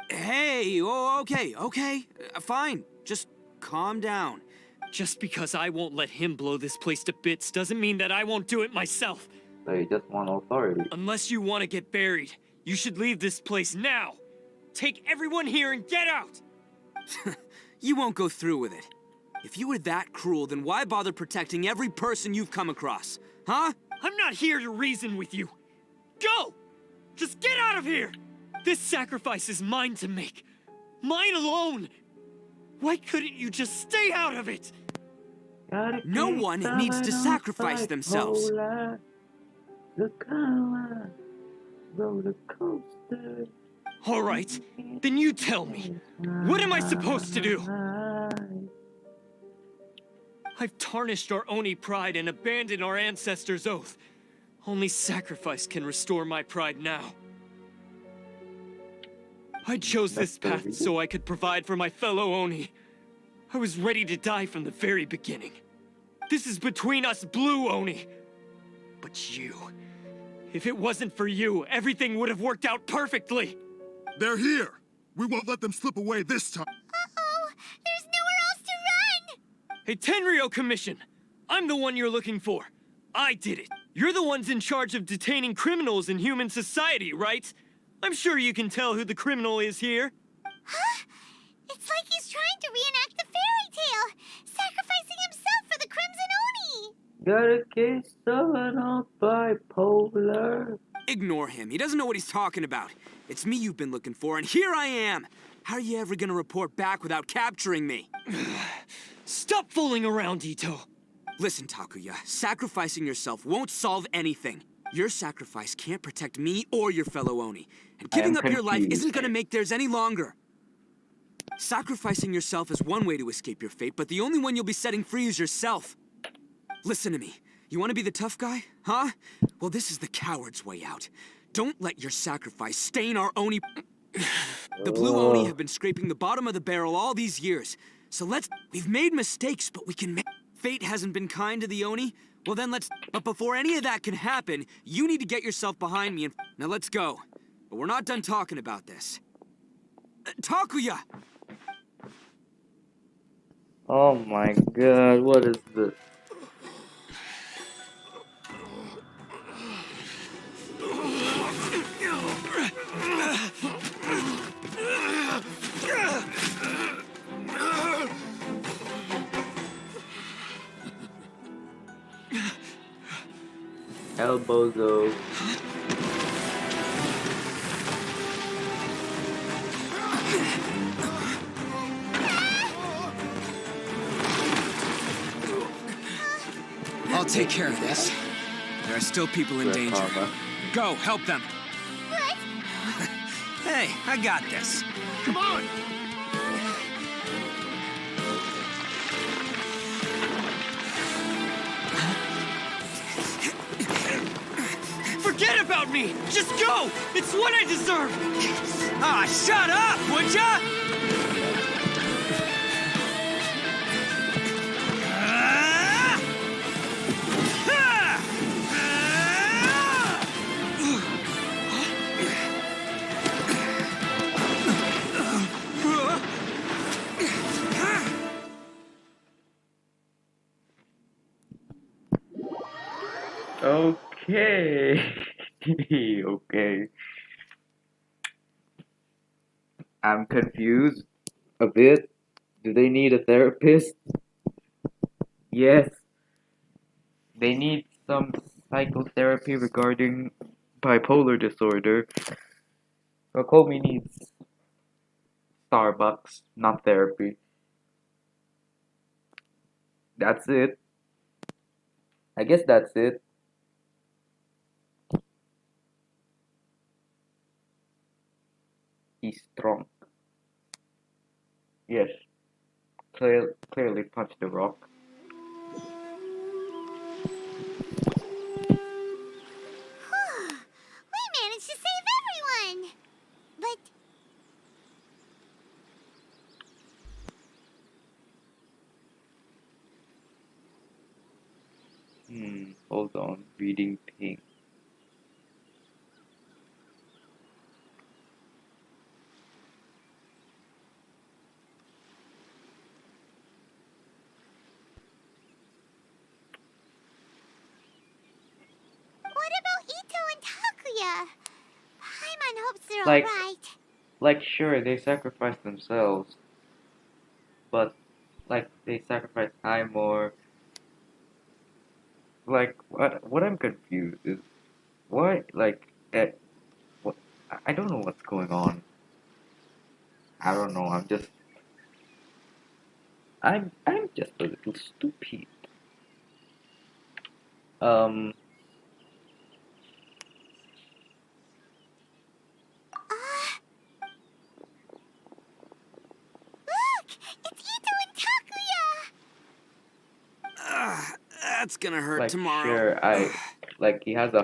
Hey, oh, okay. Fine. Just calm down. Just because I won't let him blow this place to bits doesn't mean that I won't do it myself. So you just want authority. Unless you want to get buried, you should leave this place now. Take everyone here and get out! You won't go through with it. If you were that cruel, then why bother protecting every person you've come across? Huh? I'm not here to reason with you. Go! Just get out of here! This sacrifice is mine to make. Mine alone! Why couldn't you just stay out of it? No one needs to sacrifice themselves. Look how roller coaster. All right, then you tell me. What am I supposed to do? I've tarnished our Oni pride and abandoned our ancestors' oath. Only sacrifice can restore my pride now. I chose this path so I could provide for my fellow Oni. I was ready to die from the very beginning. This is between us Blue Oni. But you... If it wasn't for you, everything would have worked out perfectly! They're here! We won't let them slip away this time. Uh-oh! There's nowhere else to run! Hey, Tenryo Commission! I'm the one you're looking for. I did it. You're the ones in charge of detaining criminals in human society, right? I'm sure you can tell who the criminal is here. Huh? It's like he's trying to reenact the fairy tale, sacrificing himself for the Crimson Oni! Got a case of an old bipolar. Ignore him. He doesn't know what he's talking about. It's me you've been looking for, and here I am! How are you ever gonna report back without capturing me? Stop fooling around, Itto. Listen, Takuya, sacrificing yourself won't solve anything. Your sacrifice can't protect me or your fellow Oni, and I am giving up your life confused. isn't gonna make theirs any longer. Sacrificing yourself is one way to escape your fate, but the only one you'll be setting free is yourself. Listen to me. You want to be the tough guy, huh? Well, this is the coward's way out. Don't let your sacrifice stain our Oni. The blue Oni have been scraping the bottom of the barrel all these years. So we've made mistakes, but we can Fate hasn't been kind to the Oni? Well then but before any of that can happen, you need to get yourself behind me and now let's go. But we're not done talking about this. Takuya! Oh my god, what is this? Elbozo. I'll take care of this. There are still people in danger. Go, help them. What? Hey, I got this. Come on! Forget about me! Just go! It's what I deserve! Ah, shut up, would ya? Okay. Okay. I'm confused a bit. Do they need a therapist? Yes. They need some psychotherapy regarding bipolar disorder. Kokomi needs Starbucks, not therapy. That's it. I guess that's it. He's strong. Yes. Clearly punched the rock. We managed to save everyone! But... Hold on. Reading pink. What about Itto and Takuya? Paimon hopes they're Like- alright. Like, sure, they sacrifice themselves. But, like, they sacrifice time or... Like, what I'm confused is... Why, like, what, I don't know what's going on. I don't know, I'm just a little stupid. Look! It's Itto and Takuya! That's gonna hurt Like, tomorrow. sure, like, he has a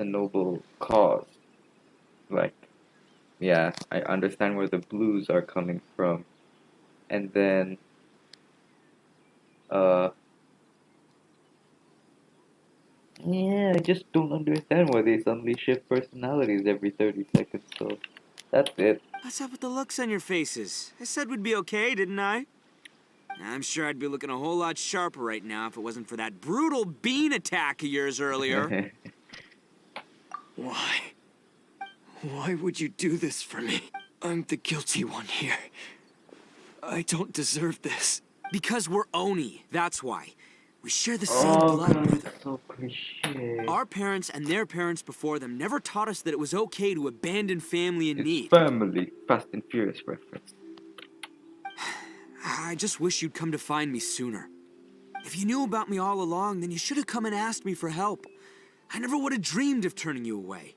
noble cause. Like, yeah, I understand where the blues are coming from. And then, yeah, I just don't understand why they suddenly shift personalities every 30 seconds, so that's it. What's up with the looks on your faces? I said we'd be okay, didn't I? I'm sure I'd be looking a whole lot sharper right now if it wasn't for that brutal bean attack of yours earlier. Why? Why would you do this for me? I'm the guilty one here. I don't deserve this. Because we're Oni, that's why. We share the same Oh, blood, God, brother. it's so cliche. Our parents and their parents before them never taught us that it was okay to abandon family in need. Family, Fast and Furious reference. I just wish you'd come to find me sooner. If you knew about me all along, then you should have come and asked me for help. I never would have dreamed of turning you away.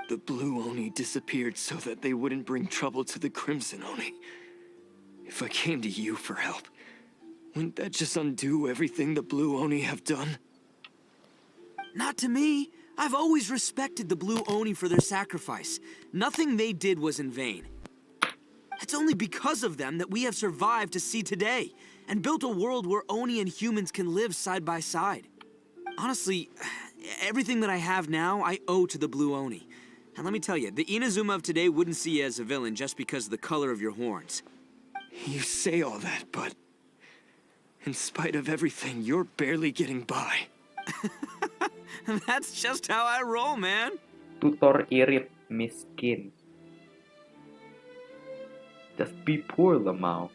The Blue Oni disappeared so that they wouldn't bring trouble to the Crimson Oni. If I came to you for help, wouldn't that just undo everything the Blue Oni have done? Not to me. I've always respected the Blue Oni for their sacrifice. Nothing they did was in vain. It's only because of them that we have survived to see today, and built a world where Oni and humans can live side by side. Honestly, everything that I have now, I owe to the Blue Oni. And let me tell you, the Inazuma of today wouldn't see you as a villain just because of the color of your horns. You say all that, but in spite of everything, you're barely getting by. That's just how I roll, man. Tutor irit miskin. Just be poor, Lamau.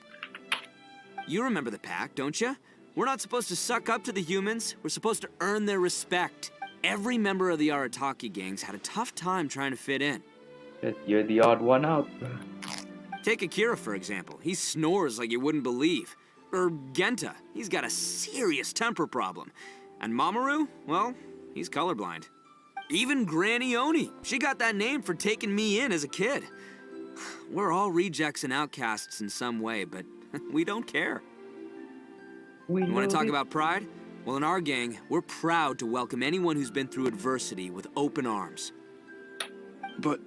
You remember the pact, don't you? We're not supposed to suck up to the humans. We're supposed to earn their respect. Every member of the Arataki gangs had a tough time trying to fit in. You're the odd one out. Take Akira, for example. He snores like you wouldn't believe. Or Genta. He's got a serious temper problem. And Mamoru, well, he's colorblind. Even Granny Oni. She got that name for taking me in as a kid. We're all rejects and outcasts in some way, but we don't care. You want to talk about pride? Well, in our gang, we're proud to welcome anyone who's been through adversity with open arms. But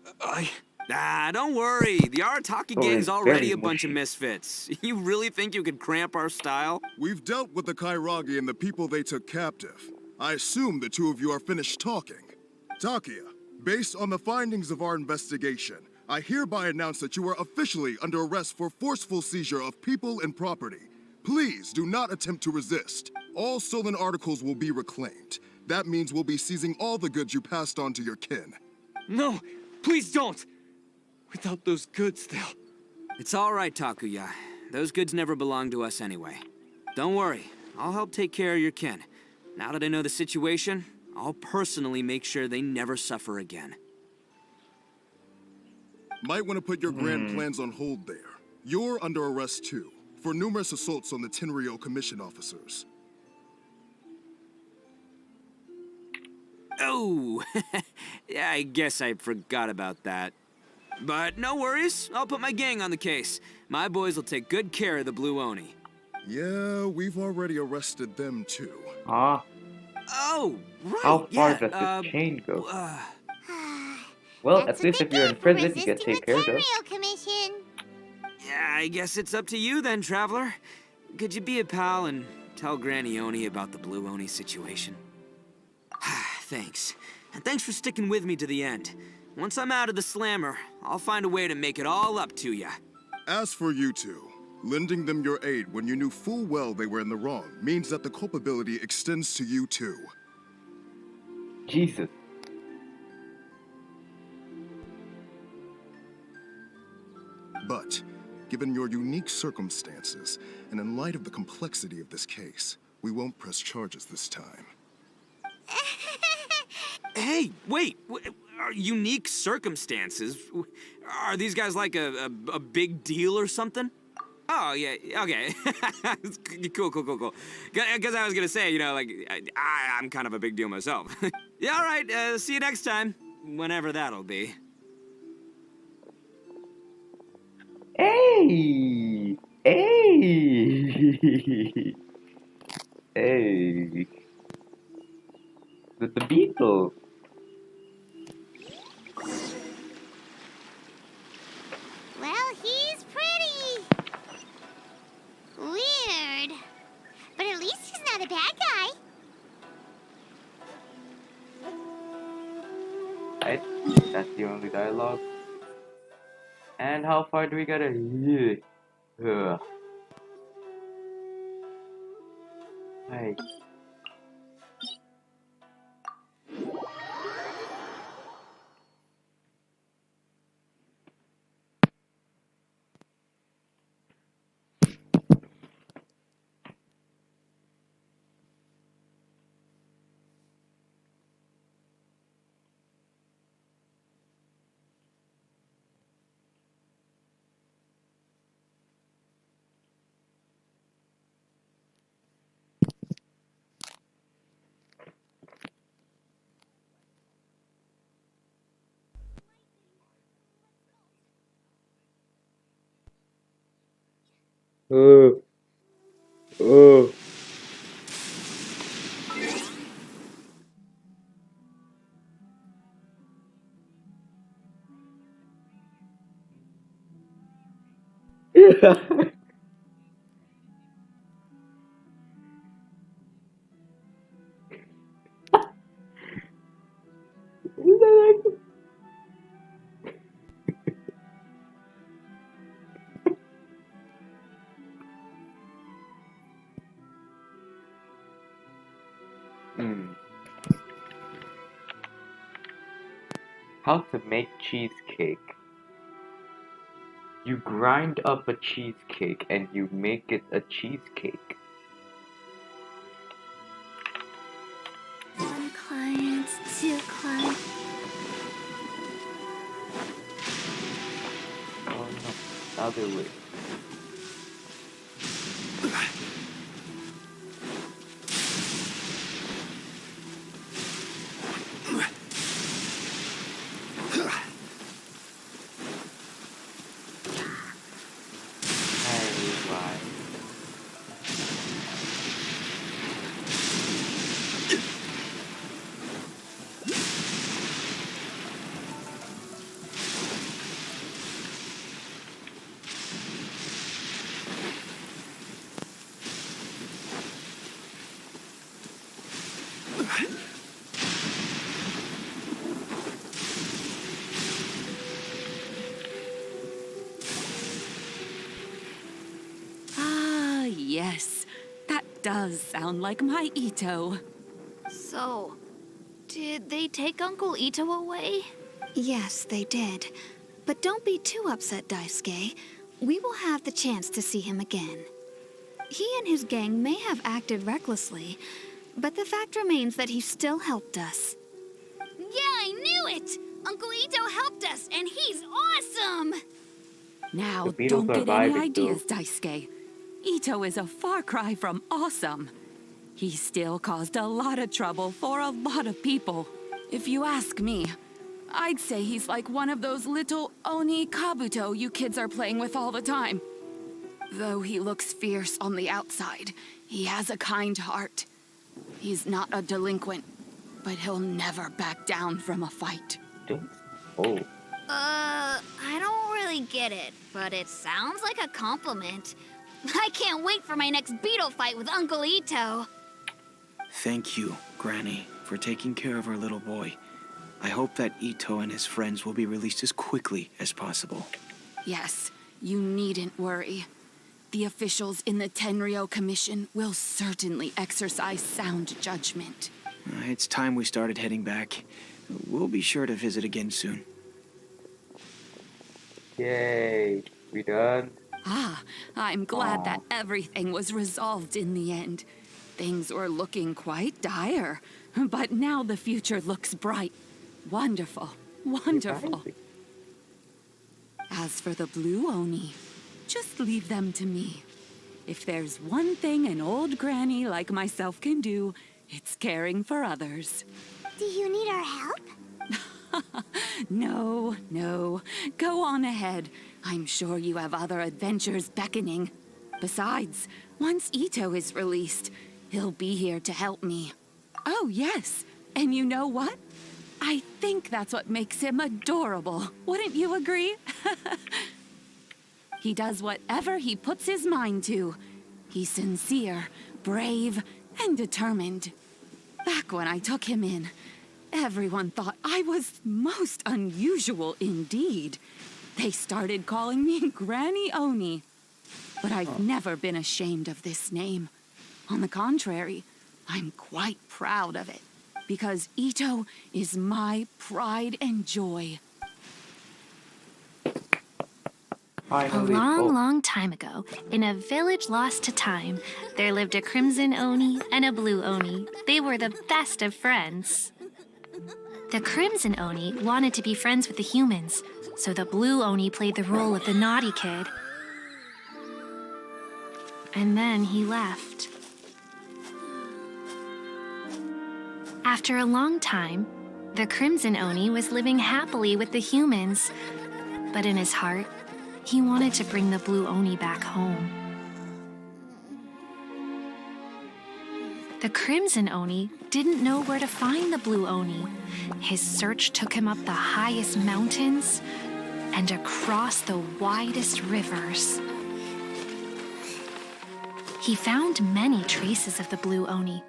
don't worry. The Arataki gang's already a bunch of misfits. You really think you could cramp our style? We've dealt with the Kairagi and the people they took captive. I assume the two of you are finished talking. Takia, based on the findings of our investigation, I hereby announce that you are officially under arrest for forceful seizure of people and property. Please do not attempt to resist. All stolen articles will be reclaimed. That means we'll be seizing all the goods you passed on to your kin. No, please don't! Without those goods, they'll... It's all right, Takuya. Those goods never belonged to us anyway. Don't worry. I'll help take care of your kin. Now that I know the situation, I'll personally make sure they never suffer again. Might want to put your grand plans on hold there. You're under arrest too, for numerous assaults on the Tenryo Commission officers. Oh, yeah, I guess I forgot about that. But no worries, I'll put my gang on the case. My boys will take good care of the Blue Oni. Yeah, we've already arrested them too. Ah. Oh, right, How far yeah, does this chain go? Well, at least if you're in prison, you get taken care of. Commission. Yeah, I guess it's up to you then, Traveler. Could you be a pal and tell Granny Oni about the Blue Oni situation? Thanks. And thanks for sticking with me to the end. Once I'm out of the slammer, I'll find a way to make it all up to ya. As for you two, lending them your aid when you knew full well they were in the wrong means that the culpability extends to you too. Jesus. But, given your unique circumstances, and in light of the complexity of this case, we won't press charges this time. Hey, wait! Unique circumstances? Are these guys like a big deal or something? Oh, yeah, okay. Cool. Because I was gonna say, you know, like, I'm kind of a big deal myself. Yeah, all right, see you next time. Whenever that'll be. Hey! Hey! Hey! The Beatles! Well, he's pretty. Weird. But at least he's not a bad guy. Right? That's the only dialogue. And how far do we gotta... Hey. Oh, oh. Hmm. How to make cheesecake. You grind up a cheesecake and you make it a cheesecake. One client, two clients. Oh no, other way. Alright. Ah, yes. That does sound like my Itto. So, did they take Uncle Ito away? Yes, they did. But don't be too upset, Daisuke. We will have the chance to see him again. He and his gang may have acted recklessly, but the fact remains that he still helped us. Yeah, I knew it! Uncle Ito helped us, and he's awesome! Now, The Beatles don't are get any vibing, ideas, though. Daisuke. Ito is a far cry from awesome. He still caused a lot of trouble for a lot of people. If you ask me, I'd say he's like one of those little Oni Kabuto you kids are playing with all the time. Though he looks fierce on the outside, he has a kind heart. He's not a delinquent, but he'll never back down from a fight. Oh. I don't really get it, but it sounds like a compliment. I can't wait for my next beetle fight with Uncle Ito. Thank you, Granny, for taking care of our little boy. I hope that Ito and his friends will be released as quickly as possible. Yes, you needn't worry. The officials in the Tenryo Commission will certainly exercise sound judgment. It's time we started heading back. We'll be sure to visit again soon. Yay. We done? Ah, I'm glad that everything was resolved in the end. Things were looking quite dire, but now the future looks bright. Wonderful, wonderful. As for the Blue Oni, just leave them to me. If there's one thing an old granny like myself can do, it's caring for others. Do you need our help? No, no. Go on ahead. I'm sure you have other adventures beckoning. Besides, once Ito is released, he'll be here to help me. Oh, yes. And you know what? I think that's what makes him adorable. Wouldn't you agree? He does whatever he puts his mind to. He's sincere, brave, and determined. Back when I took him in, everyone thought I was most unusual indeed. They started calling me Granny Oni. But I've never been ashamed of this name. On the contrary, I'm quite proud of it. Because Ito is my pride and joy. A long, long time ago, in a village lost to time, there lived a crimson Oni and a blue Oni. They were the best of friends. The crimson Oni wanted to be friends with the humans, so the blue Oni played the role of the naughty kid. And then he left. After a long time, the crimson Oni was living happily with the humans, but in his heart, he wanted to bring the blue Oni back home. The Crimson Oni didn't know where to find the Blue Oni. His search took him up the highest mountains and across the widest rivers. He found many traces of the Blue Oni,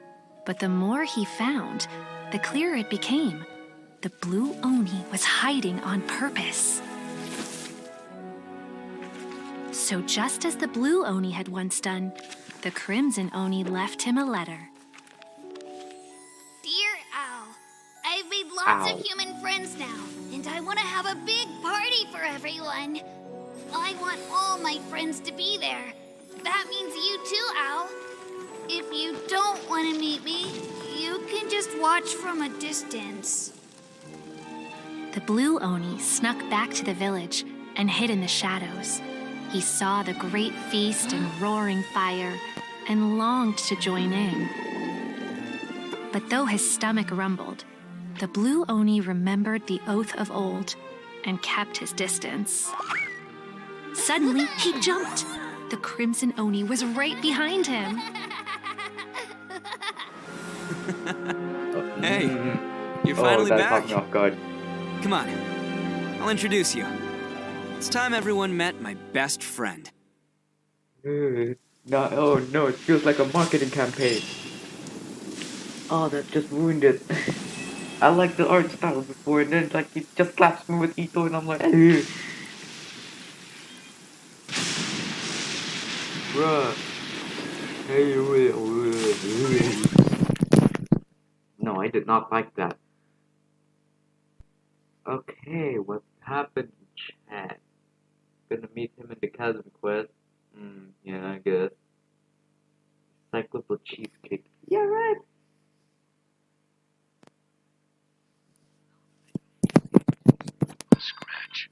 but the more he found, the clearer it became. The Blue Oni was hiding on purpose. So just as the Blue Oni had once done, the Crimson Oni left him a letter. Dear Owl, I've made lots Ow. of human friends now, and I want to have a big party for everyone. I want all my friends to be there. That means you too, Owl. If you don't want to meet me, you can just watch from a distance. The Blue Oni snuck back to the village and hid in the shadows. He saw the great feast and roaring fire and longed to join in. But though his stomach rumbled, the Blue Oni remembered the oath of old and kept his distance. Suddenly, he jumped. The Crimson Oni was right behind him. Hey, you're Oh, finally that back. caught me off guard. Come on, I'll introduce you. It's time everyone met my best friend. No, oh no, it feels like a marketing campaign. Oh, that just ruined it. I liked the art style before, and then like he just slaps me with Itto, and I'm like, ugh. Bruh. No, I did not like that. Okay, what happened in chat? Gonna meet him in the chasm quest. Yeah, I guess. Cyclable cheesecake. Yeah, right. Scratch.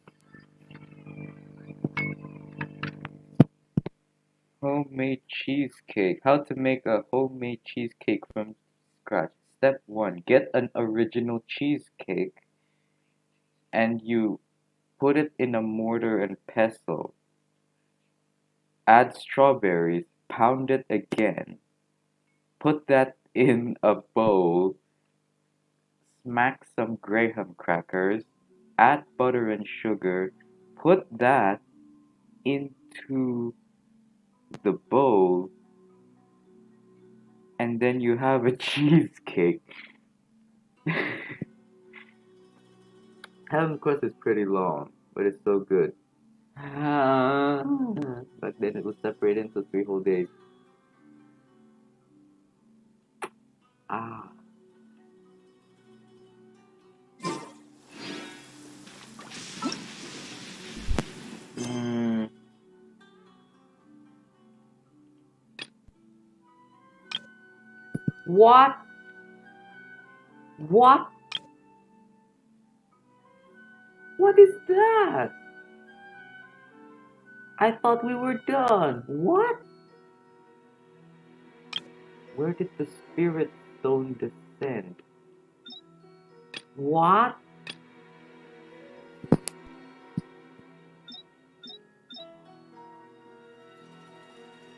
Homemade cheesecake. How to make a homemade cheesecake from scratch. Step 1. Get an original cheesecake and you put it in a mortar and pestle. Add strawberries. Pound it again. Put that in a bowl. Smack some graham crackers. Add butter and sugar. Put that into the bowl. And then you have a cheesecake. Heaven Quest is pretty long, but it's so good. Back then it was separated into 3 whole days. Ah. What? What? What is that? I thought we were done. What? Where did the spirit stone descend? What?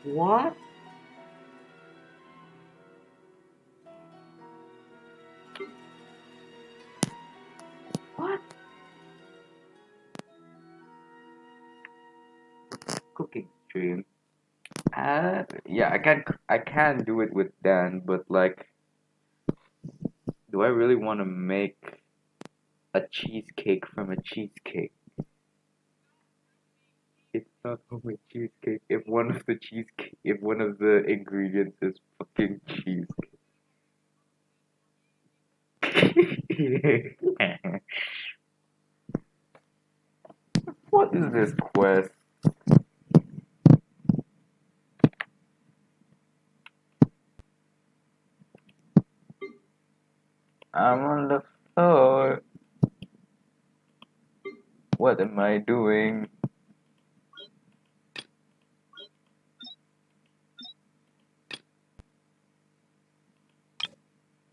What? What? Cooking stream. Yeah, I can do it with Dan, but like, do I really want to make a cheesecake from a cheesecake? It's not homemade cheesecake if one of the ingredients is fucking cheesecake. What is this quest? I'm on the floor. What am I doing?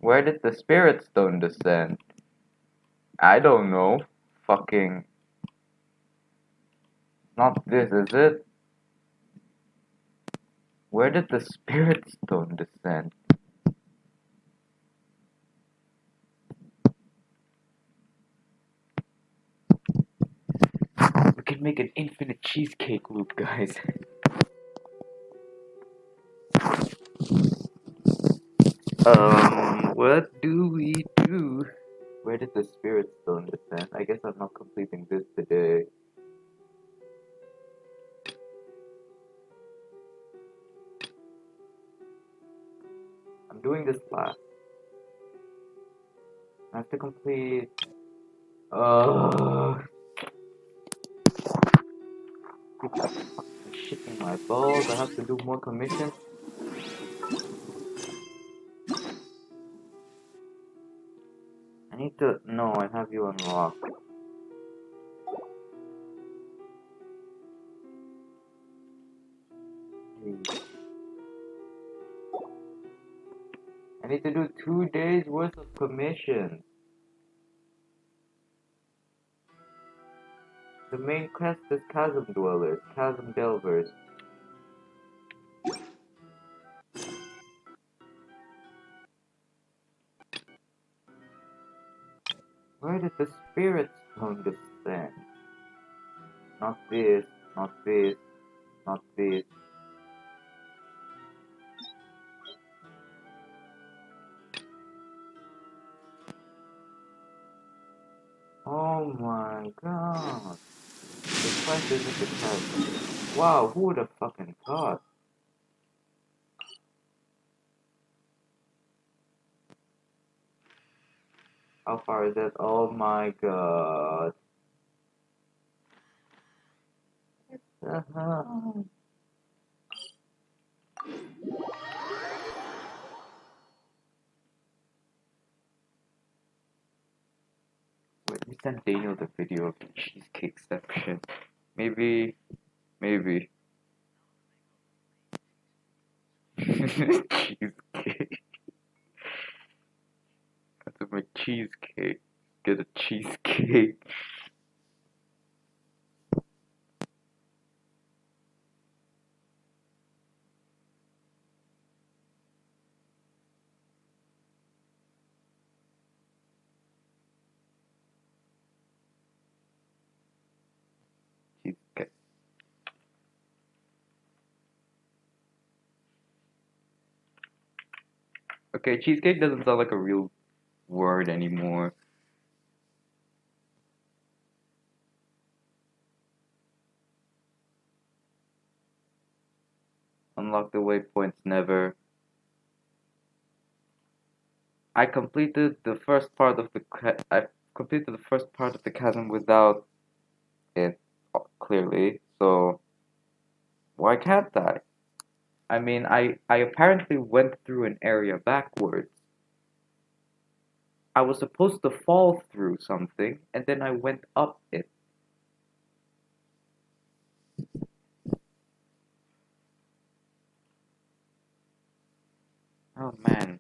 Where did the spirit stone descend? I don't know. Fucking. Not this, is it? Where did the spirit stone descend? make an infinite cheesecake loop, guys. What do we do? Where did the spirit stone descend? I guess I'm not completing this today. I'm doing this last. I have to complete. I'm shitting my balls. I have to do more commissions. I need to. No, I have you unlocked. I need to do 2 days worth of commissions. The main quest is Chasm Dwellers, Chasm Delvers. Where did the spirit stone descend? Not this, not this, not this. Oh my god. The quest isn't the chasm. Wow, who would have fucking thought? How far is it? Oh my god. Wait, we sent Daniel the video of the cheesecake section. Maybe. Cheesecake. I have to make cheesecake. Get a cheesecake. Cheesecake. Okay, cheesecake doesn't sound like a real word anymore. Unlock the waypoints never. I completed the first part of the chasm without it clearly. So why can't I? I mean, I apparently went through an area backwards. I was supposed to fall through something, and then I went up it. Oh man,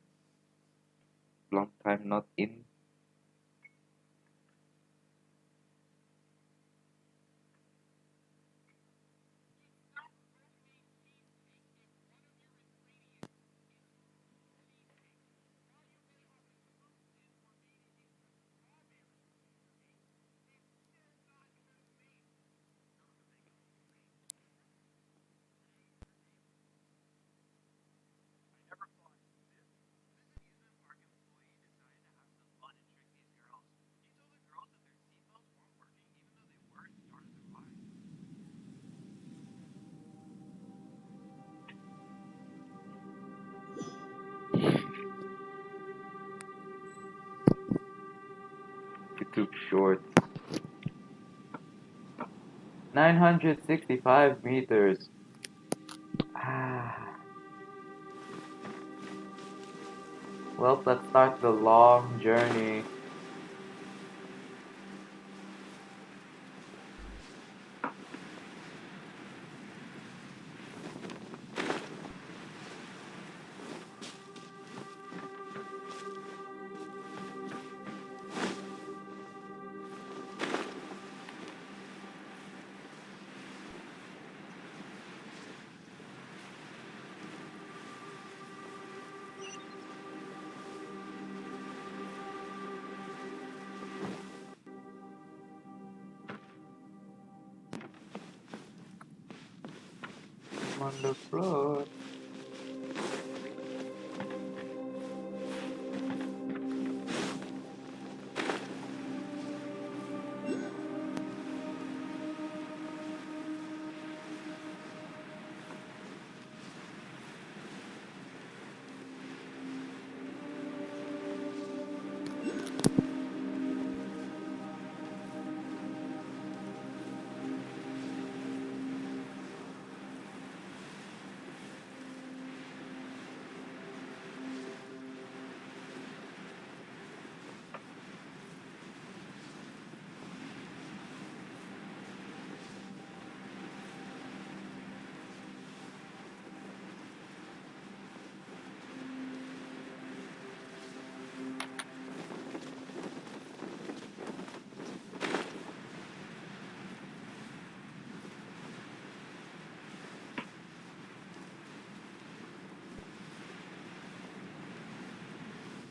long time not in. It took short. 965 meters. Well, let's start the long journey. on the floor.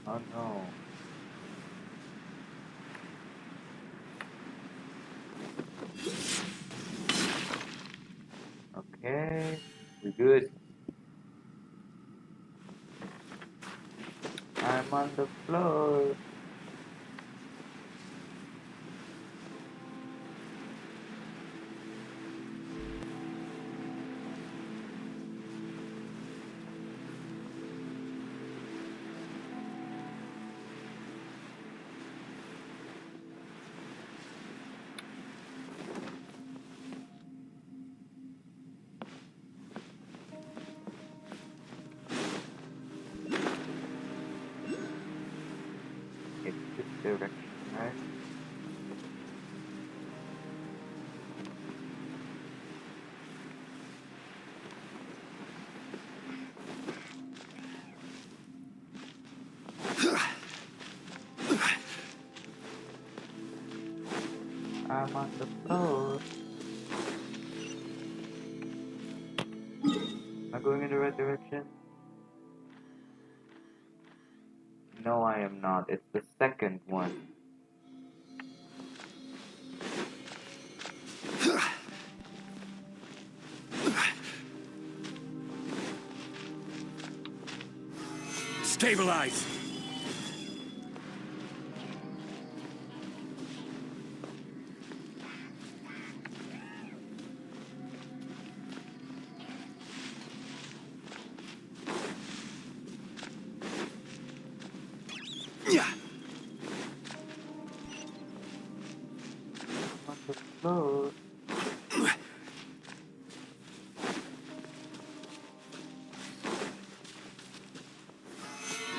Oh no. Okay, we good. I'm on the floor. It's this direction, right? I'm on the floor. Am I going in the right direction? No, I am not. It's the second one. Stabilize! Yeah. I'm on the floor.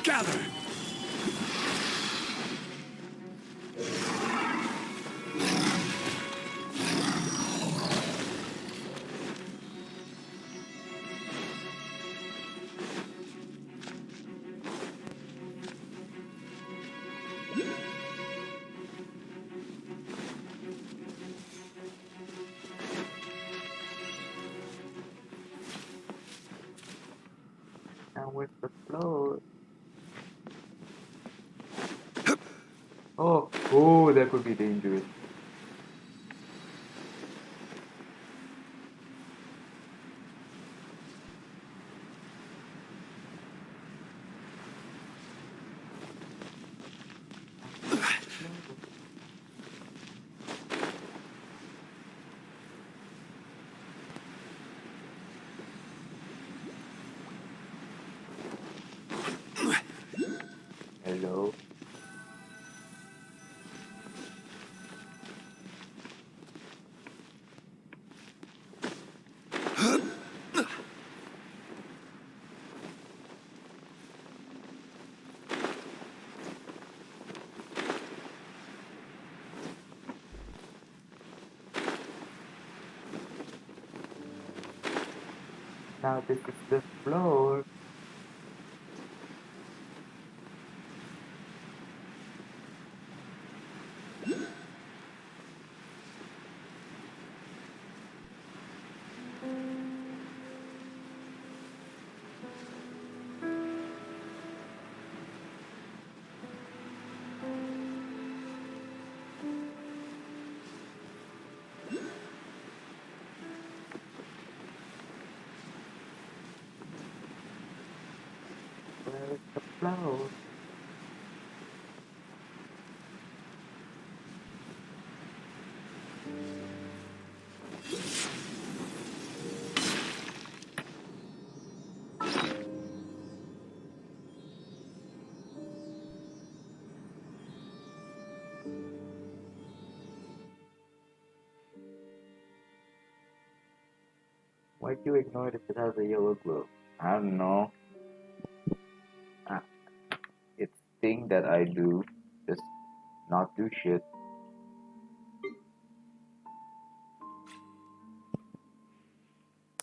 Gather! Now where's the floor? Oh, oh, that could be dangerous. Hello. Now this is the floor. floor. Why'd you ignore it if it has a yellow glow? I don't know. Ah, it's thing that I do. Just not do shit.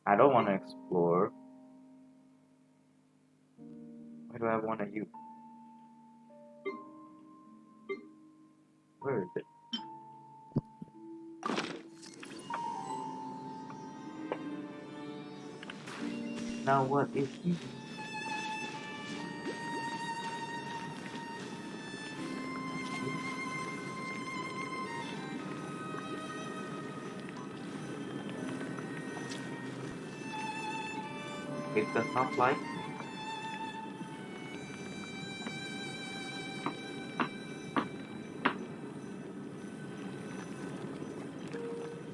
I don't want to explore. Why do I want to you? Where is it? Now what is he? It does not like me.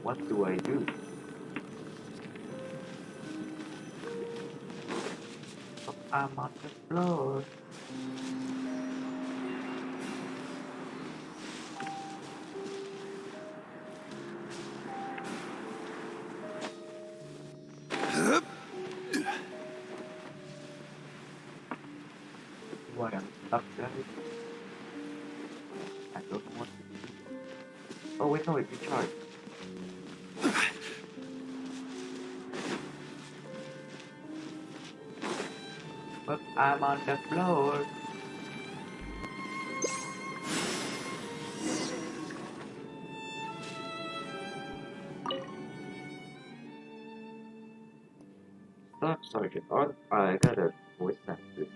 What do I do? Oh, I'm on the floor. Why I'm stuck there? I don't know what to do. Oh wait, no, it's recharged. But I'm on the floor. Staff Sergeant, I got a voice message.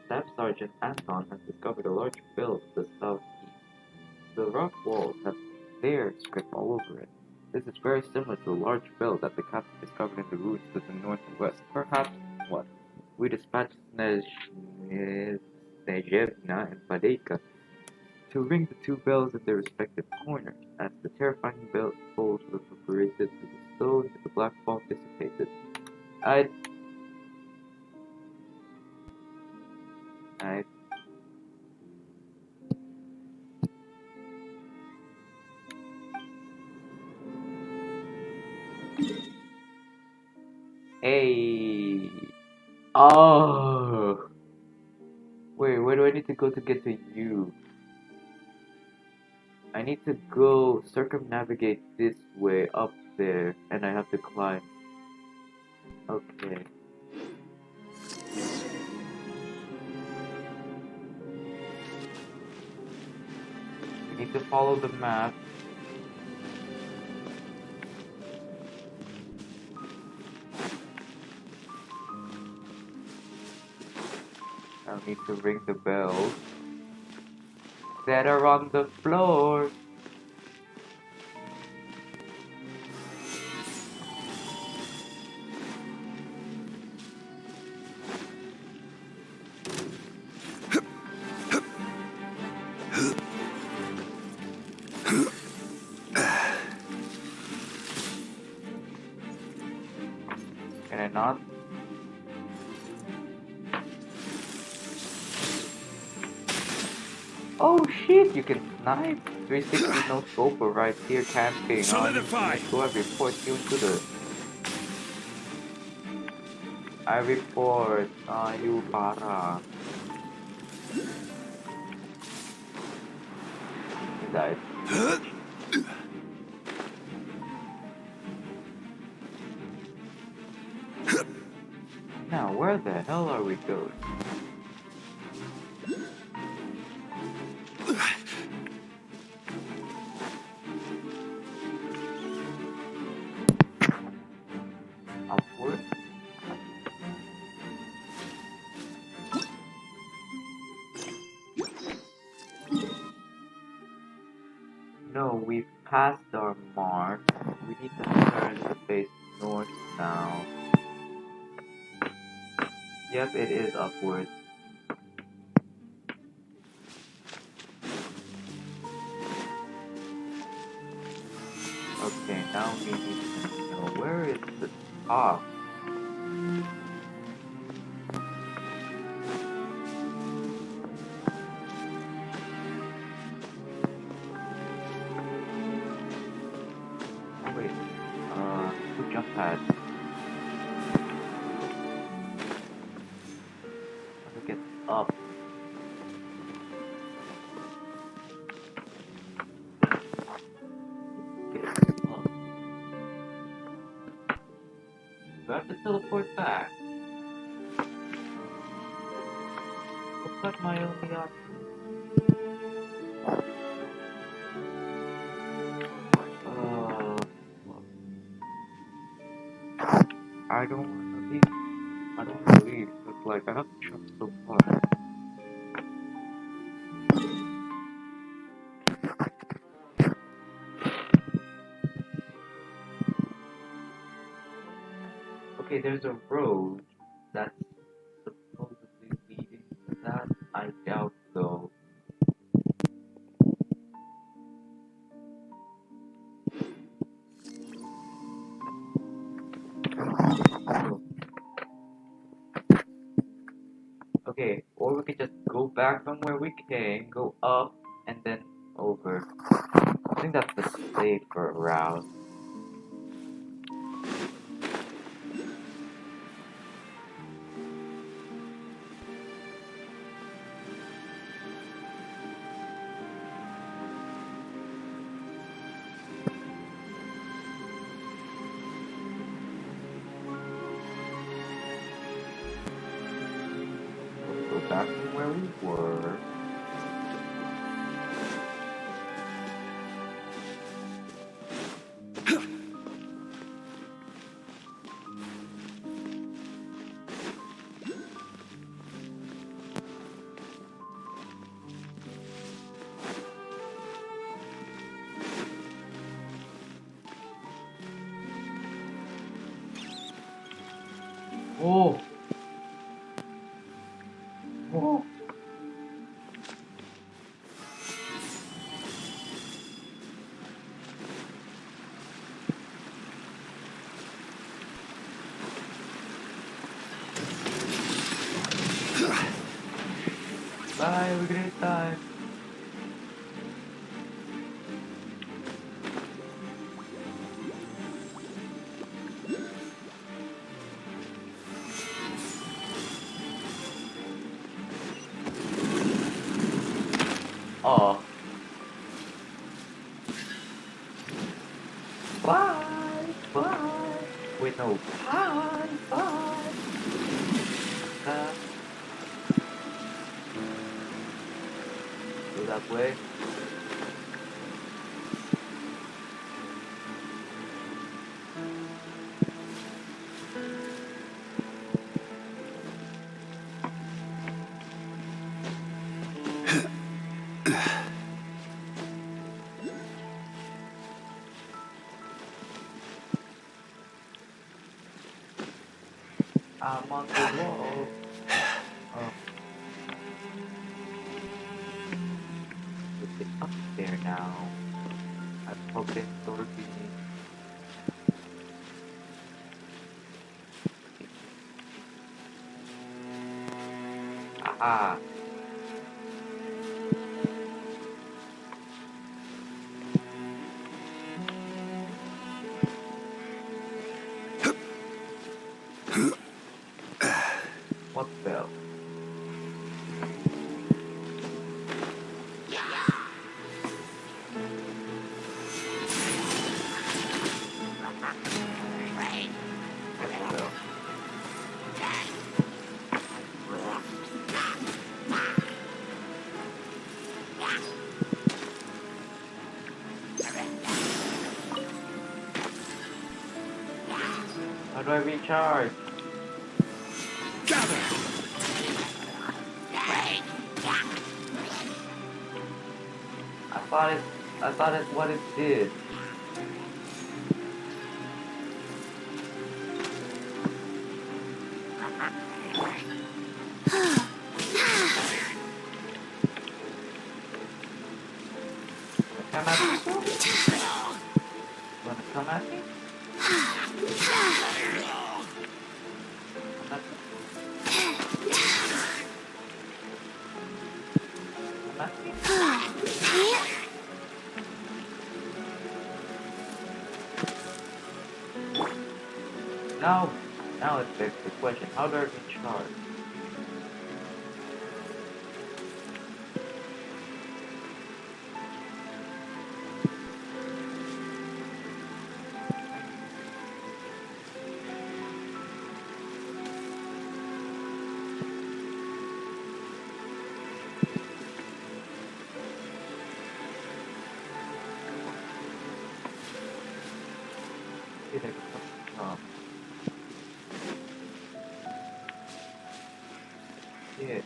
Staff Sergeant Anton has discovered a large bill to the southeast. The rock walls have their script all over it. This is very similar to the large bell that the captain discovered in the ruins to the north and west. Perhaps what? We dispatched Snezhevna and Padeka to ring the two bells at their respective corners. As the terrifying bell tolls reverberated through the stones, the black fog dissipated. I Hey. Oh. Wait, where do I need to go to get to you? I need to go circumnavigate this way up there, and I have to climb. Okay. We need to follow the map. I need to ring the bells that are on the floor. Can I not? Oh shit, you can snipe! 360 no scope right here camping. Solidify! So I report you into the... I report, you para. He died. Now, where the hell are we going? Upward? No, we've passed our mark. We need to turn to face north now. Yep, it is upwards. Okay, now we need to know where is the top? Oh wait, who jump pad? How to get up? Get up. Do I have to teleport back? Looks like my only option. I don't want to leave. I don't want to leave. It's like I have to jump so far. Okay, there's a road that's supposedly leading to that. I doubt though. Okay, or we could just go back from where we came, go up, and then over. I think that's the safer route. Let's go back from where we were. Oh! Oh! Bye, we're gonna die. Oh. Bye! Bye! Wait, no. Bye! Bye! Go that way. I'm on the wall. Oh. It's up there now. I'm hoping Dorothy. Aha! What bell? How do I recharge? Gather! I thought it's what it did. Come at me, bro? Wanna come at me? Come at me? Come at me? Now it begs the question, how do I recharge? Did I get something wrong? Yeah.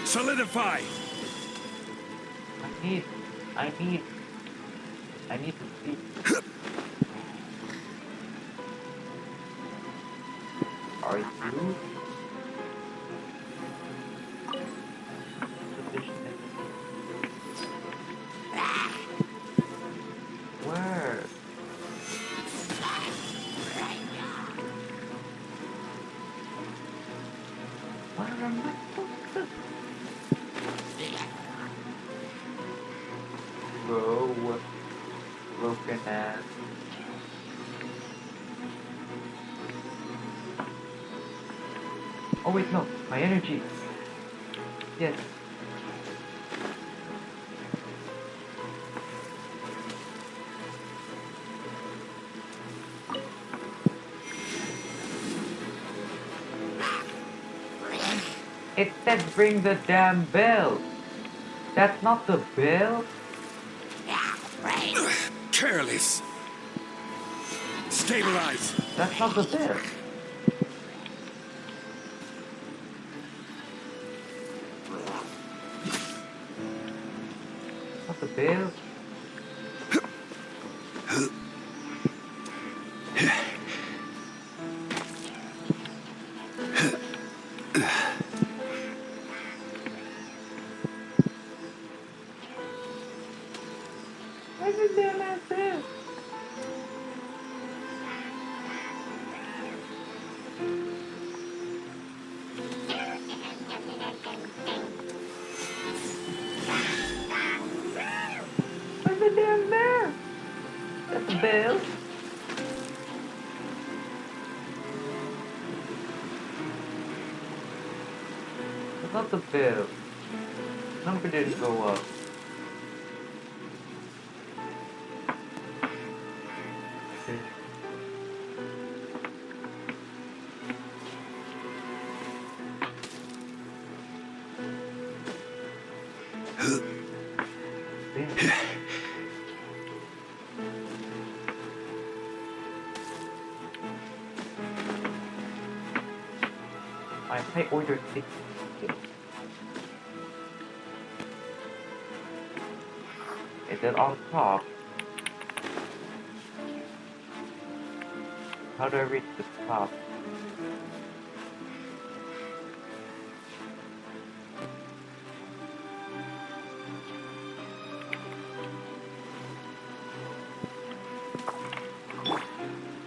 Solidify! I need to see. Are you? Where? Where am I supposed to go? Broken ass. Oh wait, no, my energy. Yes. It said bring the damn bell. That's not the bell. Careless. Stabilize. That's not the bell. Not the bell. Where's the damn ass bell? Where's the damn bell? That's the bell. That's not the bell. Number didn't go up. I ordered 6 tickets. Is it on top? How do I reach the top?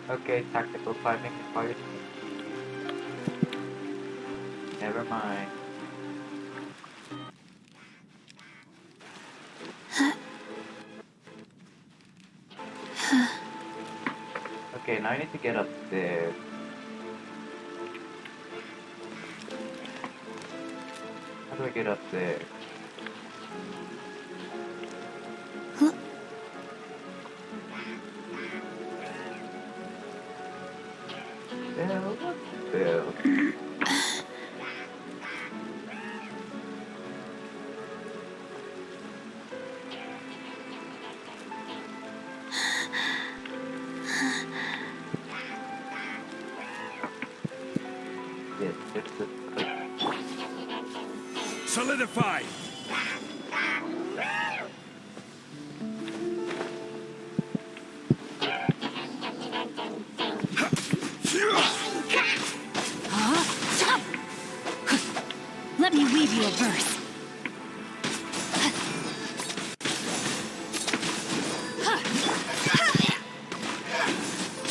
Okay, tactical climbing required. Never mind. Okay, now I need to get up there. How do I get up there? Bell, what's bell? Yes, it's the Solidify!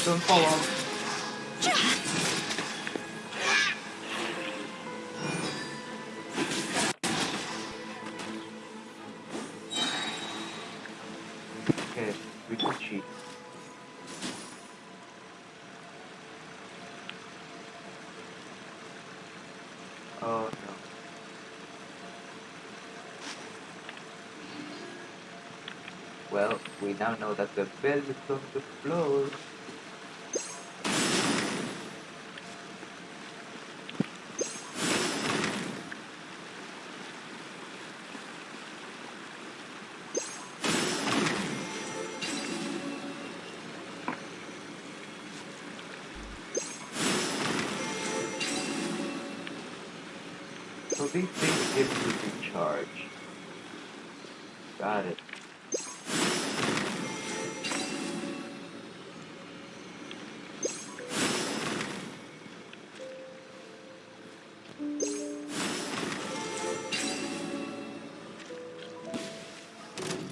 Don't fall off. Okay, we can cheat. Oh no. Well, we now know that the bell is on the floor. So these things give you recharge. Got it.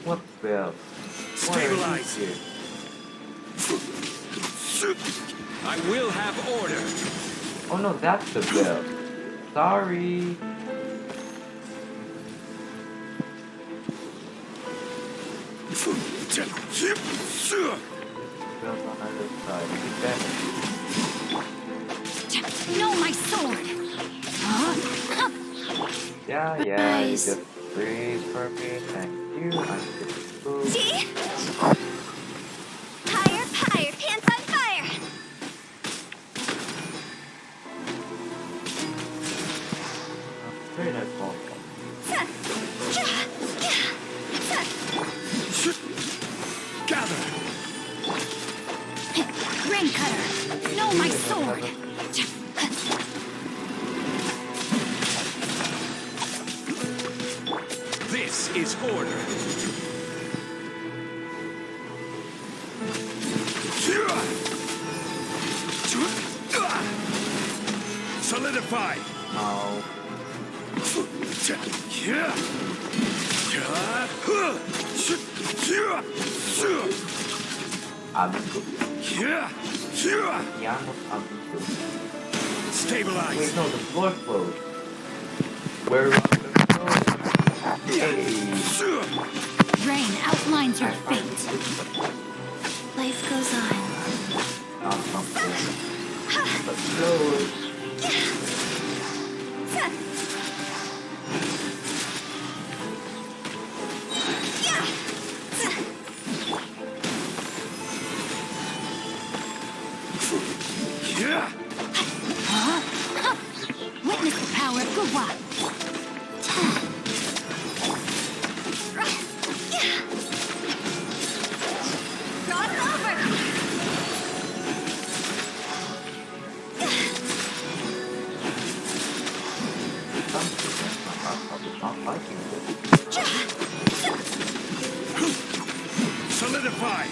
What bell? Stabilize. Here? I will have order. Oh no, that's the bell. Sorry. Bell's on the other side. Get back. No, my sword! Yeah, you Nice. just breathe for me. Thank you. I'm just cool. See? Higher, higher, pants on fire! Very nice ball. Gather. Rain cutter! No, my sword! This is order. Solidify. Oh. Abigo. Yano Abigo. Stabilize. Wait, no, the floor closed. Where are we gonna go? Hey. Rain outlines your fate. Life goes on. Not something. But close. Witness the power of Gugwa. Cross over! Not liking this. Solidify.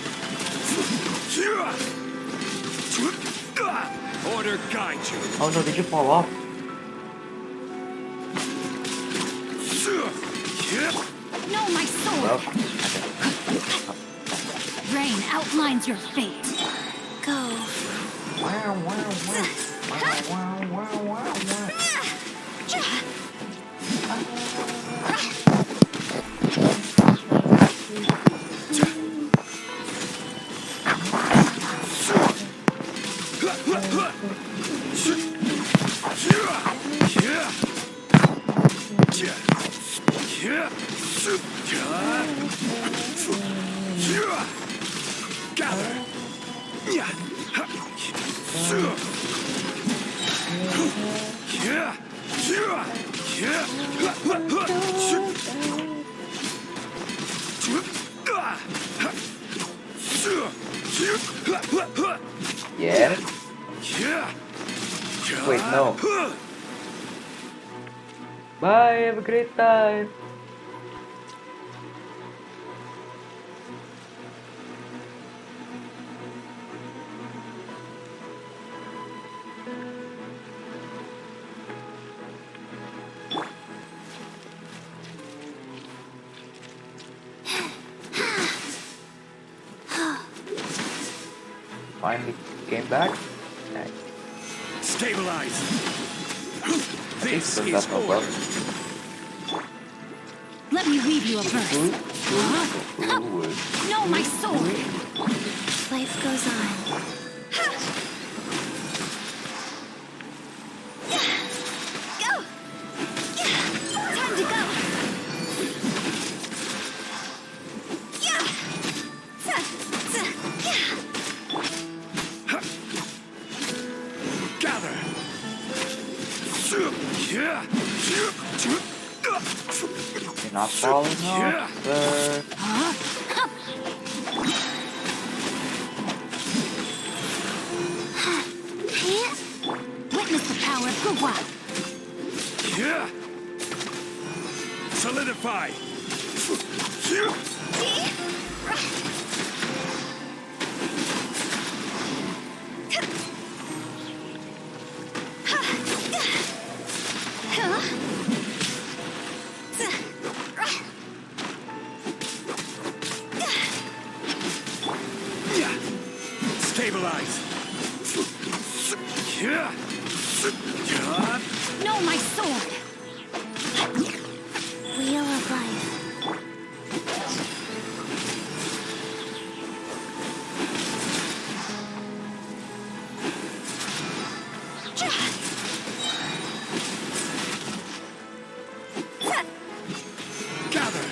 Order guide you. Oh no, did you fall off? No, my sword. Well, Rain outlines your fate. Go. wow, wow, wow. Wow, wow, wow, wow, wow. Yeah? Wait, no. Bye, have a great time. finally came back. Nice. Stabilize. This Still is got no order. buff. Let me weave you a verse. No, my sword! Life goes on. Go! Time to go! Gather. You're not falling off, sir. Witness the power of Gugwa. Solidify. Stabilize. No, my sword! Wheel of life. Gather.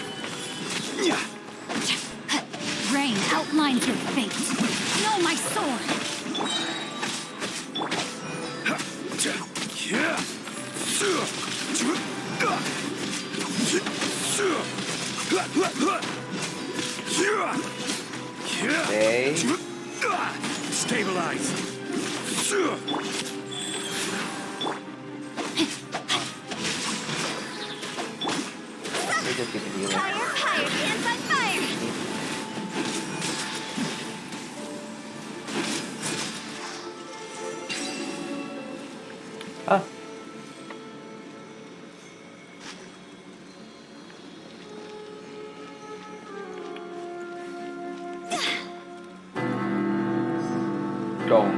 Rain outlines your fate. No, my sword! Okay. Stabilize. They just get the healing. Fire, dance on fire! Ah. Don't.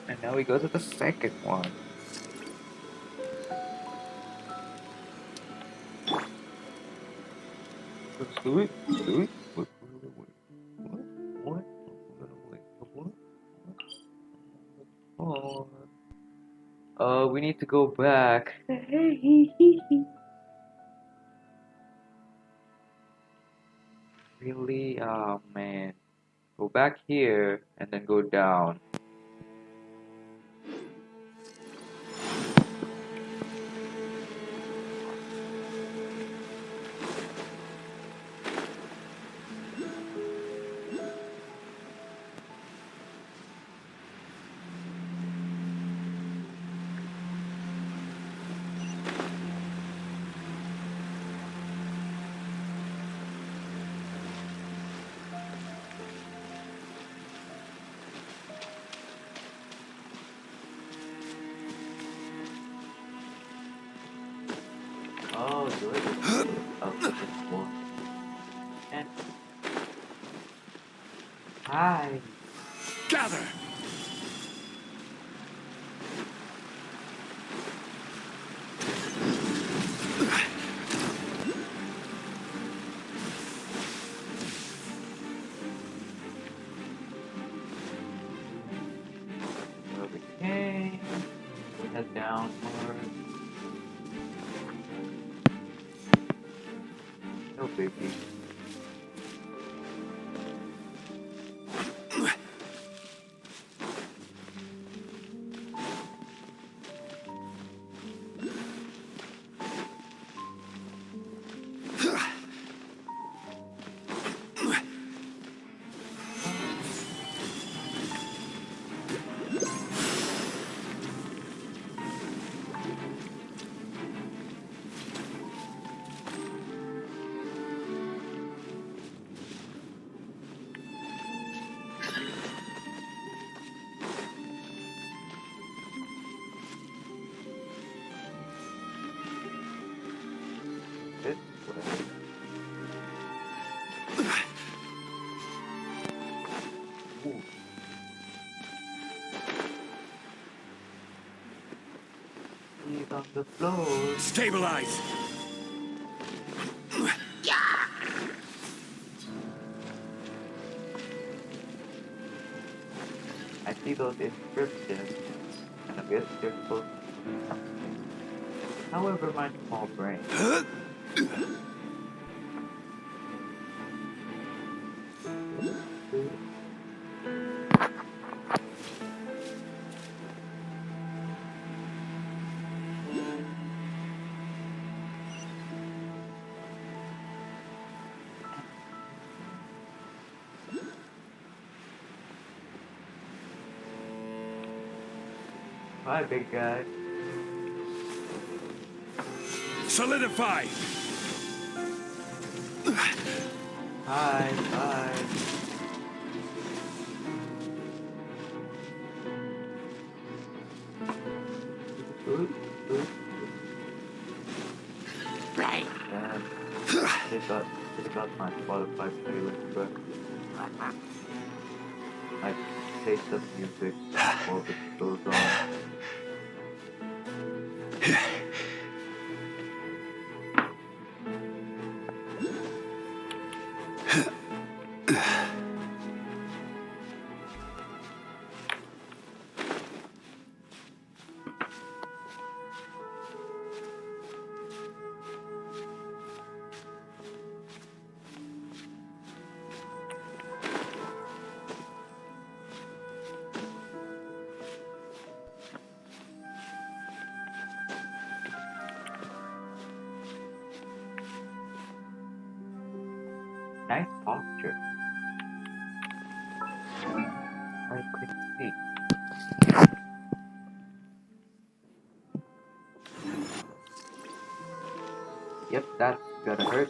And now we go to the second one. Let's do it. Do it. What? Oh. We need to go back. Really? Oh man. Go back here and then go down. Oh, good. Oh, this one. And hi. Gather. Okay. Head downward. No biggie. He's on the floor. Stabilize! I see those inscriptions, and I guess they're supposed to be something. However, my small brain. Bye, big guy. Solidify! Hi, bye. Right. And they got my Spotify playlist, but I taste the music while this goes on. Nice posture. I could see. Yep, that's gonna hurt.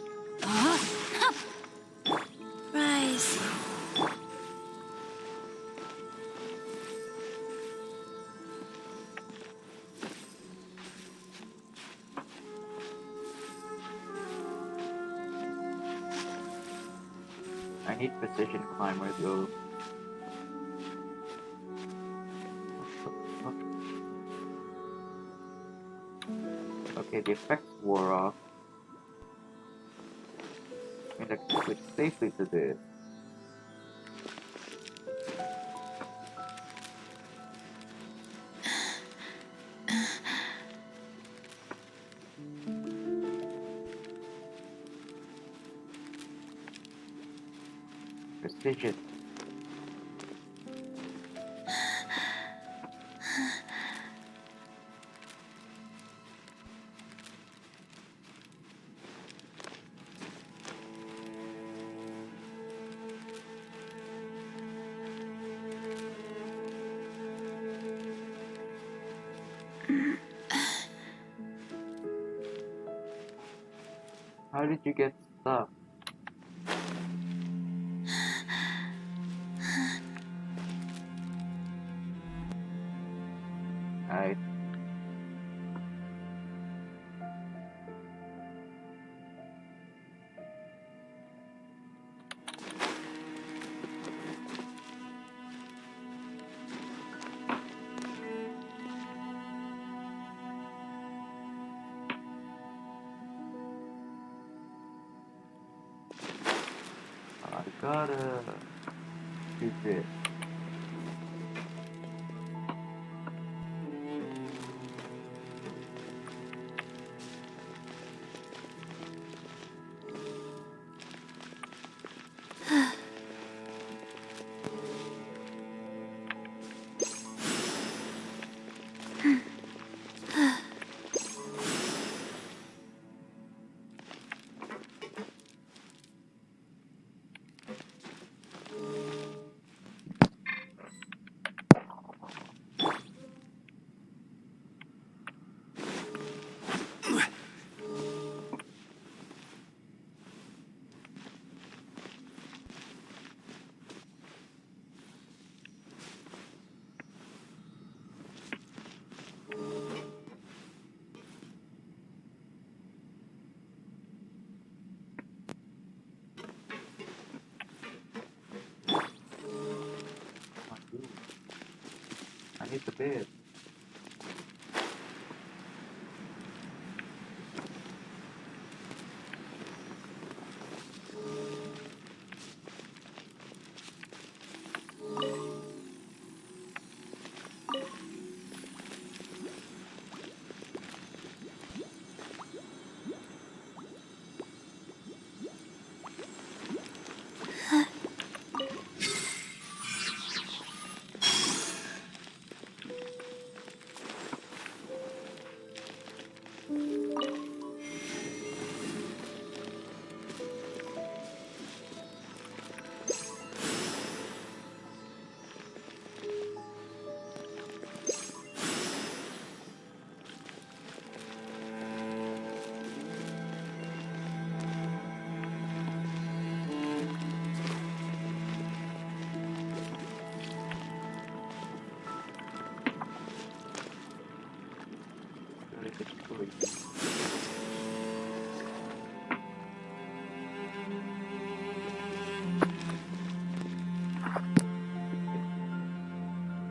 Rise. I need precision climber though. Okay, the effects wore off. I mean, I can switch safely to this. Precision. How did you get stuck? I gotta do this. I need the bed. it's fully.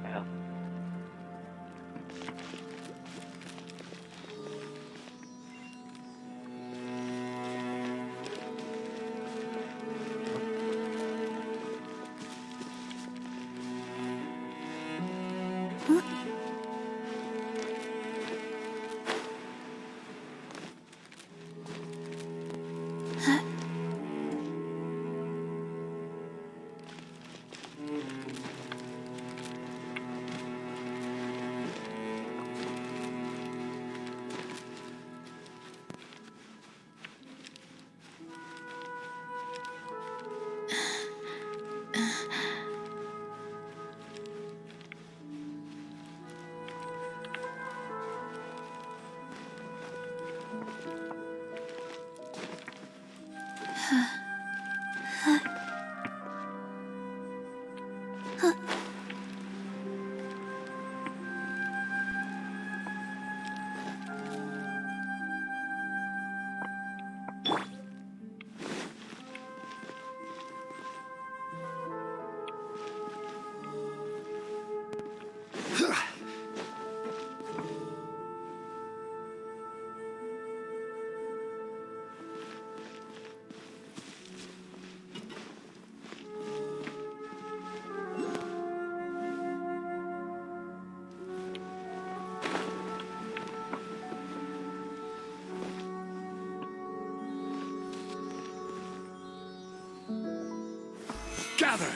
Well. Gather!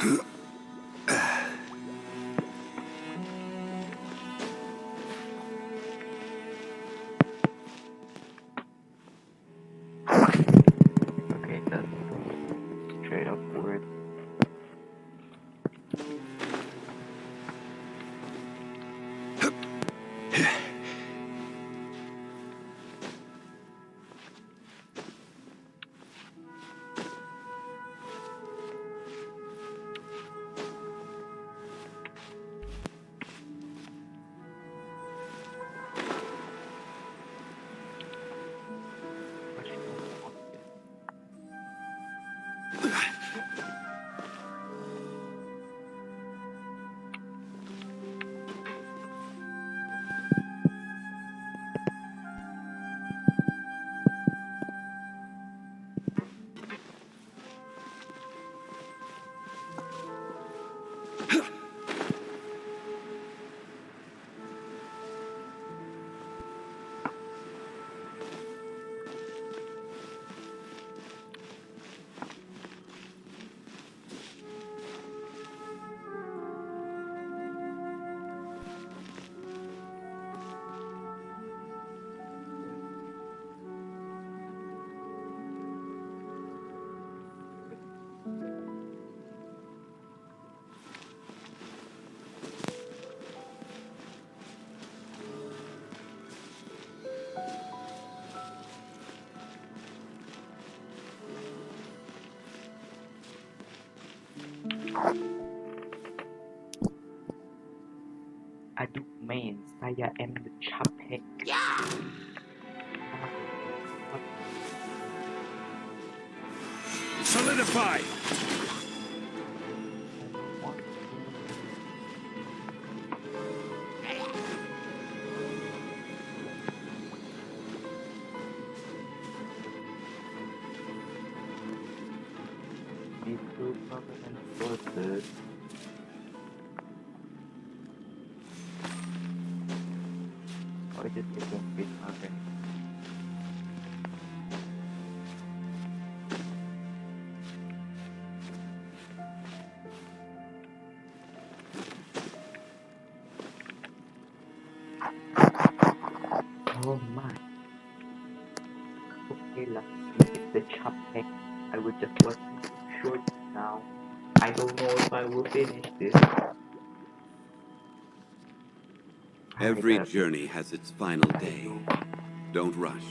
Okay, that's straight upward. Aduh main, saya capek. Solidify! Itu permanent forces. Oh, it just gets increased already. Oh my. Okay, let's keep the chapter. I will just watch it short now. I don't know if I will finish this. Every journey has its final day. Don't rush.